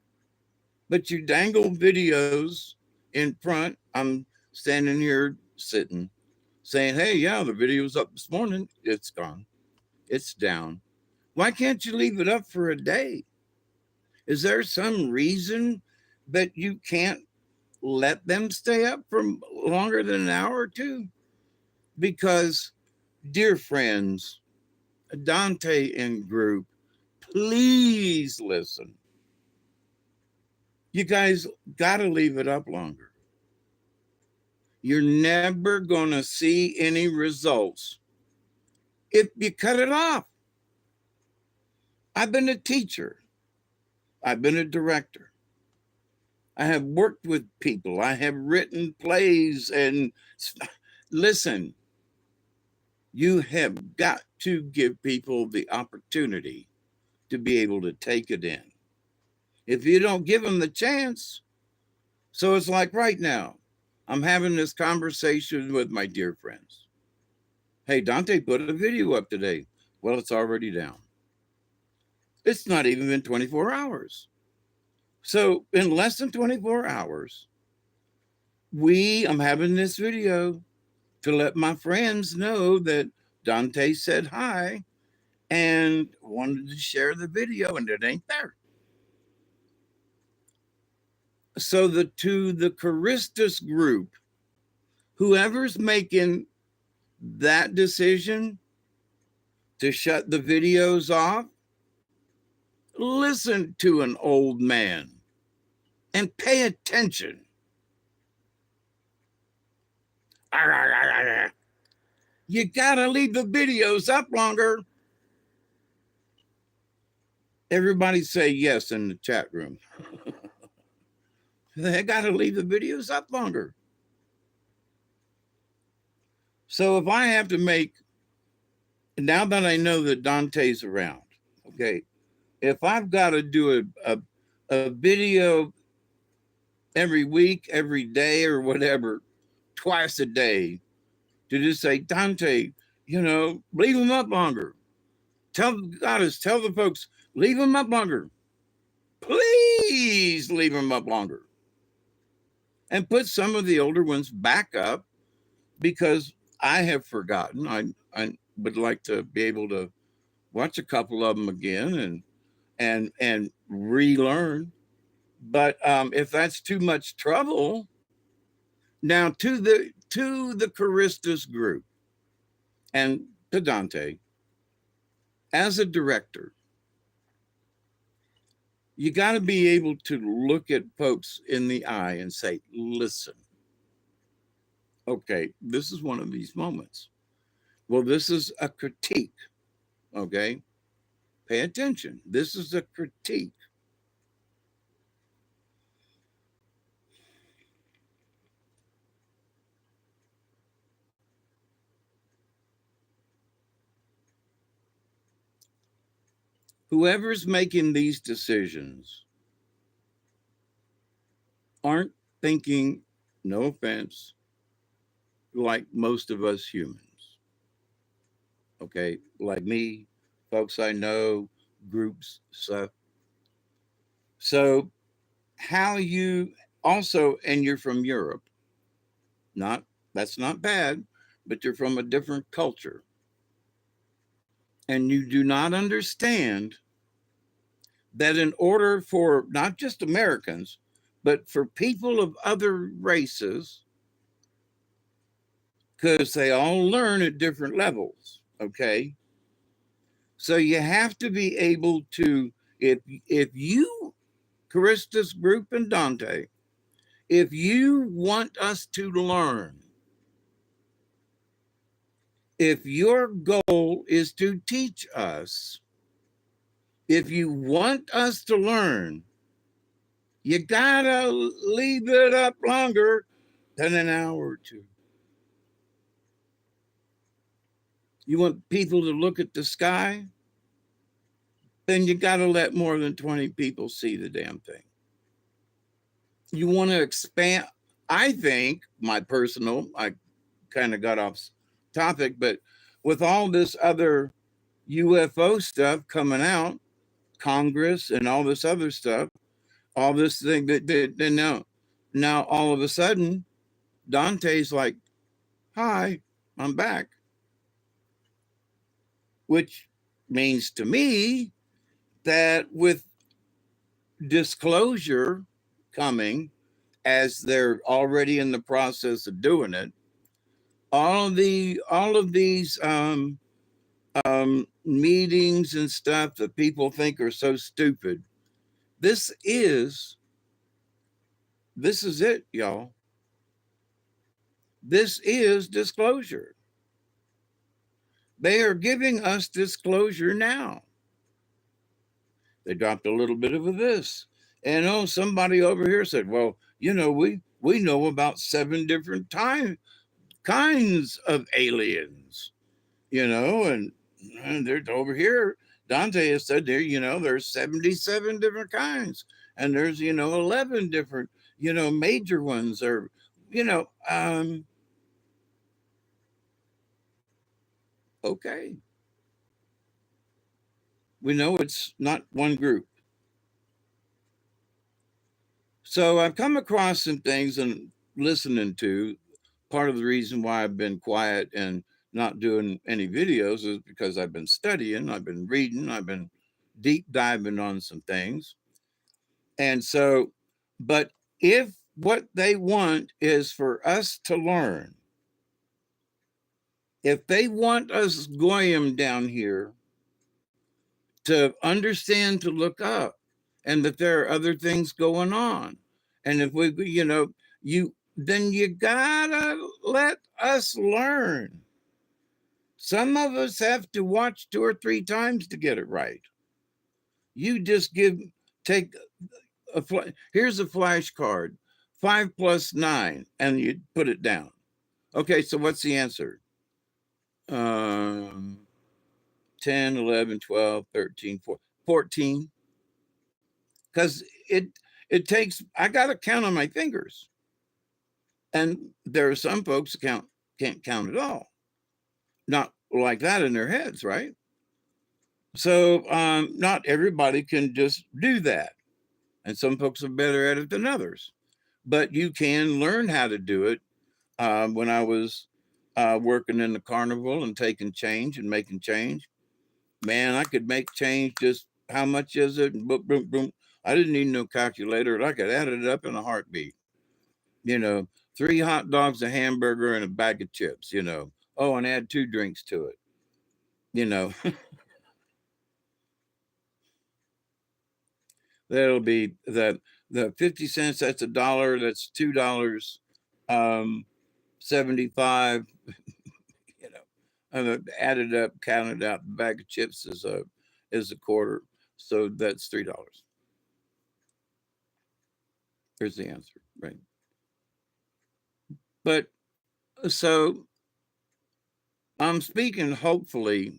but you dangle videos in front. I'm standing here sitting saying, hey, yeah, the video's up this morning. It's gone. It's down. Why can't you leave it up for a day? Is there some reason that you can't let them stay up for longer than an hour or two? Because, dear friends, Dante and group, please listen. You guys got to leave it up longer. You're never going to see any results if you cut it off. I've been a teacher. I've been a director. I have worked with people. I have written plays and listen, you have got to give people the opportunity to be able to take it in. If you don't give them the chance, so it's like right now, I'm having this conversation with my dear friends. Hey, Dante put a video up today. Well, it's already down. It's not even been 24 hours. So in less than 24 hours, I'm having this video to let my friends know that Dante said hi and wanted to share the video, and it ain't there. So to the Charistus group, whoever's making that decision to shut the videos off, listen to an old man and pay attention. You gotta leave the videos up longer. Everybody say yes in the chat room. They gotta leave the videos up longer. So if I have to make, now that I know that Dante's around, okay, if I've got to do a video every week, every day, or whatever, twice a day, to just say, Dante, leave them up longer. Tell the folks, leave them up longer. Please leave them up longer. And put some of the older ones back up, because I have forgotten. I would like to be able to watch a couple of them again and relearn. But if that's too much trouble, now to the Charistas group and to Dante, as a director, you got to be able to look at folks in the eye and say, listen, okay, this is one of these moments. Well, this is a critique, okay? Pay attention. This is a critique. Whoever's making these decisions aren't thinking, no offense, like most of us humans. Okay, like me, folks I know, groups, stuff. So, how you also, and you're from Europe, not, that's not bad, but you're from a different culture. And you do not understand that in order for not just Americans, but for people of other races, because they all learn at different levels, okay? So you have to be able to, if you, Charistas group and Dante, if you want us to learn, if your goal is to teach us, if you want us to learn, you gotta leave it up longer than an hour or two. You want people to look at the sky? Then you gotta let more than 20 people see the damn thing. You want to expand. I think my personal, I kind of got off topic, but with all this other UFO stuff coming out, Congress and all this other stuff, all this thing that now all of a sudden, Dante's like, hi, I'm back. Which means to me that with disclosure coming, as they're already in the process of doing it, all of these meetings and stuff that people think are so stupid, this is it, y'all. This is disclosure. They are giving us disclosure now. They dropped a little bit of this. And somebody over here said, well, we know about 7 different kinds of aliens, and there's over here, Dante has said there's 77 different kinds, and there's 11 different major ones, or okay, we know it's not one group. So I've come across some things and listening to, part of the reason why I've been quiet and not doing any videos is because I've been studying, I've been reading, I've been deep diving on some things. And so, but if what they want is for us to learn, if they want us goyim down here to understand, to look up, and that there are other things going on, And if we, then you gotta let us learn. Some of us have to watch 2 or 3 times to get it right. You just take here's a flashcard, 5 plus 9, and you put it down. Okay, so what's the answer? 10, 11, 12, 13, 14. Because it takes, I got to count on my fingers. And there are some folks that can't count at all. Not like that in their heads, right? So not everybody can just do that. And some folks are better at it than others. But you can learn how to do it. When I was working in the carnival and taking change and making change, man, I could make change. Just how much is it? And boom, boom, boom. I didn't need no calculator. I could add it up in a heartbeat. You know, 3 hot dogs, a hamburger, and a bag of chips. Oh, and add 2 drinks to it. You know, that'll be the 50 cents. That's $1. That's $2. 75. You know, and added up, counted out. The bag of chips is a quarter. So that's $3. There's the answer, right? But so I'm speaking hopefully,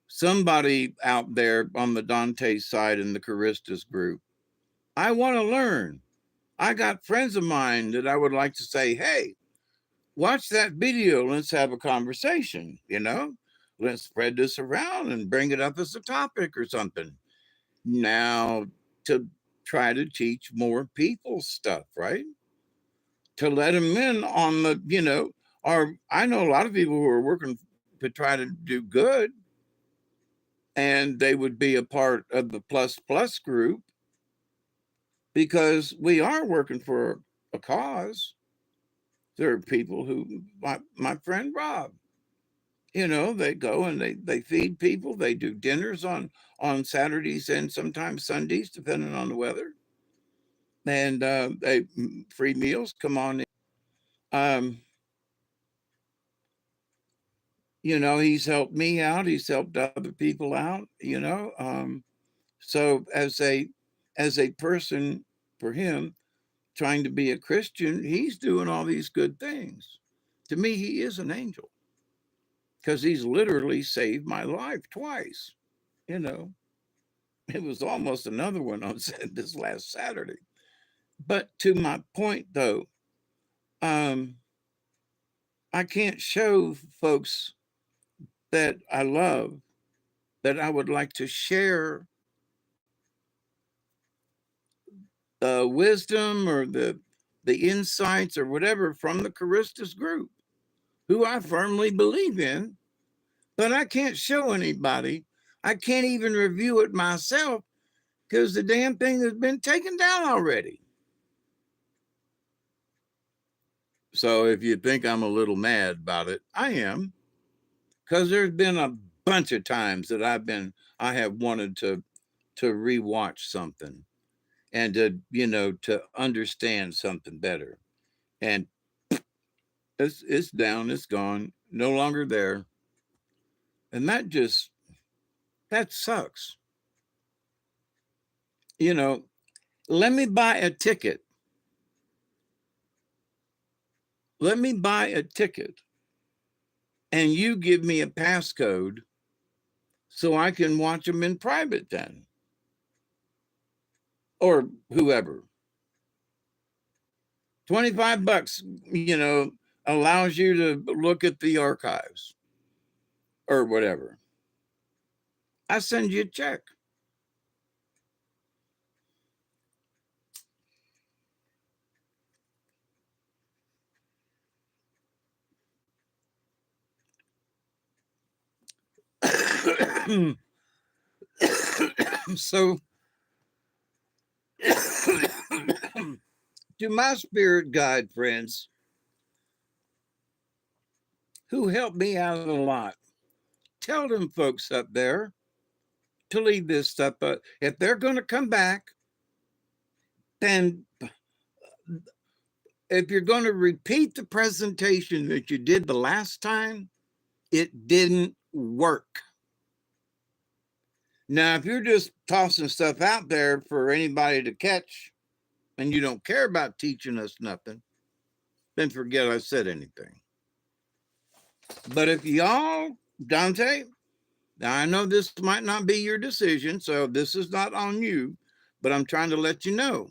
somebody out there on the Dante side in the Charistas group. I want to learn. I got friends of mine that I would like to say, hey, watch that video. Let's have a conversation, Let's spread this around and bring it up as a topic or something. Now, to try to teach more people stuff, right? To let them in on or I know a lot of people who are working to try to do good, and they would be a part of the plus plus group because we are working for a cause. There are people who, my friend Rob, they go and they feed people. They do dinners on Saturdays and sometimes Sundays, depending on the weather. And they free meals come on in. Um, he's helped me out. He's helped other people out. So as a person, for him trying to be a Christian, he's doing all these good things. To me, he is an angel because he's literally saved my life twice. You know, it was almost another one on this last Saturday. But to my point, though, I can't show folks that I love, that I would like to share the wisdom or the insights or whatever from the Charistas group, who I firmly believe in, but I can't show anybody. I can't even review it myself because the damn thing has been taken down already. So if you think I'm a little mad about it, I am, because there's been a bunch of times that I have wanted to rewatch something and to understand something better. And it's down, it's gone, no longer there. And that sucks. Let me buy a ticket. Let me buy a ticket and you give me a passcode so I can watch them in private then. Or whoever. $25, allows you to look at the archives or whatever. I send you a check. So to my spirit guide friends who helped me out a lot, tell them folks up there to leave this stuff up. If they're going to come back, then if you're going to repeat the presentation that you did the last time, it didn't work. Now, if you're just tossing stuff out there for anybody to catch and you don't care about teaching us nothing, then forget I said anything. But if y'all, Dante, now I know this might not be your decision, so this is not on you, but I'm trying to let you know.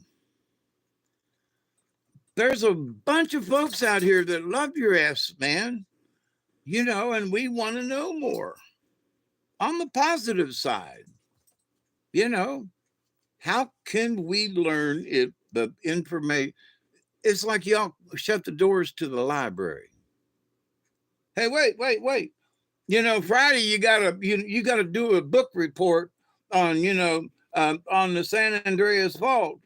There's a bunch of folks out here that love your ass, man, and we want to know more. On the positive side, you know, how can we learn if the information? It's like y'all shut the doors to the library. Hey, wait. Friday you gotta do a book report on on the San Andreas Fault.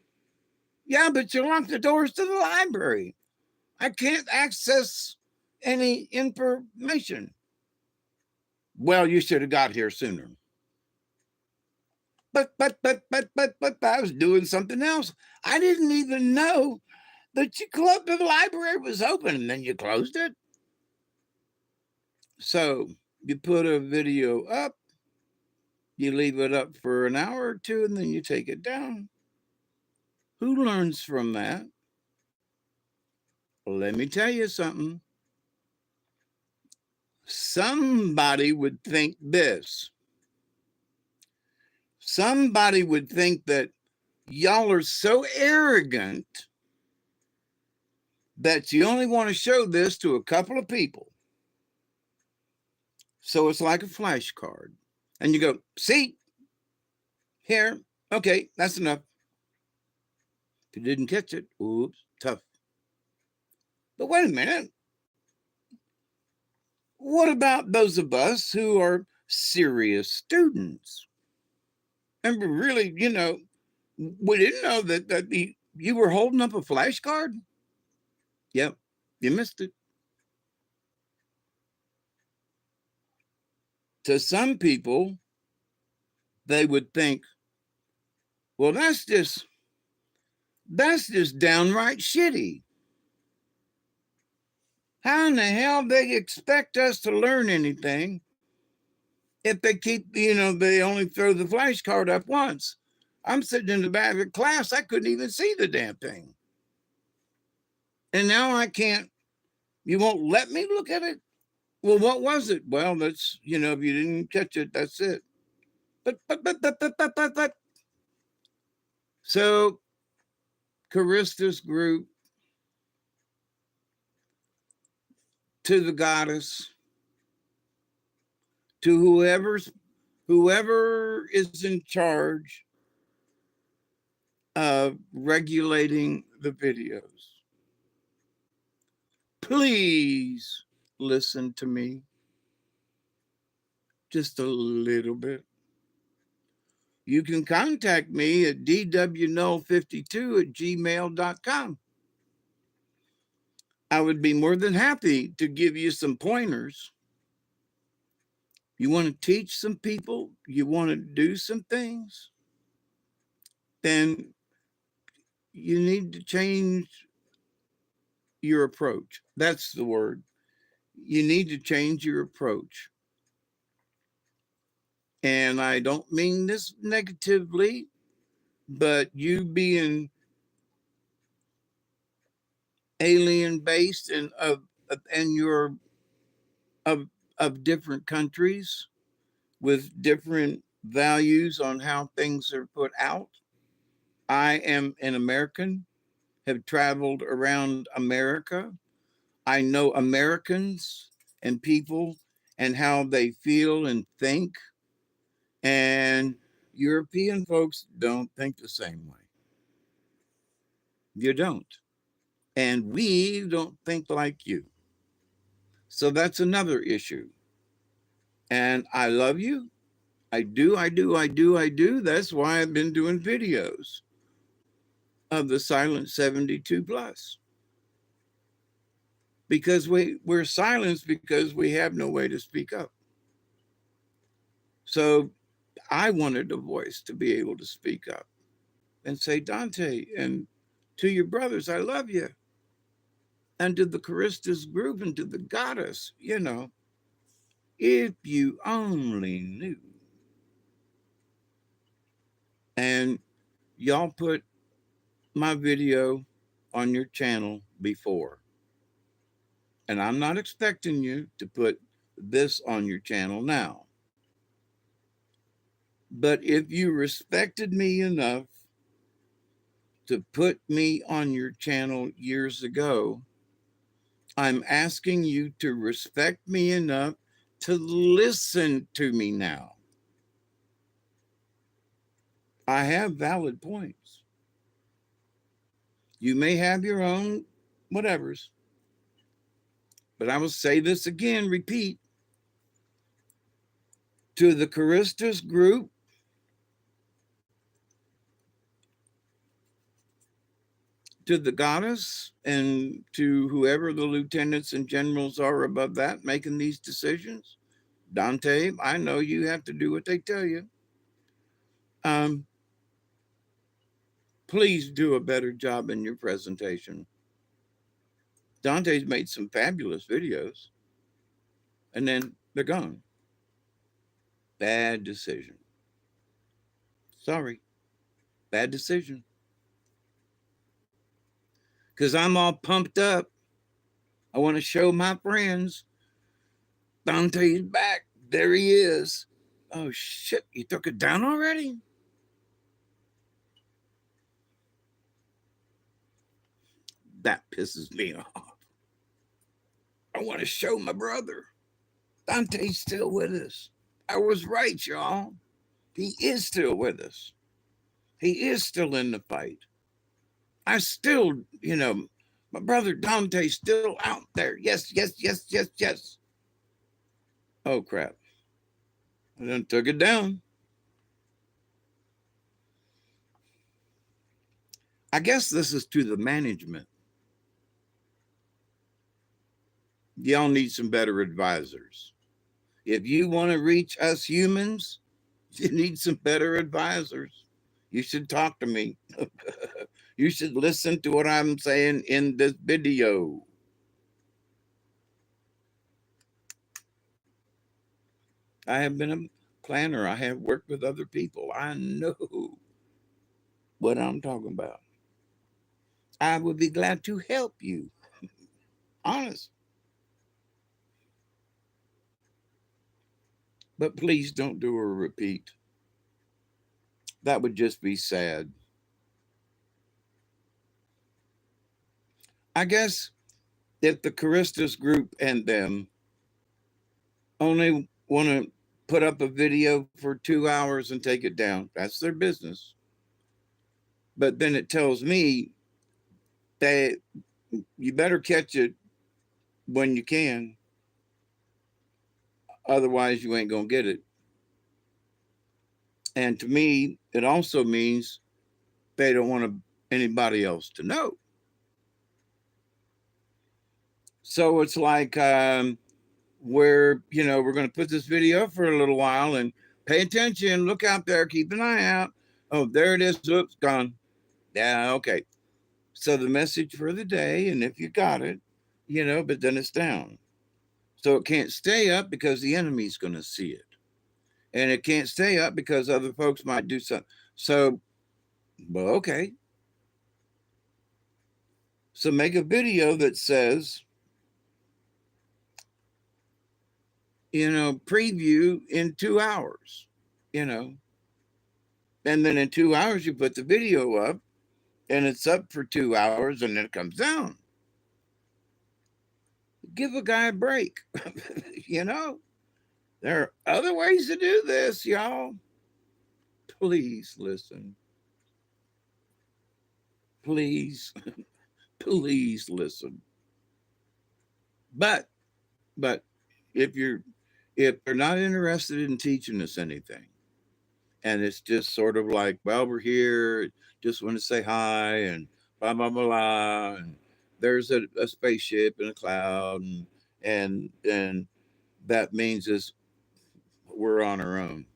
Yeah, but you locked the doors to the library. I can't access any information. Well, you should have got here sooner. But I was doing something else. I didn't even know that the library was open and then you closed it. So you put a video up, you leave it up for an hour or two, and then you take it down. Who learns from that? Let me tell you something. Somebody would think this. Somebody would think that y'all are so arrogant that you only want to show this to a couple of people. So it's like a flashcard. And you go, see, here, okay, that's enough. If you didn't catch it, oops, tough. But wait a minute. What about those of us who are serious students? And really, we didn't know that you were holding up a flashcard. Yep, you missed it. To some people, they would think, well, that's just downright shitty. How in the hell they expect us to learn anything if they keep, they only throw the flashcard up once? I'm sitting in the back of the class, I couldn't even see the damn thing. And now I can't, you won't let me look at it? Well, what was it? Well, that's, if you didn't catch it, that's it. But. So, Charistus group, to the goddess, to whoever is in charge of regulating the videos. Please listen to me just a little bit. You can contact me at dwnull52@gmail.com. I would be more than happy to give you some pointers. You want to teach some people, you want to do some things, then you need to change your approach. That's the word. You need to change your approach. And I don't mean this negatively, but you being alien based and you're of different countries with different values on how things are put out. I am an American, have traveled around America. I know Americans and people and how they feel and think. And European folks don't think the same way. You don't. And we don't think like you. So that's another issue. And I love you. I do. That's why I've been doing videos of the Silent 72 Plus. Because we're silenced because we have no way to speak up. So I wanted a voice to be able to speak up and say, Dante, and To your brothers, I love you. And to the Charistus group and to the goddess, if you only knew. And y'all put my video on your channel before. And I'm not expecting you to put this on your channel now. But if you respected me enough to put me on your channel years ago, I'm asking you to respect me enough to listen to me now. I have valid points. You may have your own whatevers, but I will say this again, repeat. To the Charistus group, to the goddess, and to whoever the lieutenants and generals are above that making these decisions, Dante, I know you have to do what they tell you. Um, please do a better job in your presentation. Dante's made some fabulous videos, and then they're gone. Bad decision. Sorry, bad decision. Because I'm all pumped up. I want to show my friends Dante's back. There he is. Oh, shit. You took it down already? That pisses me off. I want to show my brother. Dante's still with us. I was right, y'all. He is still with us. He is still in the fight. I still, my brother Dante's still out there. Yes, yes, yes, yes, yes. Oh, crap. I done took it down. I guess this is to the management. Y'all need some better advisors. If you want to reach us humans, you need some better advisors. You should talk to me. You should listen to what I'm saying in this video. I have been a planner. I have worked with other people. I know what I'm talking about. I would be glad to help you. Honest. But please don't do a repeat. That would just be sad. I guess if the Charistus group and them only want to put up a video for 2 hours and take it down, that's their business. But then it tells me that you better catch it when you can. Otherwise, you ain't going to get it. And to me, it also means they don't want anybody else to know. So it's like we're going to put this video up for a little while and pay attention. Look out there. Keep an eye out. Oh, there it is. Oops, gone. Yeah, okay. So the message for the day, and if you got it, but then it's down. So it can't stay up because the enemy's going to see it. And it can't stay up because other folks might do something. So, well, okay. So make a video that says, preview in 2 hours, and then in 2 hours you put the video up and it's up for 2 hours and then it comes down. Give a guy a break. There are other ways to do this, y'all. Please listen. Please, please listen. But if they're not interested in teaching us anything, and it's just sort of like, well, we're here, just want to say hi, and blah blah blah, blah, and there's a spaceship in a cloud, and that means is we're on our own.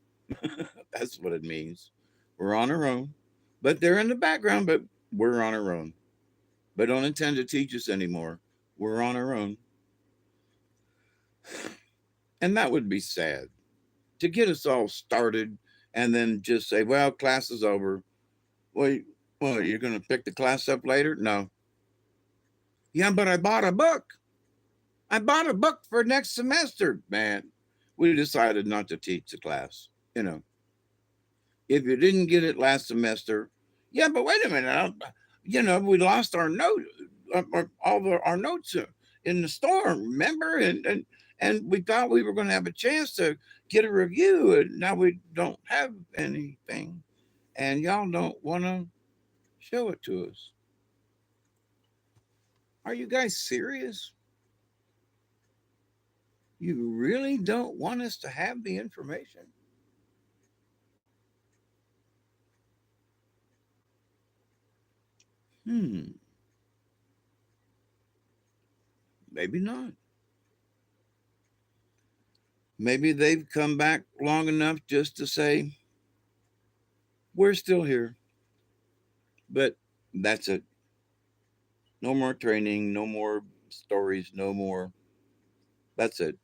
That's what it means. We're on our own, but they're in the background, but we're on our own. but don't intend to teach us anymore. We're on our own. And that would be sad to get us all started and then just say, well, class is over. Well, you're going to pick the class up later? No. Yeah, but I bought a book. I bought a book for next semester, man. We decided not to teach the class. You know, if you didn't get it last semester, yeah, but wait a minute. We lost our note, our notes in the storm, remember? And we thought we were going to have a chance to get a review, and now we don't have anything, and y'all don't want to show it to us. Are you guys serious? You really don't want us to have the information? Hmm, maybe not. Maybe they've come back long enough just to say, we're still here. But that's it. No more training, no more stories, no more. That's it.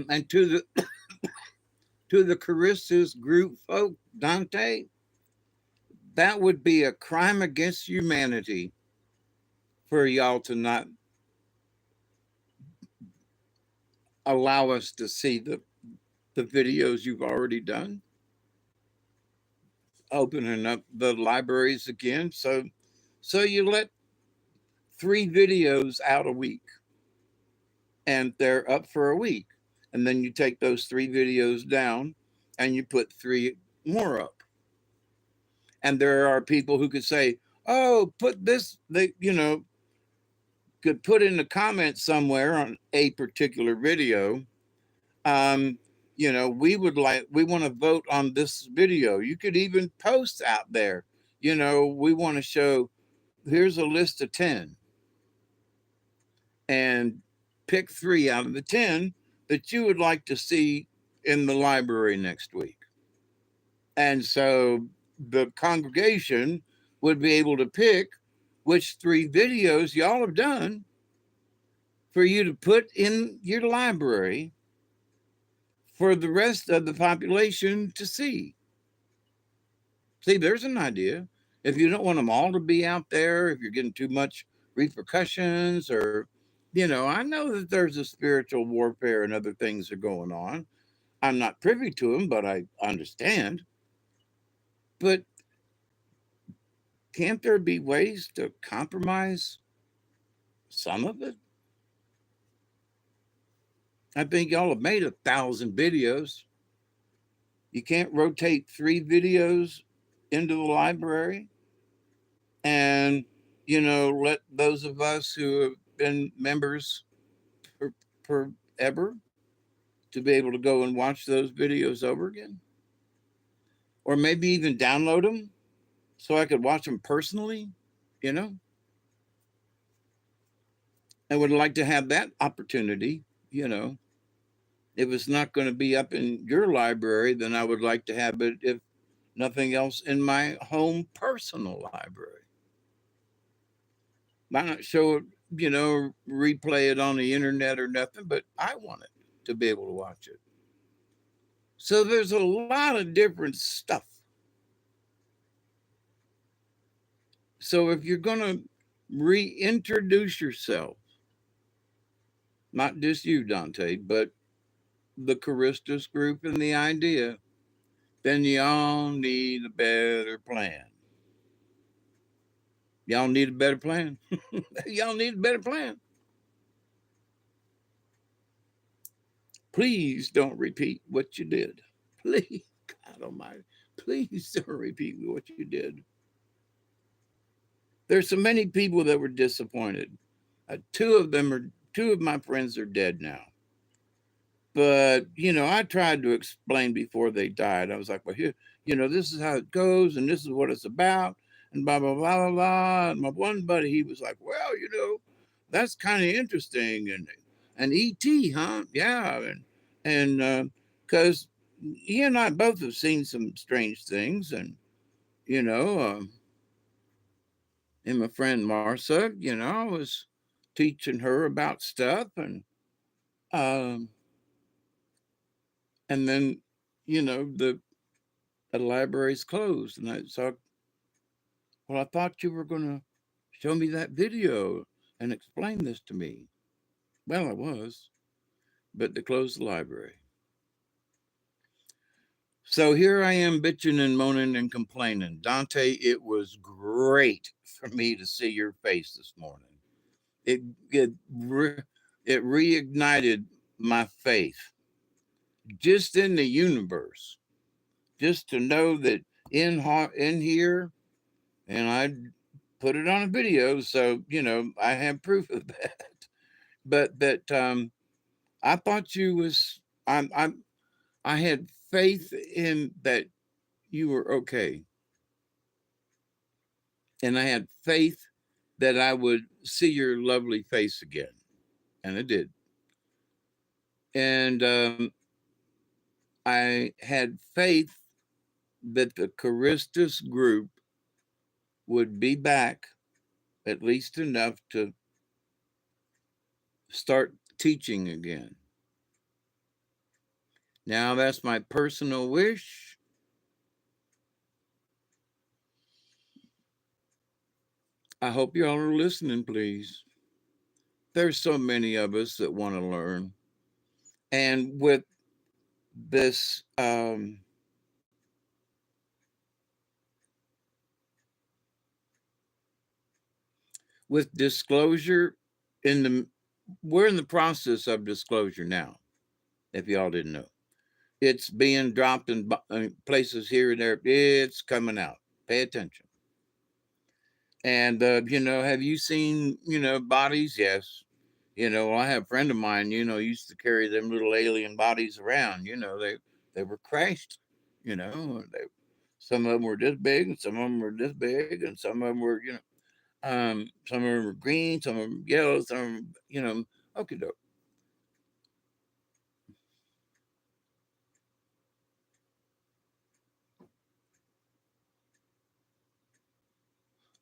And to the Charistus group folk, Dante, that would be a crime against humanity for y'all to not allow us to see the videos you've already done, opening up the libraries again. So you let 3 videos out a week and they're up for a week. And then you take those 3 videos down and you put 3 more up. And there are people who could say, oh, put this, could put in the comments somewhere on a particular video. Um, we want to vote on this video. You could even post out there, we want to show, here's a list of 10 and pick 3 out of the 10 that you would like to see in the library next week. And so the congregation would be able to pick which 3 videos y'all have done for you to put in your library for the rest of the population to see. See, there's an idea. If you don't want them all to be out there, if you're getting too much repercussions, or, I know that there's a spiritual warfare and other things are going on. I'm not privy to them, but I understand. But can't there be ways to compromise some of it? I think y'all have made 1,000 videos. You can't rotate 3 videos into the library and, let those of us who have been members for, forever to be able to go and watch those videos over again. Or maybe even download them so I could watch them personally, you know? I would like to have that opportunity, you know. If it's not going to be up in your library, then I would like to have it, if nothing else, in my home personal library. Why not show it, replay it on the internet or nothing, but I want it to be able to watch it. So there's a lot of different stuff. So if you're going to reintroduce yourself, not just you, Dante, but the Charistus group and the idea, then y'all need a better plan. Y'all need a better plan. Y'all need a better plan. Please don't repeat what you did. Please, God Almighty, please don't repeat what you did. There's so many people that were disappointed. Two of my friends are dead now. But, I tried to explain before they died. I was like, well, here, this is how it goes and this is what it's about and blah, blah, blah, blah, blah. And my one buddy, he was like, well, that's kind of interesting. And E.T., huh? Yeah. And because he and I both have seen some strange things. And, you know, um, and my friend Marcia, I was teaching her about stuff. Um, and then, the library's closed. And so, well, I thought you were going to show me that video and explain this to me. Well, I was, but they closed the library. So here I am bitching and moaning and complaining. Dante, it was great for me to see your face this morning. It it, it reignited my faith just in the universe, just to know that in here, and I put it on a video, so I have proof of that. But that I thought you was I had faith in that you were okay, and I had faith that I would see your lovely face again, and I did. And I had faith that the Charistus group would be back at least enough to start teaching again. Now, that's my personal wish. I hope y'all are listening, please. There's so many of us that want to learn. And with this, with disclosure, we're in the process of disclosure now, if y'all didn't know. It's being dropped in places here and there. It's coming out. Pay attention. And, have you seen, bodies? Yes. I have a friend of mine, used to carry them little alien bodies around. They were crashed, some of them were this big and some of them were this big and some of them were, some of them were green, some of them yellow, some of them, okay, doke.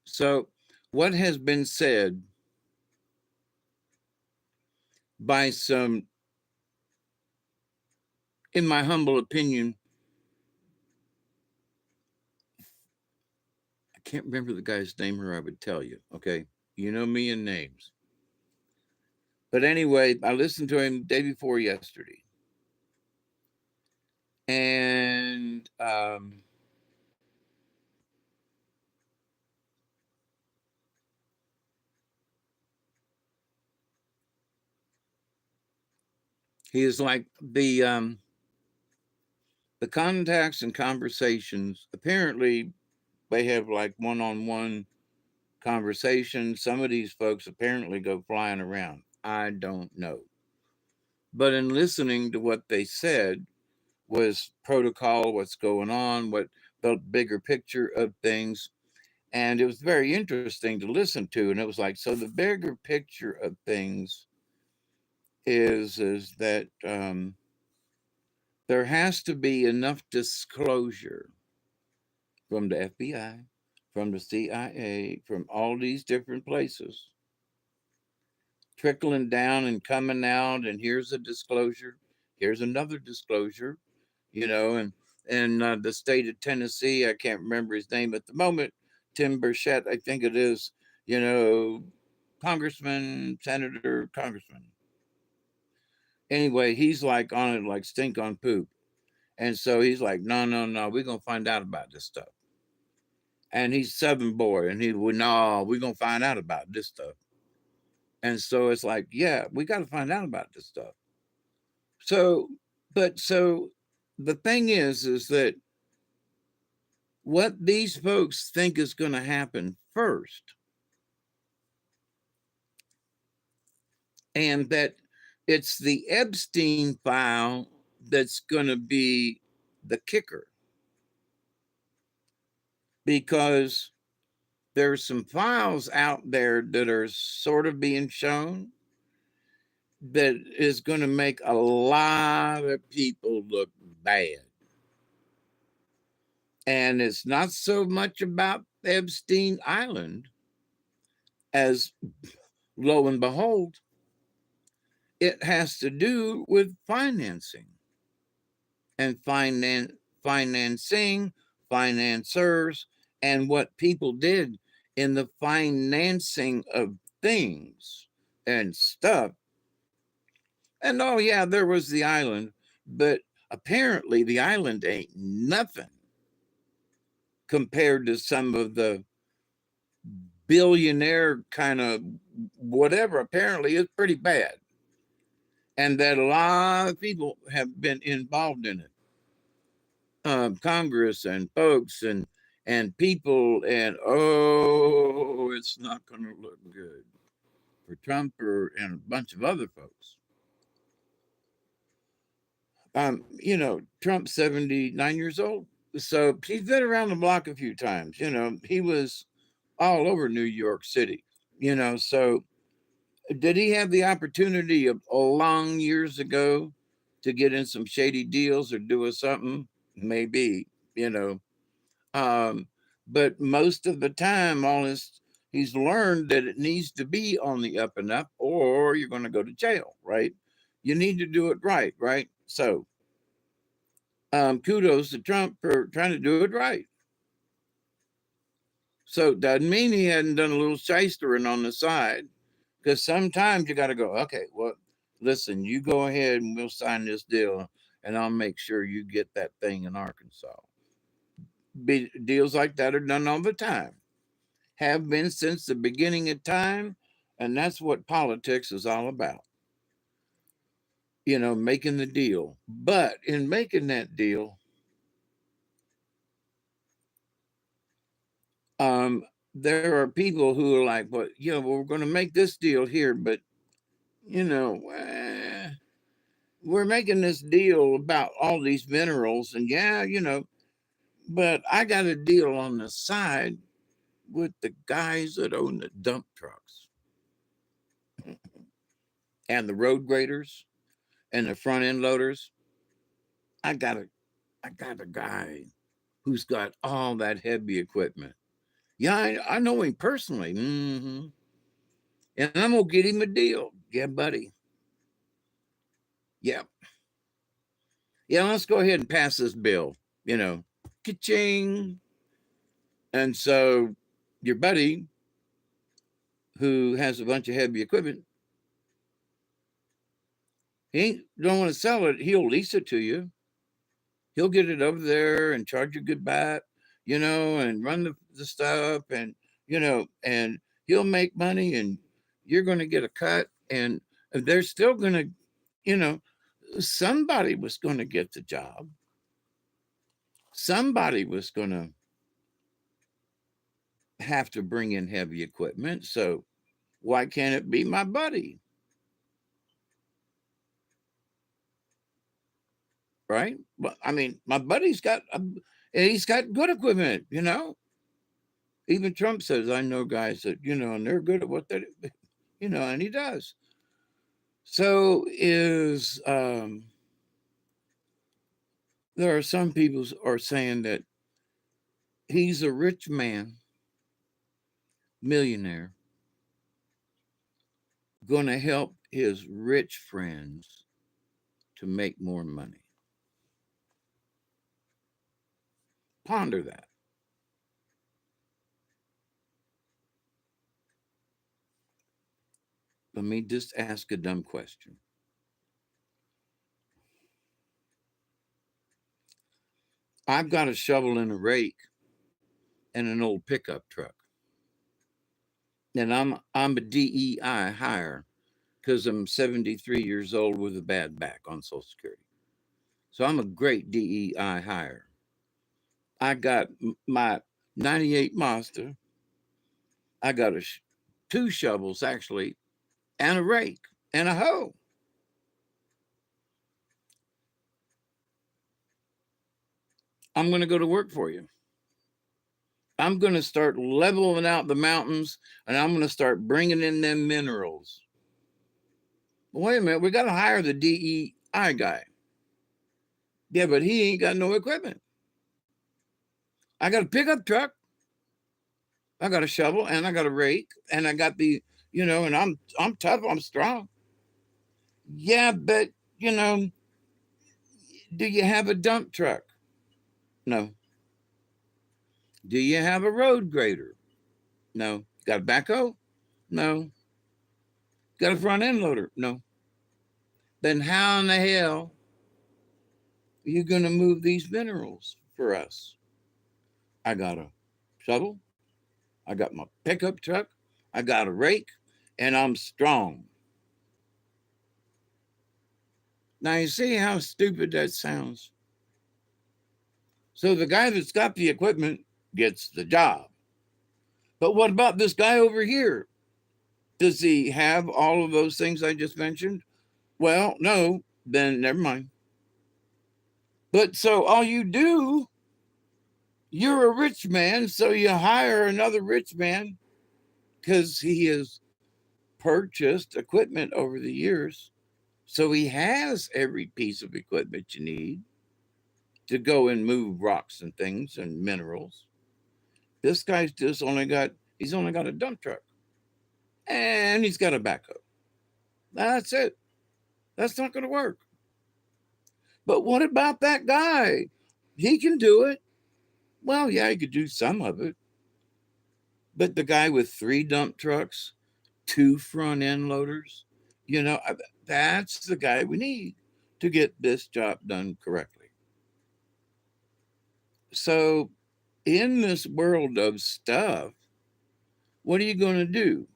So, what has been said by some, in my humble opinion, I can't remember the guy's name or I would tell you, okay? You know me and names. But anyway, I listened to him day before yesterday. And he is like the contacts and conversations. Apparently, they have like one-on-one conversations. Some of these folks apparently go flying around. I don't know. But in listening to what they said was protocol, what's going on, what the bigger picture of things. And it was very interesting to listen to. And it was like, so the bigger picture of things is that there has to be enough disclosure from the FBI, from the CIA, from all these different places, trickling down and coming out. And here's a disclosure. Here's another disclosure, and the state of Tennessee, I can't remember his name at the moment, Tim Burchett, I think it is, congressman, senator, congressman. Anyway, he's like on it like stink on poop. And so he's like, no, no, no, we're going to find out about this stuff. And he's Southern boy. And he would, no, we're going to find out about this stuff. And so it's like, yeah, we got to find out about this stuff. So, so the thing is that what these folks think is going to happen first, and that It's the Epstein file that's going to be the kicker, because there's some files out there that are sort of being shown that is going to make a lot of people look bad. And it's not so much about Epstein Island as, lo and behold, it has to do with financing and financing, financiers, and what people did in the financing of things and stuff. And oh, yeah, there was the island, but apparently the island ain't nothing compared to some of the billionaire kind of whatever. Apparently, it's pretty bad. And that a lot of people have been involved in it. Congress and folks and people, and oh, it's not going to look good for Trump and a bunch of other folks. Trump's 79 years old, so he's been around the block a few times. He was all over New York City. So did he have the opportunity of long years ago to get in some shady deals or do something? Maybe, you know. Um, but most of the time, he's learned that it needs to be on the up and up, or you're going to go to jail, right? You need to do it right, right? So kudos to Trump for trying to do it right. So doesn't mean he hadn't done a little shystering on the side, because sometimes you got to go, okay, well, listen, you go ahead and we'll sign this deal, and I'll make sure you get that thing in Arkansas. Deals like that are done all the time, have been since the beginning of time, and that's what politics is all about. Making the deal. But in making that deal, there are people who are like, well, we're going to make this deal here, but you know, we're making this deal about all these minerals, and but I got a deal on the side with the guys that own the dump trucks and the road graders and the front end loaders. I got a guy who's got all that heavy equipment. Yeah, I know him personally. And I'm gonna get him a deal. Yeah, buddy. Yeah. Yeah, let's go ahead and pass this bill. Ka-ching. And so your buddy who has a bunch of heavy equipment, he don't want to sell it. He'll lease it to you. He'll get it over there and charge you good back, and run the stuff, and he'll make money, and you're going to get a cut, and they're still going to, you know, somebody was going to get the job. Somebody was going to have to bring in heavy equipment. So why can't it be my buddy? Right? But I mean, my buddy's he's got good equipment, Even Trump says, I know guys that, and they're good at what they do, and he does. So there are some people are saying that he's a rich man, millionaire, going to help his rich friends to make more money. Ponder that. Let me just ask a dumb question. I've got a shovel and a rake and an old pickup truck. And I'm a DEI hire because I'm 73 years old with a bad back on Social Security. So I'm a great DEI hire. I got my 98 Mazda. I got two shovels actually, and a rake and a hoe. I'm going to go to work for you. I'm going to start leveling out the mountains and I'm going to start bringing in them minerals. Wait a minute, we got to hire the DEI guy. Yeah, but he ain't got no equipment. I got a pickup truck. I got a shovel and I got a rake and I got the, and I'm tough, I'm strong. Yeah, but do you have a dump truck? No. Do you have a road grader? No. Got a backhoe? No. Got a front end loader? No. Then how in the hell are you going to move these minerals for us? I got a shovel. I got my pickup truck. I got a rake, and I'm strong. Now you see how stupid that sounds. So the guy that's got the equipment gets the job. But what about this guy over here? Does he have all of those things I just mentioned? Well, no, then never mind. But so all you do, you're a rich man, so you hire another rich man because he has purchased equipment over the years. So he has every piece of equipment you need to go and move rocks and things and minerals. This guy's he's only got a dump truck and he's got a backhoe. That's it. That's not going to work. But what about that guy? He can do it. Well, yeah, he could do some of it. But the guy with 3 dump trucks, 2 front end loaders, that's the guy we need to get this job done correctly. So, in this world of stuff, what are you going to do?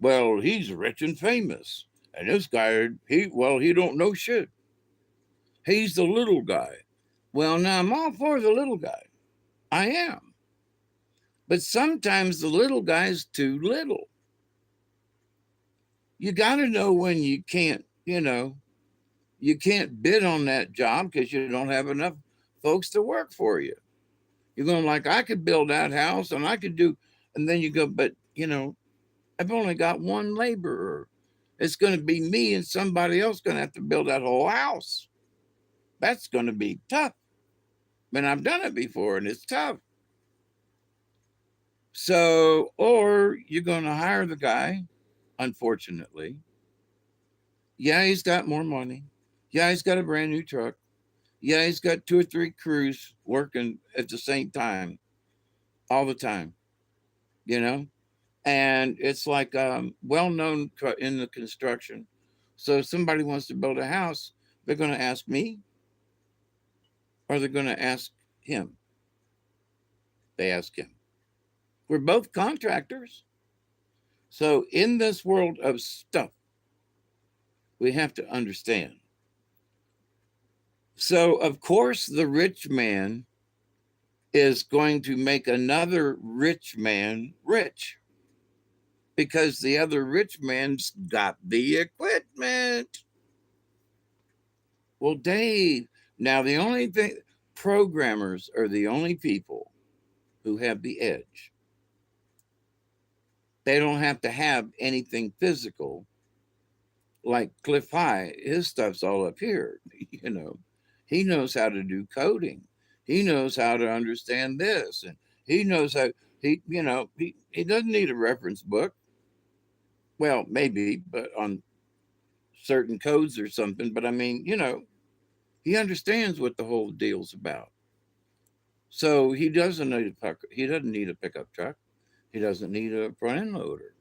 Well, he's rich and famous. And this guy, he don't know shit. He's the little guy. Well, now I'm all for the little guy. I am. But sometimes the little guy's too little. You got to know when you can't, you can't bid on that job because you don't have enough folks to work for you. You're going like, I could build that house and I could do, and then you go, but, I've only got one laborer. It's going to be me and somebody else going to have to build that whole house. That's going to be tough. And I've done it before and it's tough. So, or you're going to hire the guy, unfortunately. Yeah, he's got more money. Yeah, he's got a brand new truck. Yeah, he's got 2 or 3 crews working at the same time, all the time, And it's like well-known in the construction. So if somebody wants to build a house, they're going to ask me or they're going to ask him. They ask him. We're both contractors. So in this world of stuff, we have to understand. So, of course, the rich man is going to make another rich man rich because the other rich man's got the equipment. Well, Dave, now the only thing, programmers are the only people who have the edge. They don't have to have anything physical like Cliff High. His stuff's all up here, He knows how to do coding. He knows how to understand this. And he knows how, he doesn't need a reference book. Well, maybe, but on certain codes or something. But I mean, he understands what the whole deal's about. So he doesn't need a pickup truck. He doesn't need a front end loader.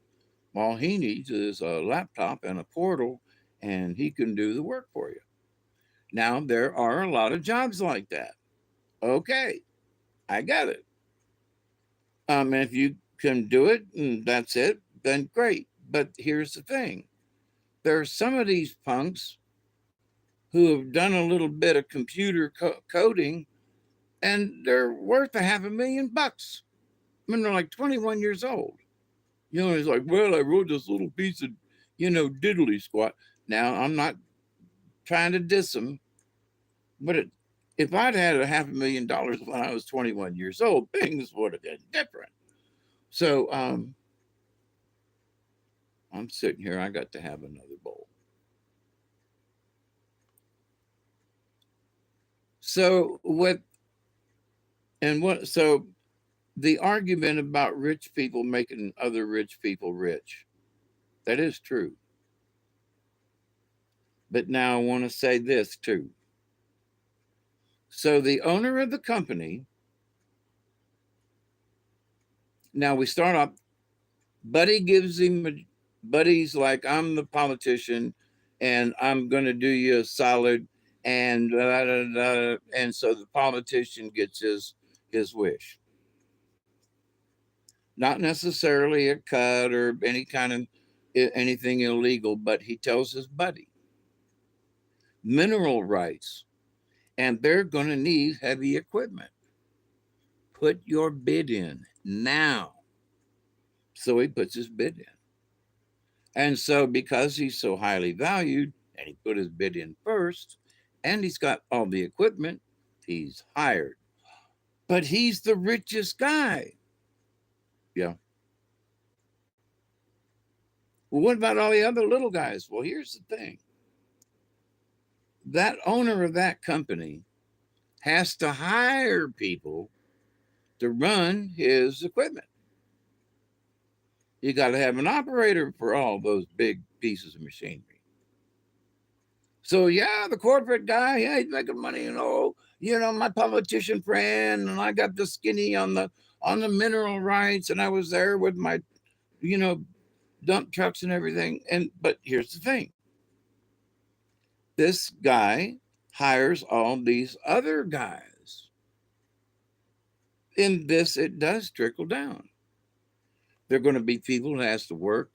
All he needs is a laptop and a portal, and he can do the work for you. Now, there are a lot of jobs like that. Okay, I get it. And if you can do it and that's it, then great. But here's the thing. There are some of these punks who have done a little bit of computer coding and they're worth $500,000. I mean, they're like 21 years old. It's like, well, I wrote this little piece of, diddly squat. Now, I'm not trying to diss them, but If I'd had a $500,000 when I was 21 years old, things would have been different. So I'm sitting here, I got to have another bowl. So so the argument about rich people making other rich people rich, that is true. But now I want to say this too. So the owner of the company, now we start off, Buddy gives him, Buddy's like, I'm the politician and I'm going to do you a solid. And, and so the politician gets his wish. Not necessarily a cut or any kind of anything illegal, but he tells his buddy mineral rights, and they're going to need heavy equipment. Put your bid in now. So he puts his bid in. And so, because he's so highly valued and he put his bid in first and he's got all the equipment, he's hired. But he's the richest guy. Yeah. Well, what about all the other little guys? Well, here's the thing, that owner of that company has to hire people to run his equipment. You got to have an operator for all those big pieces of machinery. So yeah, the corporate guy, yeah, he's making money, my politician friend, and I got the skinny on the mineral rights, and I was there with my, you know, dump trucks and everything. But here's the thing. This guy hires all these other guys. In this, it does trickle down. They're going to be people that has to work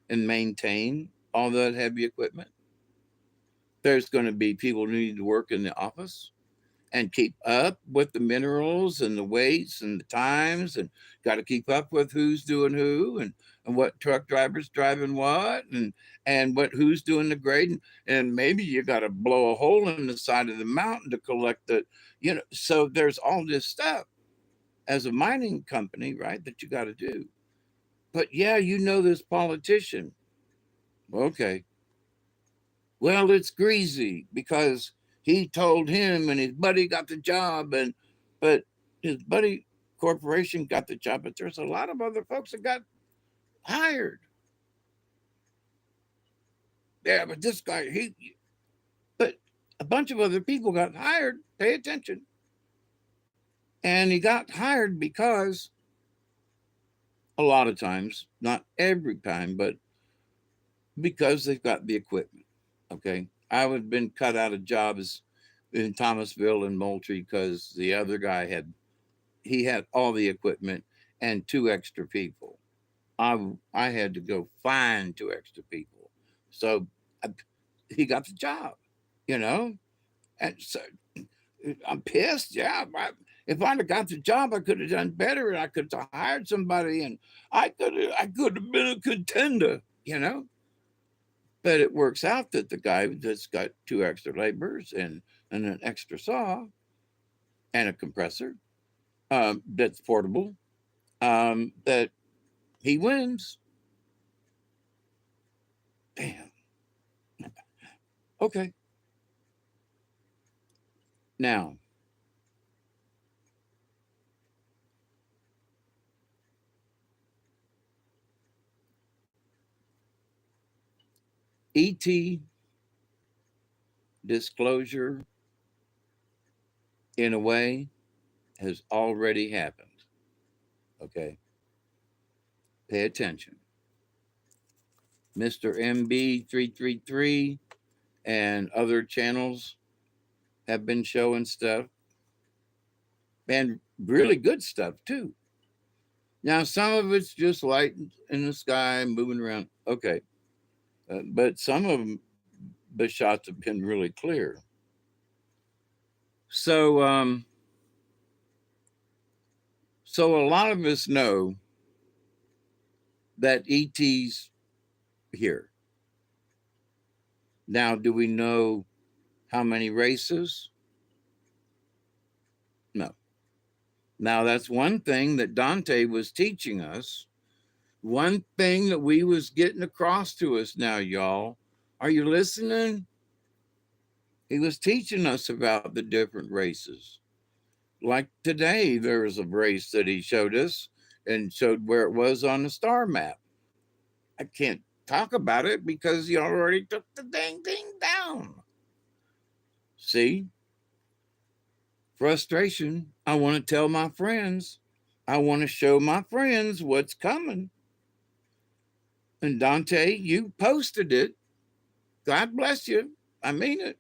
and maintain all that heavy equipment. There's going to be people who need to work in the office and keep up with the minerals and the weights and the times, and got to keep up with who's doing who, and what truck drivers driving what, and what who's doing the grading. And maybe you got to blow a hole in the side of the mountain to collect so there's all this stuff as a mining company, right, that you got to do. But yeah, this politician. Okay. Well, it's greasy because he told him and his buddy got the job, but his buddy corporation got the job, but there's a lot of other folks that got hired. Yeah, but this guy, but a bunch of other people got hired. Pay attention. And he got hired because a lot of times, not every time, but because they've got the equipment. Okay. I have been cut out of jobs in Thomasville and Moultrie because the other guy had all the equipment and two extra people. I had to go find two extra people. So I, he got the job, you know? And so I'm pissed. Yeah. If I'd have got the job, I could have done better and I could have hired somebody and I could have been a contender. But it works out that the guy that's got two extra laborers and an extra saw and a compressor that's portable, that he wins. Damn. Okay. Now, ET disclosure, in a way, has already happened. Okay. Pay attention. Mr. MB333 and other channels have been showing stuff, and really good stuff too. Now, some of it's just light in the sky moving around. Okay. But some of them, the shots have been really clear. So, so a lot of us know that ET's here. Now, do we know how many races? Now that's one thing that Dante was teaching us. One thing that we was getting across to us now, y'all. Are you listening? He was teaching us about the different races. Like today, there was a race that he showed us and showed where it was on the star map. I can't talk about it because he already took the dang thing down. See? Frustration. I want to tell my friends. I want to show my friends what's coming. And Dante, you posted it. God bless you. I mean it.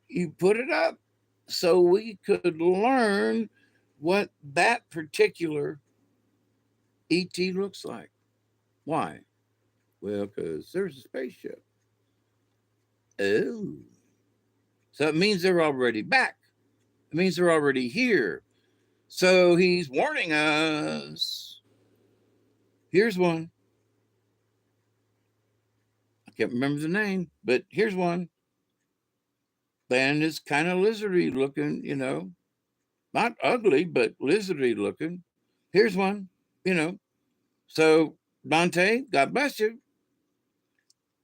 You put it up so we could learn what that particular ET looks like. Why? Well, because there's a spaceship. Oh. So it means they're already back. It means they're already here. So he's warning us. Here's one. I can't remember the name, but here's one. And it's kind of lizardy looking, not ugly, but lizardy looking. Here's one, you know. So, Dante, God bless you.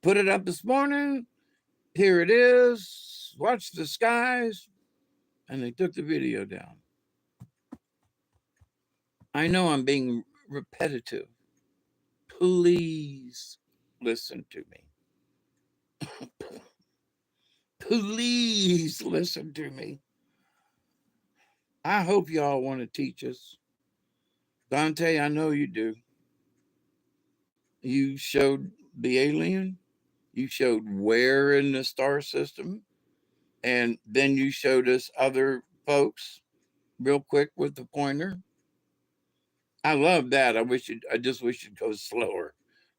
Put it up this morning. Here it is. Watch the skies. And they took the video down. I know I'm being repetitive. Please listen to me. Please listen to me. I hope y'all want to teach us. Dante, I know you do. You showed the alien, you showed where in the star system, and then you showed us other folks real quick with the pointer. I love that. I just wish it'd go slower,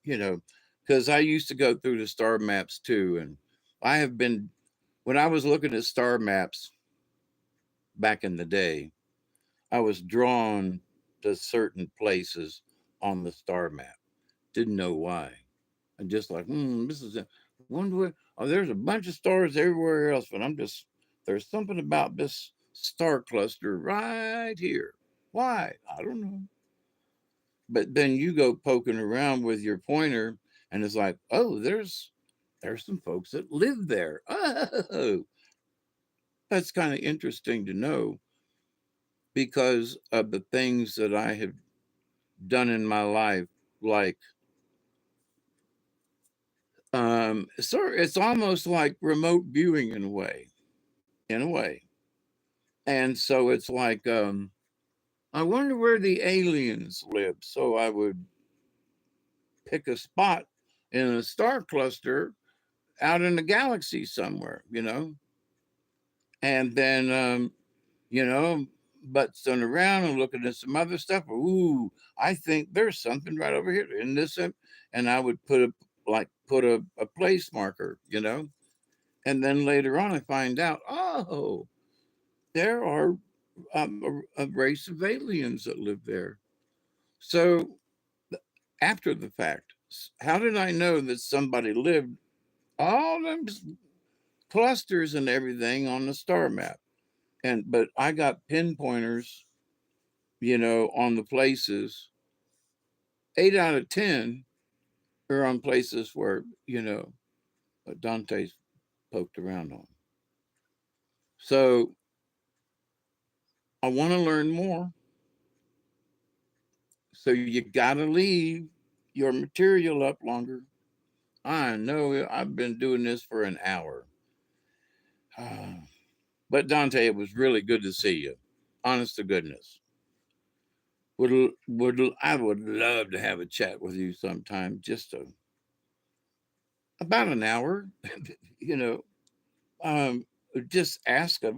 you know, because I used to go through the star maps too. And I have been, when I was looking at star maps back in the day, I was drawn to certain places on the star map. Didn't know why. And just like, this is a wonder what, oh, there's a bunch of stars everywhere else, but there's something about this star cluster right here. Why? I don't know. But then you go poking around with your pointer, and it's like, oh, there's some folks that live there. Oh, that's kind of interesting to know because of the things that I have done in my life, like it's almost like remote viewing in a way. And so it's like, I wonder where the aliens live. So I would pick a spot in a star cluster out in the galaxy somewhere, and then, you know, butting around and looking at some other stuff. Ooh, I think there's something right over here in this, and I would put a place marker, and then later on I find out, oh, there are a race of aliens that live there. So after the fact, how did I know that somebody lived all them clusters and everything on the star map? But I got pinpointers, on the places. 8 out of 10 are on places where Dante's poked around on. So I want to learn more. So you gotta leave your material up longer. I know I've been doing this for an hour. But Dante, it was really good to see you. Honest to goodness. I would love to have a chat with you sometime, just about an hour. you know, um, just ask a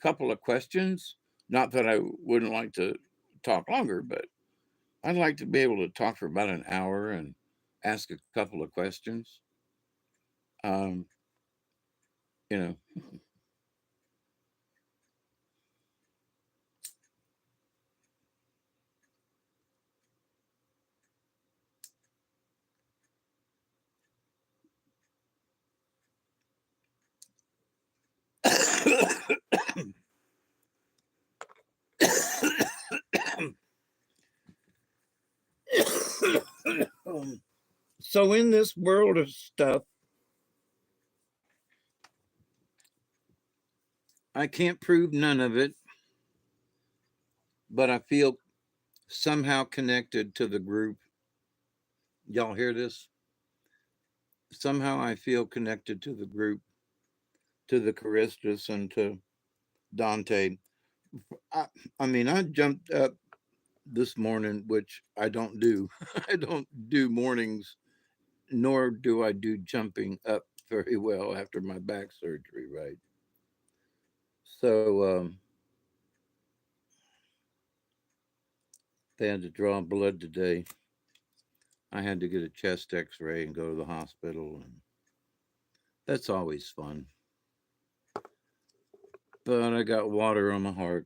couple of questions. Not that I wouldn't like to talk longer, but I'd like to be able to talk for about an hour and ask a couple of questions. Um, you know, So in this world of stuff, I can't prove none of it, but I feel somehow connected to the group. Y'all hear this? Somehow I feel connected to the group, to the Charistus and to Dante. I, I mean, I jumped up this morning, which I don't do. I don't do mornings, nor do I do jumping up very well after my back surgery, right? So they had to draw blood today. I had to get a chest x ray and go to the hospital, and that's always fun. But I got water on my heart,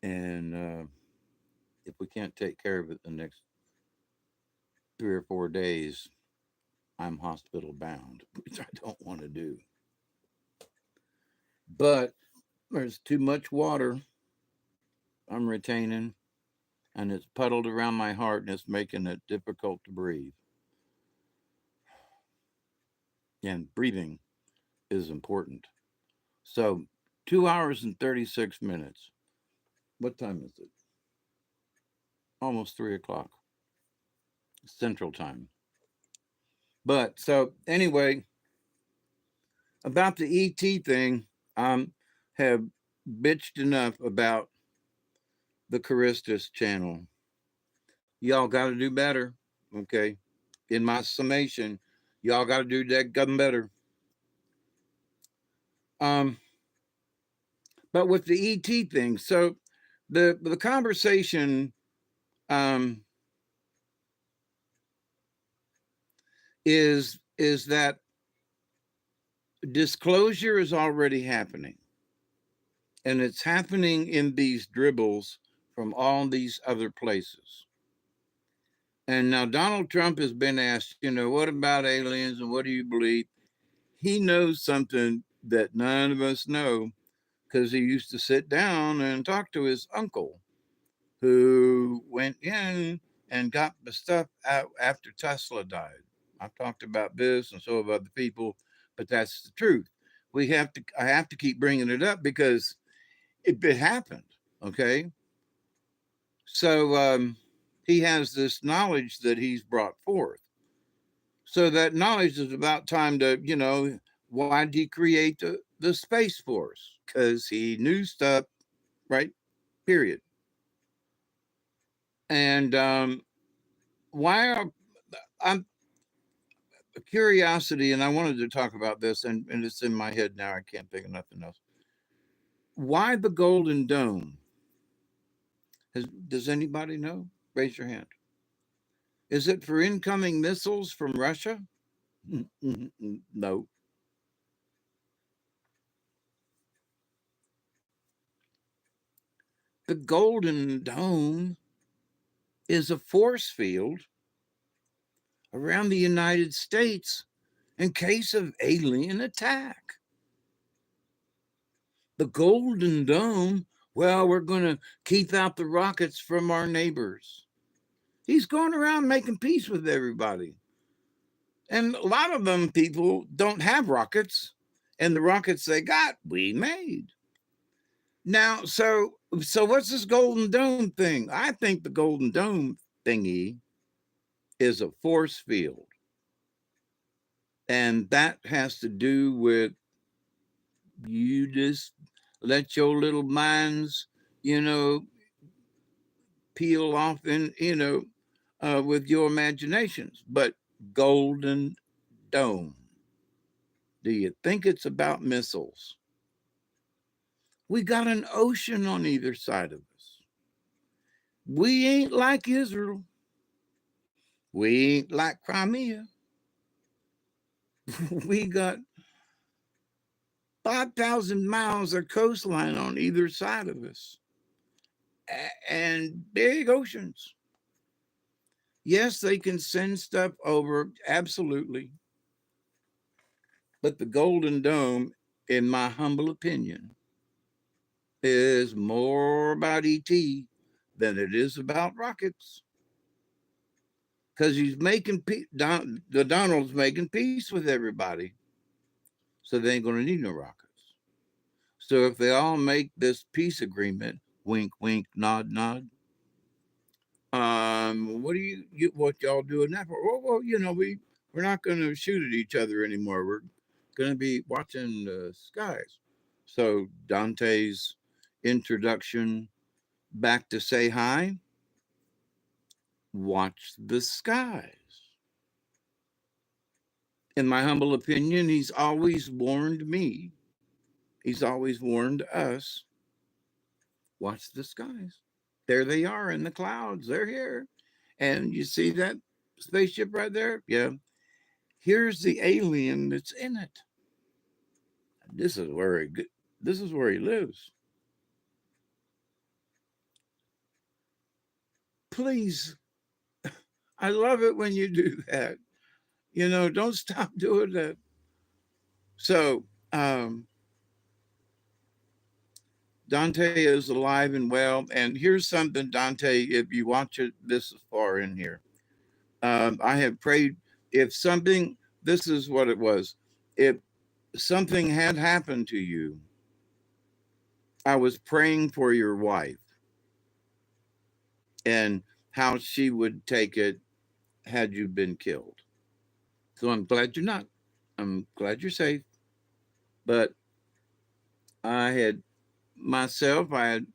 and if we can't take care of it the next 3 or 4 days, I'm hospital bound, which I don't want to do. But there's too much water I'm retaining, and it's puddled around my heart, and it's making it difficult to breathe. And breathing is important. So, 2 hours and 36 minutes. What time is it? Almost 3 o'clock Central Time. But so, anyway, about the ET thing, have bitched enough about the Charistus channel. Y'all got to do better. Okay. In my summation, y'all got to do that gun better. Um, but with the ET thing, so the conversation um is that disclosure is already happening, and it's happening in these dribbles from all these other places. And now Donald Trump has been asked, what about aliens and what do you believe? He knows something that none of us know because he used to sit down and talk to his uncle who went in and got the stuff out after Tesla died. I've talked about this and so have other people, but that's the truth. I have to keep bringing it up because it happened. Okay. So he has this knowledge that he's brought forth. So that knowledge is about time to, why did he create the Space Force? Because he knew stuff, right? Period. And why are I'm a curiosity, and I wanted to talk about this, and it's in my head now. I can't think of nothing else. Why the Golden Dome? Does anybody know? Raise your hand. Is it for incoming missiles from Russia? No. The Golden Dome is a force field around the United States in case of alien attack. The Golden Dome, well, we're going to keep out the rockets from our neighbors. He's going around making peace with everybody. And a lot of them people don't have rockets, and the rockets they got, we made. Now, so what's this Golden Dome thing? I think the Golden Dome thingy is a force field. And that has to do with you just let your little minds, you know, peel off and, with your imaginations. But Golden Dome, do you think it's about missiles? We got an ocean on either side of us. We ain't like Israel. We ain't like Crimea. We got 5,000 miles of coastline on either side of us and big oceans. Yes, they can send stuff over, absolutely. But the Golden Dome, in my humble opinion, is more about ET than it is about rockets. because he's making the Donald's making peace with everybody, so they ain't gonna need no rockets. So if they all make this peace agreement, wink, wink, nod, nod. What do what y'all doing that for? Well, we're not going to shoot at each other anymore. We're going to be watching the skies. So Dante's introduction back to say hi, watch the skies. In my humble opinion, he's always warned me. He's always warned us. Watch the skies. There they are in the clouds. They're here. And you see that spaceship right there? Yeah. Here's the alien that's in it. This is where this is where he lives. Please, I love it when you do that. Don't stop doing that. So, Dante is alive and well. And here's something, Dante, if you watch it this far in here. I have prayed if something, this is what it was. If something had happened to you, I was praying for your wife and how she would take it had you been killed. So I'm glad you're not. I'm glad you're safe. But I had I had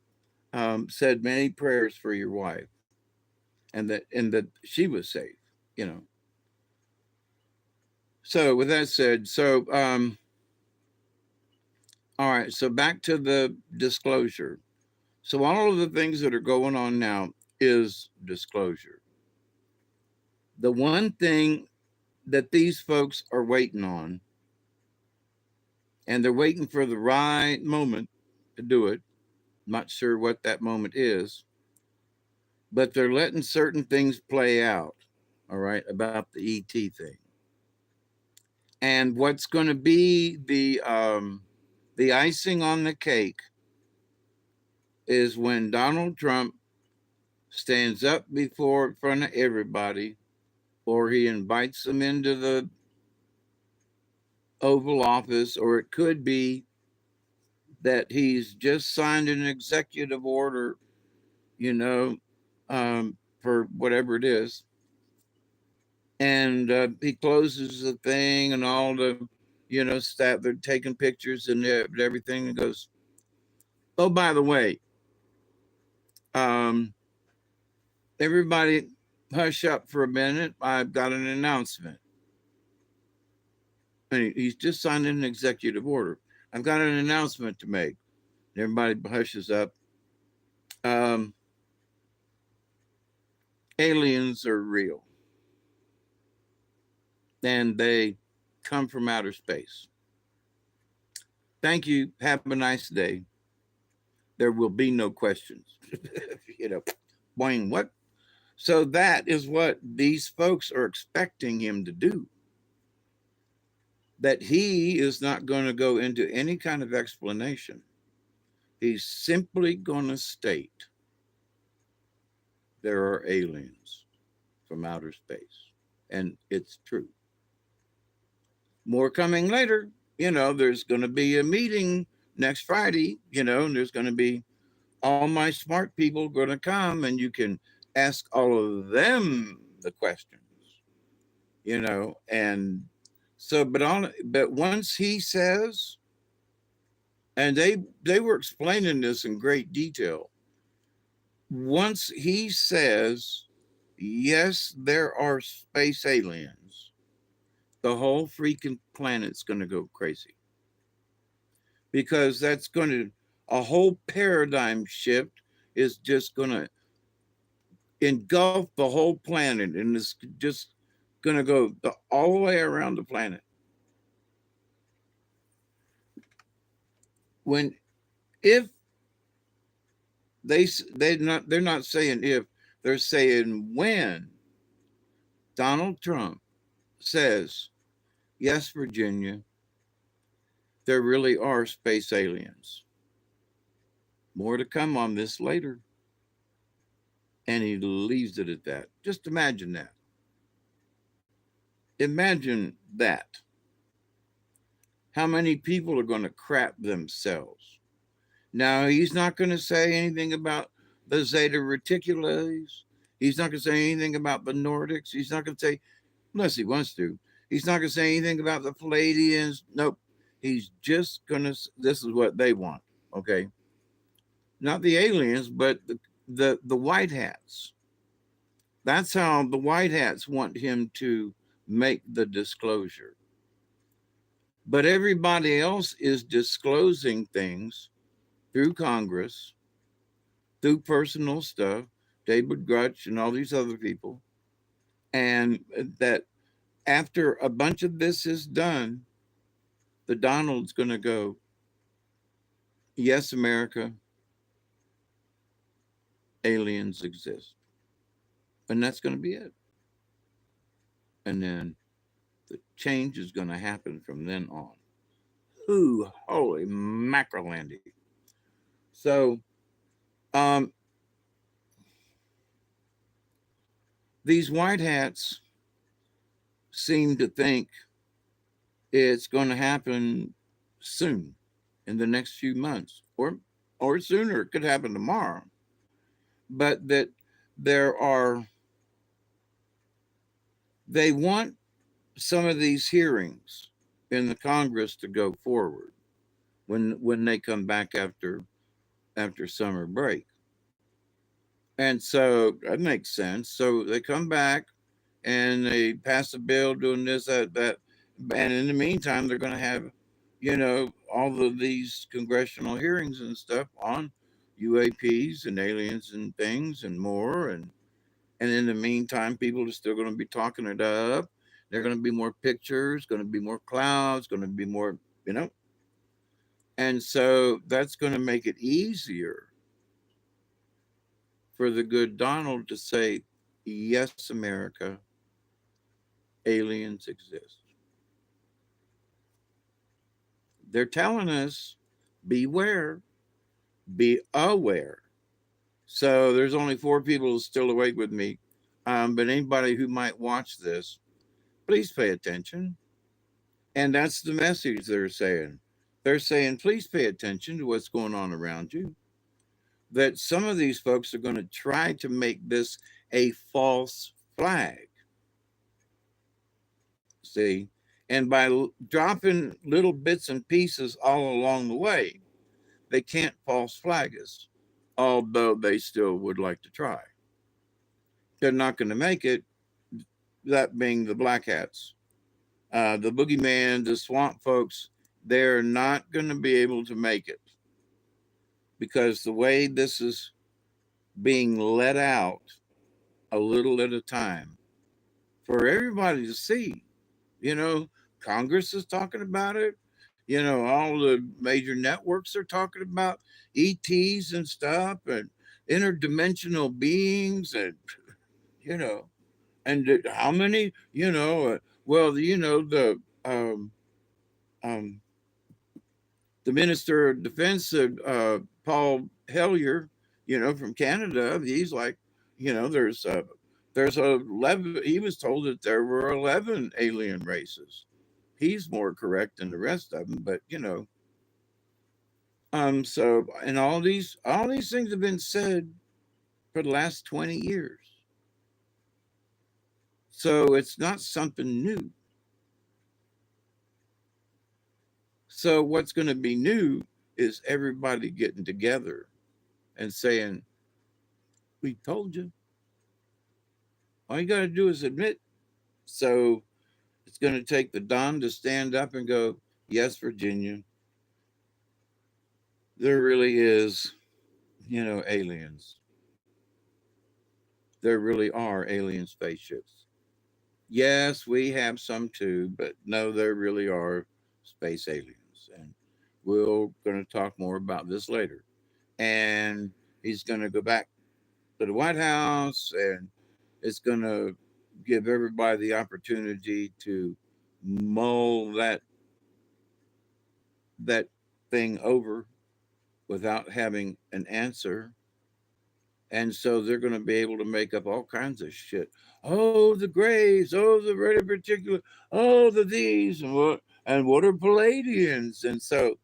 said many prayers for your wife, and that she was safe. You know. So with that said, all right. So back to the disclosure. So all of the things that are going on now is disclosure. The one thing that these folks are waiting on, and they're waiting for the right moment to do it. Not sure what that moment is, but they're letting certain things play out, all right, about the ET thing. And what's going to be the icing on the cake is when Donald Trump stands up before in front of everybody, or he invites them into the Oval Office, or it could be that he's just signed an executive order, you know, for whatever it is. And he closes the thing, and all the, staff, they're taking pictures and everything, and goes, oh, by the way, um, everybody hush up for a minute. I've got an announcement. And he's just signed an executive order. I've got an announcement to make. Everybody hushes up. Um, Aliens are real, and they come from outer space. Thank you. Have a nice day. There will be no questions. Wayne, what? So that is what these folks are expecting him to do. That he is not going to go into any kind of explanation. He's simply going to state there are aliens from outer space. And it's true. More coming later. There's going to be a meeting next Friday, and there's going to be all my smart people going to come, and you can ask all of them the questions, and so, but once he says, and they were explaining this in great detail, once he says, yes, there are space aliens, the whole freaking planet's going to go crazy, because that's going to, a whole paradigm shift is just going to engulf the whole planet, and it's just going to go all the way around the planet. When, if they're not saying if, they're saying when Donald Trump says, yes, Virginia, there really are space aliens. More to come on this later. And he leaves it at that. Just imagine that. Imagine that. How many people are going to crap themselves? Now, he's not going to say anything about the Zeta Reticulates. He's not going to say anything about the Nordics. He's not going to say, unless he wants to, he's not going to say anything about the Palladians. Nope. He's just going to, this is what they want. Okay. Not the aliens, but the white hats. That's how the white hats want him to make the disclosure. But everybody else is disclosing things through Congress, through personal stuff, David Grutch and all these other people. And that after a bunch of this is done, the Donald's going to go, yes, America, aliens exist. And that's going to be it. And then the change is going to happen from then on. Ooh, holy mackerel, Andy. So, um, these white hats seem to think it's going to happen soon, in the next few months, or sooner. It could happen tomorrow. But that there are, they want some of these hearings in the Congress to go forward when they come back after summer break. And so that makes sense. So they come back and they pass a bill doing this, that. And in the meantime, they're going to have, all of these congressional hearings and stuff on UAPs and aliens and things and more. And in the meantime, people are still going to be talking it up. There are going to be more pictures, going to be more clouds, going to be more, you know. And so that's going to make it easier for the good Donald to say, yes, America, aliens exist. They're telling us, beware, be aware. So there's only 4 people still awake with me. But anybody who might watch this, please pay attention. And that's the message they're saying. They're saying, please pay attention to what's going on around you. That some of these folks are going to try to make this a false flag. See? And by dropping little bits and pieces all along the way, they can't false flag us, although they still would like to try. They're not going to make it, that being the black hats. The boogeyman, the swamp folks, they're not going to be able to make it because the way this is being let out a little at a time for everybody to see, you know, Congress is talking about it. All the major networks are talking about ETs and stuff and interdimensional beings and, you know, and how many, um, um, the Minister of Defense, Paul Hellyer, from Canada, he's like, there's 11. He was told that there were 11 alien races. He's more correct than the rest of them, but so and all these things have been said for the last 20 years. So it's not something new. So what's going to be new is everybody getting together and saying, we told you. All you got to do is admit. So it's going to take the Don to stand up and go, yes, Virginia, there really is, aliens. There really are alien spaceships. Yes, we have some too, but no, there really are space aliens. And we're going to talk more about this later. And he's going to go back to the White House and it's going to give everybody the opportunity to mull that thing over without having an answer. And so they're going to be able to make up all kinds of shit. Oh, the grays. Oh, the very particular. Oh, the these. And what are Palladians? And so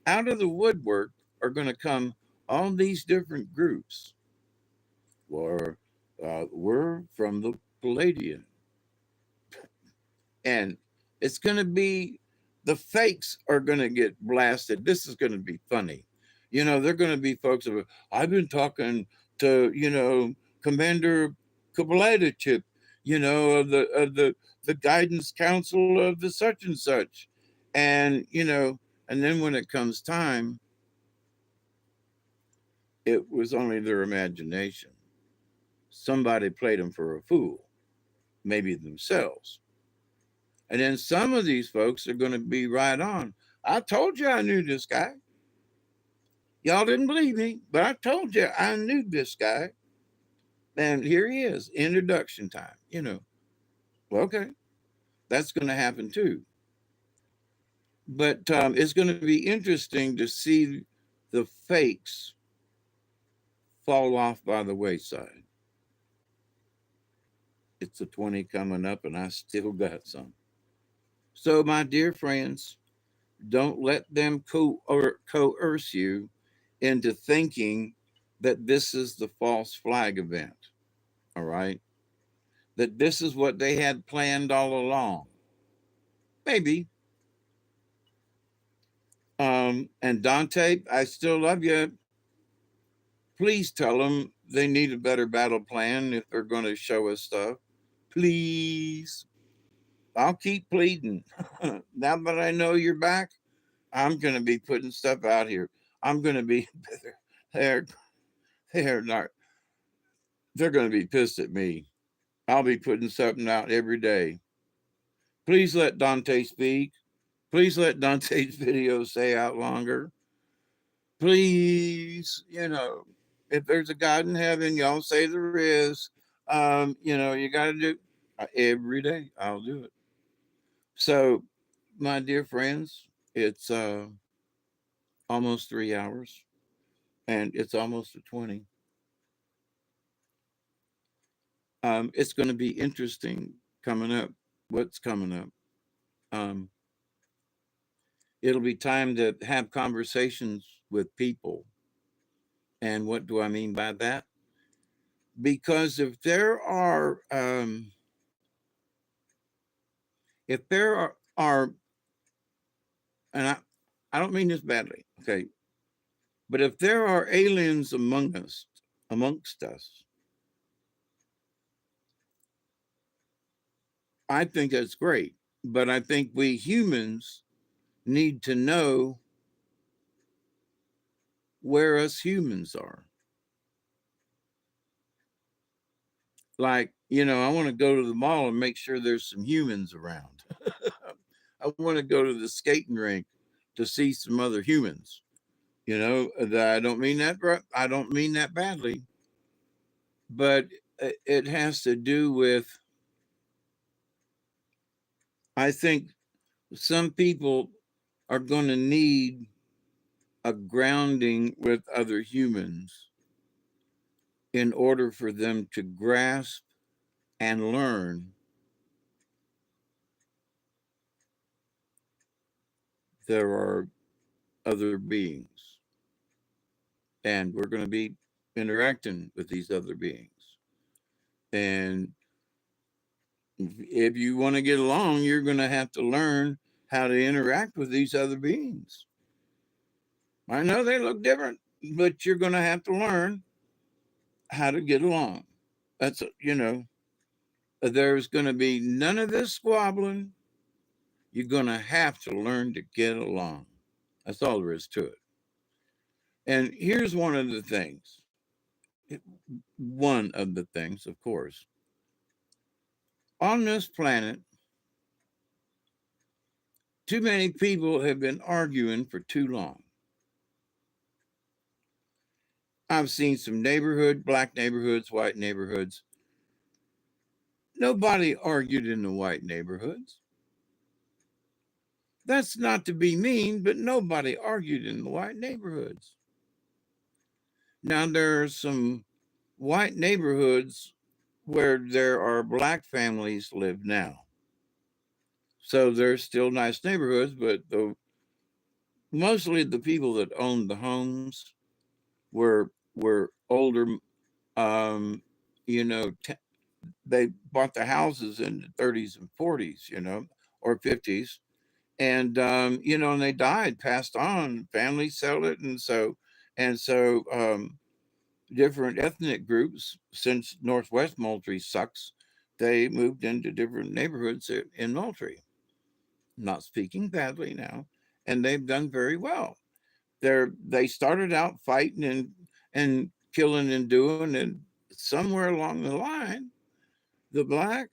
out of the woodwork are going to come all these different groups. Or we're from the Palladian. And it's going to be, the fakes are going to get blasted. This is going to be funny. They're going to be folks of, I've been talking to, Commander Kablatachip, of the guidance council of the such and such. And then when it comes time, it was only their imagination. Somebody played them for a fool, maybe themselves. And then some of these folks are going to be right on. I told you I knew this guy. Y'all didn't believe me, but I told you I knew this guy. And here he is, introduction time. Well, okay, that's going to happen too. But it's going to be interesting to see the fakes fall off by the wayside. It's a 20 coming up, and I still got some. So, my dear friends, don't let them coerce you into thinking that this is the false flag event. All right. That this is what they had planned all along. Maybe. And Dante, I still love you. Please tell them they need a better battle plan if they're going to show us stuff. Please. I'll keep pleading. Now that I know you're back, I'm going to be putting stuff out here. I'm going to be, they're, they're not, they're going to be pissed at me. I'll be putting something out every day. Please let Dante speak. Please let Dante's video stay out longer. Please, if there's a God in heaven, y'all say there is. You got to do every day. I'll do it. So, my dear friends, it's almost 3 hours, and it's almost a 20. It's going to be interesting coming up. What's coming up? Um, it'll be time to have conversations with people. And what do I mean by that? Because if there are, and I don't mean this badly, okay, but if there are aliens amongst us, I think that's great. But I think we humans need to know where us humans are. Like, I want to go to the mall and make sure there's some humans around. I want to go to the skating rink to see some other humans. That I don't mean that. I don't mean that badly, but it has to do with. I think some people are going to need a grounding with other humans in order for them to grasp and learn there are other beings, and we're going to be interacting with these other beings. And if you want to get along, you're going to have to learn how to interact with these other beings. I know they look different, but you're going to have to learn how to get along. There's going to be none of this squabbling. You're going to have to learn to get along. That's all there is to it. And here's one of the things. One of the things, of course. On this planet, too many people have been arguing for too long. I've seen some black neighborhoods, white neighborhoods. Nobody argued in the white neighborhoods. That's not to be mean, but nobody argued in the white neighborhoods. Now, there are some white neighborhoods where there are black families live now. So there's still nice neighborhoods, but mostly the people that owned the homes were older. Um, you know, they bought the houses in the 30s and 40s, or 50s, and and they died, passed on, families sold it, and so different ethnic groups, since Northwest Moultrie sucks, they moved into different neighborhoods in Moultrie. Not speaking badly now, and they've done very well. They started out fighting and killing and doing, and somewhere along the line, the black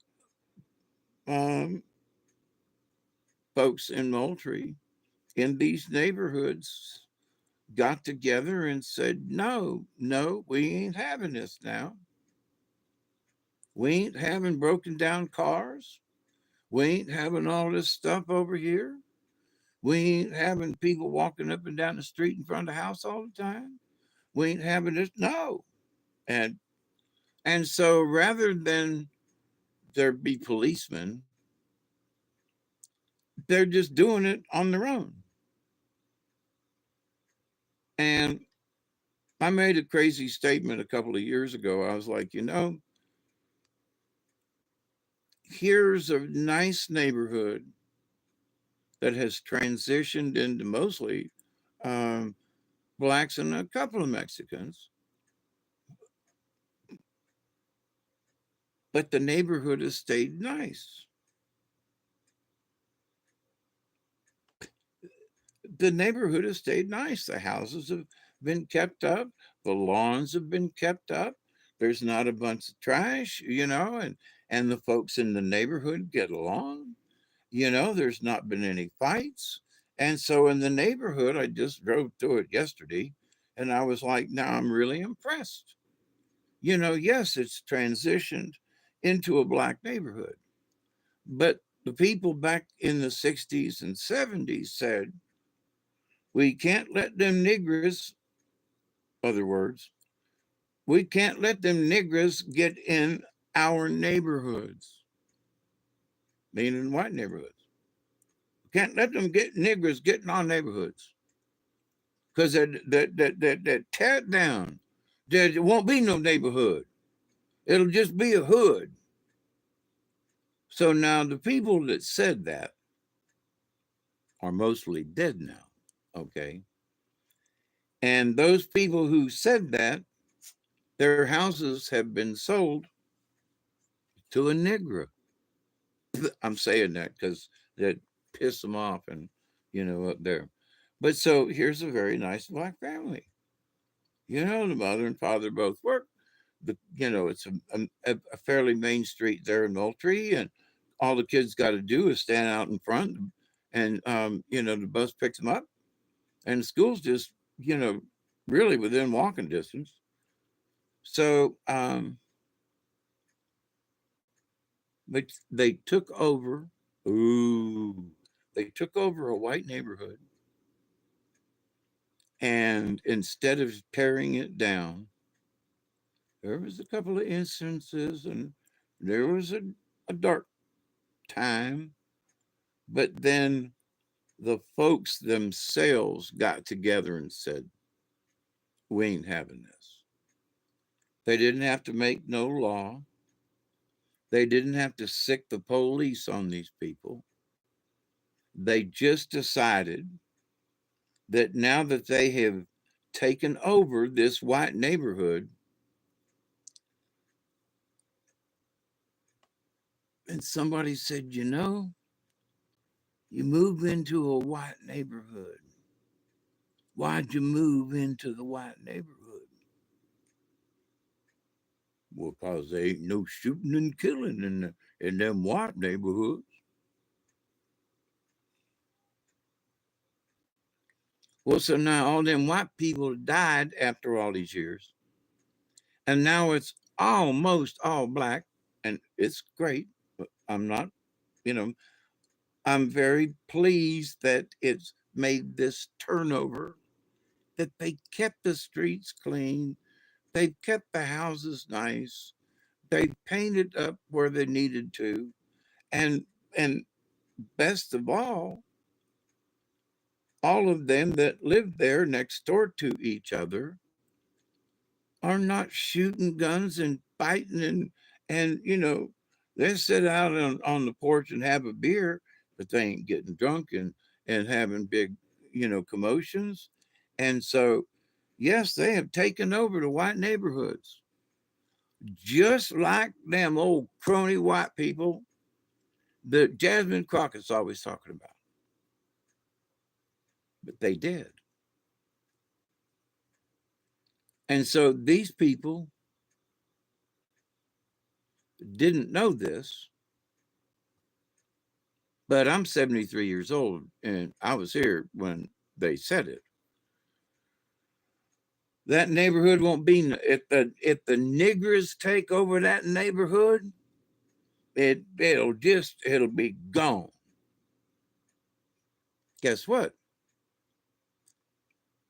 um, folks in Moultrie in these neighborhoods got together and said, "No, no, we ain't having this now. We ain't having broken down cars. We ain't having all this stuff over here. We ain't having people walking up and down the street in front of the house all the time. We ain't having this. No." And and so rather than there be policemen, they're just doing it on their own. And I made a crazy statement a couple of years ago. I was like, here's a nice neighborhood that has transitioned into mostly um, blacks and a couple of Mexicans, but the neighborhood has stayed nice. The neighborhood has stayed nice. The houses have been kept up. The lawns have been kept up. There's not a bunch of trash, and the folks in the neighborhood get along. There's not been any fights. And so in the neighborhood, I just drove through it yesterday, and I was like, now I'm really impressed. Yes, it's transitioned into a black neighborhood, but the people back in the 60s and 70s said, we can't let them niggers, other words, we can't let them niggers get in our neighborhoods, meaning white neighborhoods. Can't let them get niggers get in our neighborhoods because they're tear it down. There won't be no neighborhood. It'll just be a hood. So now the people that said that are mostly dead now. Okay. And those people who said that, their houses have been sold to a Negro. I'm saying that because that pissed them off and, up there. But so here's a very nice black family. The mother and father both work. It's a fairly main street there in Moultrie, and all the kids got to do is stand out in front, and the bus picks them up, and the school's just really within walking distance. So, but they took over. Ooh, they took over a white neighborhood, and instead of tearing it down, there was a couple of instances, and there was a dark time, but then the folks themselves got together and said, we ain't having this. They didn't have to make no law. They didn't have to sick the police on these people. They just decided that now that they have taken over this white neighborhood, and somebody said, you move into a white neighborhood. Why'd you move into the white neighborhood? Well, because there ain't no shooting and killing in them white neighborhoods. Well, so now all them white people died after all these years, and now it's almost all black, and it's great. But I'm not, you know, I'm very pleased that it's made this turnover, that they kept the streets clean, They've kept the houses nice. They've painted up where they needed to. And and best of all of them that live there next door to each other are not shooting guns and fighting and they sit out on the porch and have a beer, but they ain't getting drunk and having big commotions. And so yes, they have taken over the white neighborhoods, just like them old crony white people that Jasmine Crockett's always talking about. But they did. And so these people didn't know this, but I'm 73 years old and I was here when they said it. That neighborhood won't be if the niggers take over that neighborhood, it'll be gone. Guess what?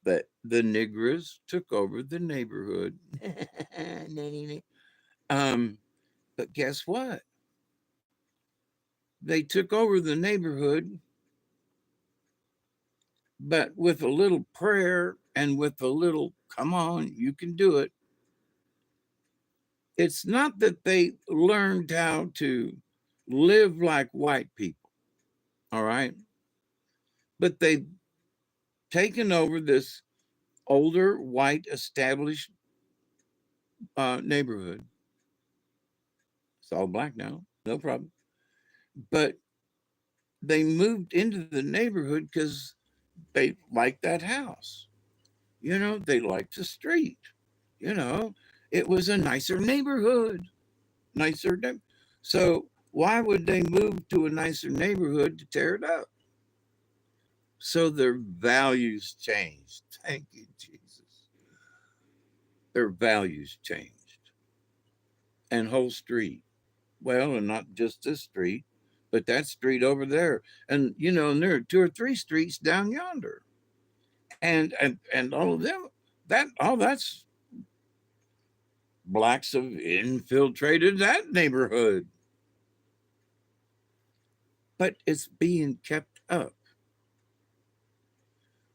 The niggers took over the neighborhood. But guess what? They took over the neighborhood, but with a little prayer and with a little, come on, you can do it. It's not that they learned how to live like white people, all right? But they've taken over this older, white, established neighborhood. It's all black now, no problem. But they moved into the neighborhood because they liked that house. They liked the street. You know, it was a nicer neighborhood, nicer. So why would they move to a nicer neighborhood to tear it up? So their values changed. Thank you, Jesus. Their values changed. And whole street. Well, and not just this street, but that street over there. And there are two or three streets down yonder. And all of them, that's blacks have infiltrated that neighborhood. But it's being kept up.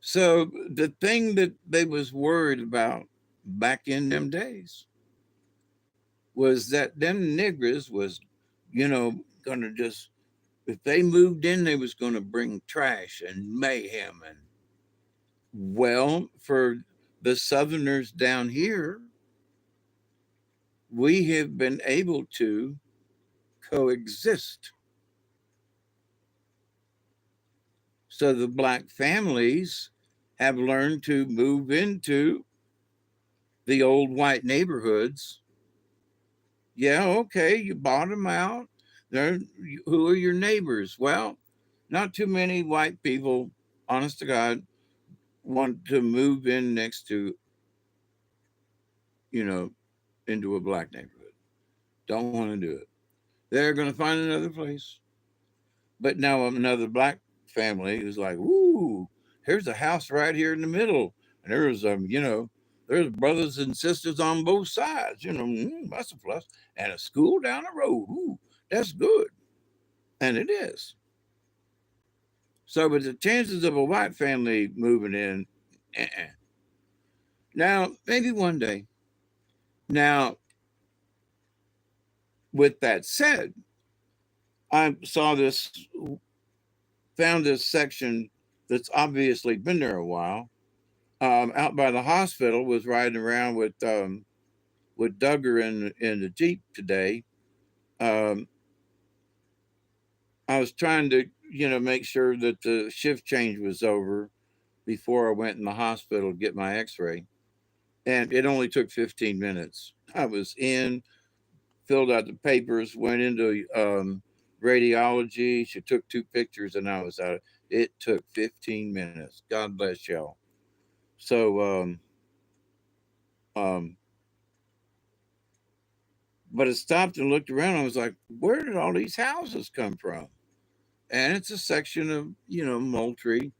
So the thing that they was worried about back in them days was that them niggers was, gonna just, if they moved in, they was gonna bring trash and mayhem. And well, for the Southerners down here, we have been able to coexist. So the black families have learned to move into the old white neighborhoods. Yeah, okay, you bought them out. They're, who are your neighbors? Well, not too many white people, honest to God, want to move in next to, you know, into a black neighborhood. Don't want to do it. They're going to find another place. But now another black family is like, ooh, here's a house right here in the middle. And there's brothers and sisters on both sides. That's a plus. And a school down the road. Ooh, that's good. And it is. So, but the chances of a white family moving in, uh-uh. Now, maybe one day. Now, with that said, I found this section that's obviously been there a while. Out by the hospital, was riding around with Duggar in the Jeep today. Um, I was trying to make sure that the shift change was over before I went in the hospital to get my X-ray, and it only took 15 minutes. I was in, filled out the papers, went into radiology. She took two pictures, and I was out. It took 15 minutes. God bless y'all. So, um, but I stopped and looked around. I was like, where did all these houses come from? And it's a section of, Moultrie.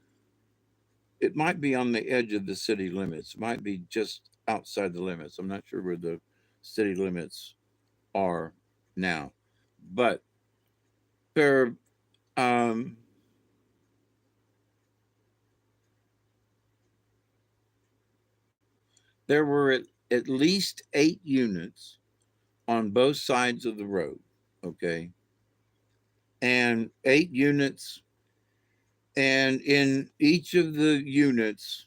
It might be on the edge of the city limits. It might be just outside the limits. I'm not sure where the city limits are now, but there um, there were at least 8 units on both sides of the road. Okay, and 8 units, and in each of the units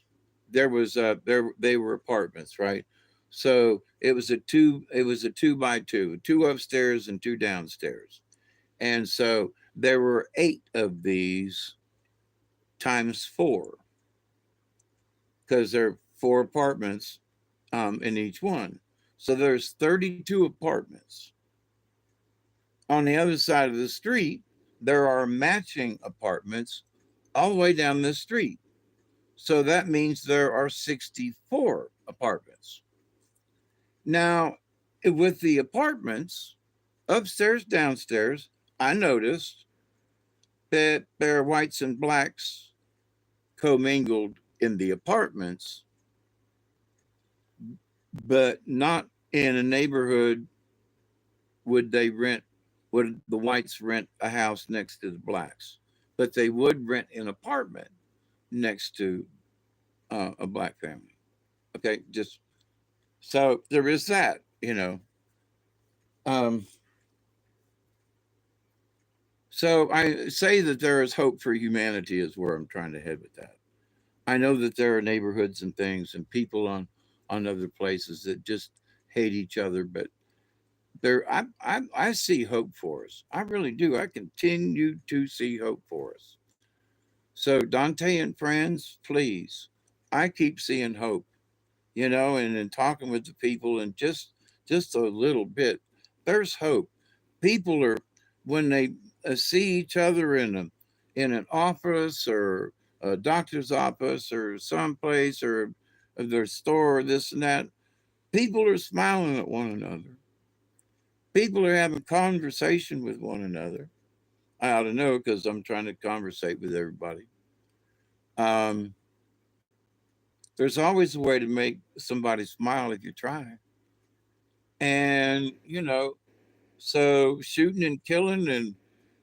there was there they were apartments, right? So it was a two by two, two upstairs and two downstairs. And so there were 8 of these times four, because there are four apartments in each one. So there's 32 apartments. On the other side of the street, there are matching apartments all the way down the street. So that means there are 64 apartments. Now, with the apartments, upstairs, downstairs, I noticed that there are whites and blacks commingled in the apartments, but not in a neighborhood would they rent, would the whites rent a house next to the blacks, but they would rent an apartment next to a black family. Okay, just so there is that, you know. Um, so I say that there is hope for humanity, is where I'm trying to head with that. I know that there are neighborhoods and things and people on other places that just hate each other, but there I see hope for us. I really do. I continue to see hope for us. So Dante and friends, please, I keep seeing hope, you know, and in talking with the people and just a little bit, there's hope. People are, when they see each other in an office or a doctor's office or someplace or their store or this and that, people are smiling at one another. People are having conversation with one another. I ought to know because I'm trying to conversate with everybody. Um, there's always a way to make somebody smile if you try. And, you know, so shooting and killing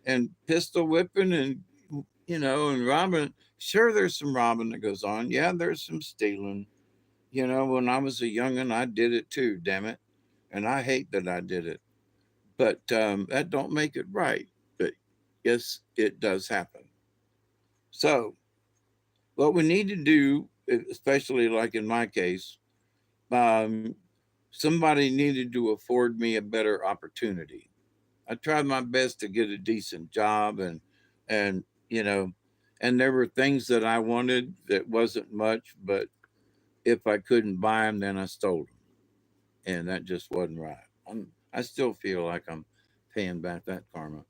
and pistol whipping and, you know, and robbing. Sure, there's some robbing that goes on. Yeah, there's some stealing. You know, when I was a youngin', I did it too. Damn it, and I hate that I did it. But that don't make it right. But yes, it does happen. So what we need to do, especially like in my case, um, somebody needed to afford me a better opportunity. I tried my best to get a decent job and you know, and there were things that I wanted that wasn't much, but if I couldn't buy them, then I stole them, and that just wasn't right. I still feel like I'm paying back that karma.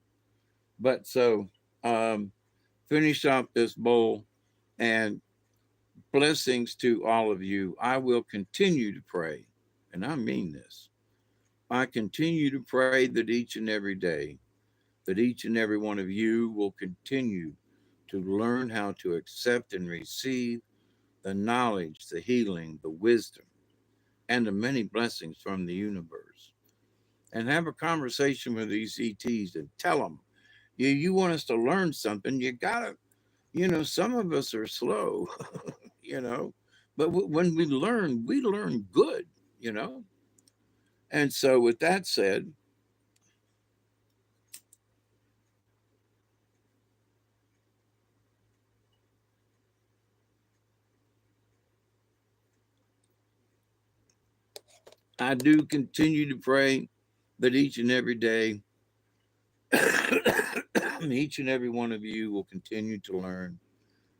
But so um, finish up this bowl and blessings to all of you. I will continue to pray, and I mean this. I continue to pray that each and every day that each and every one of you will continue to learn how to accept and receive the knowledge, the healing, the wisdom, and the many blessings from the universe. And have a conversation with these ETs and tell them, you want us to learn something, you gotta, you know, some of us are slow, you know, but when we learn good, you know. And so, with that said, I do continue to pray that each and every day, each and every one of you will continue to learn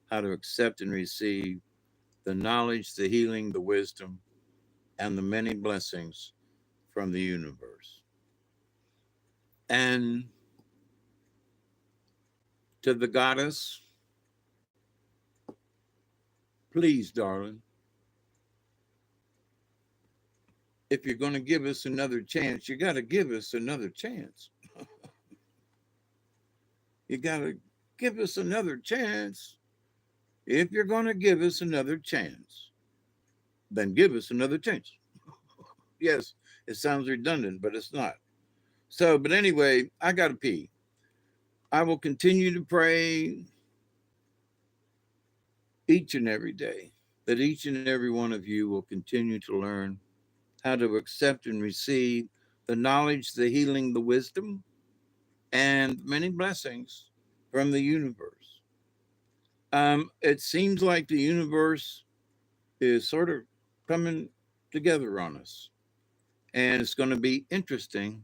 how to accept and receive the knowledge, the healing, the wisdom, and the many blessings from the universe. And to the goddess, please, darling, if you're going to give us another chance, you got to give us another chance. You got to give us another chance if you're going to give us another chance. then give us another chance. Yes, it sounds redundant, but it's not. So, but anyway, I got to pee. I will continue to pray each and every day that each and every one of you will continue to learn how to accept and receive the knowledge, the healing, the wisdom, and many blessings from the universe. It seems like the universe is sort of coming together on us, and it's going to be interesting,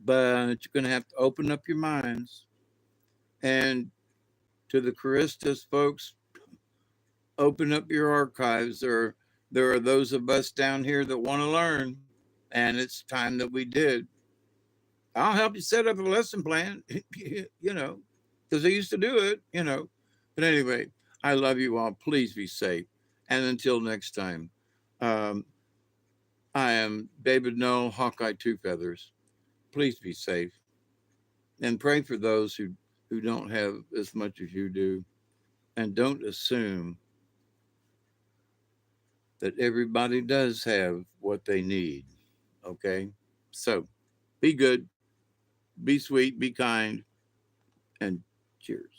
but you're going to have to open up your minds. And to the Charistas folks, open up your archives. There are those of us down here that want to learn, and it's time that we did. I'll help you set up a lesson plan, you know, because I used to do it, you know. But anyway, I love you all. Please be safe. And until next time, um, I am David Noel, Hawkeye Two Feathers. Please be safe and pray for those who don't have as much as you do. And don't assume that everybody does have what they need. Okay? So be good, be sweet, be kind, and cheers.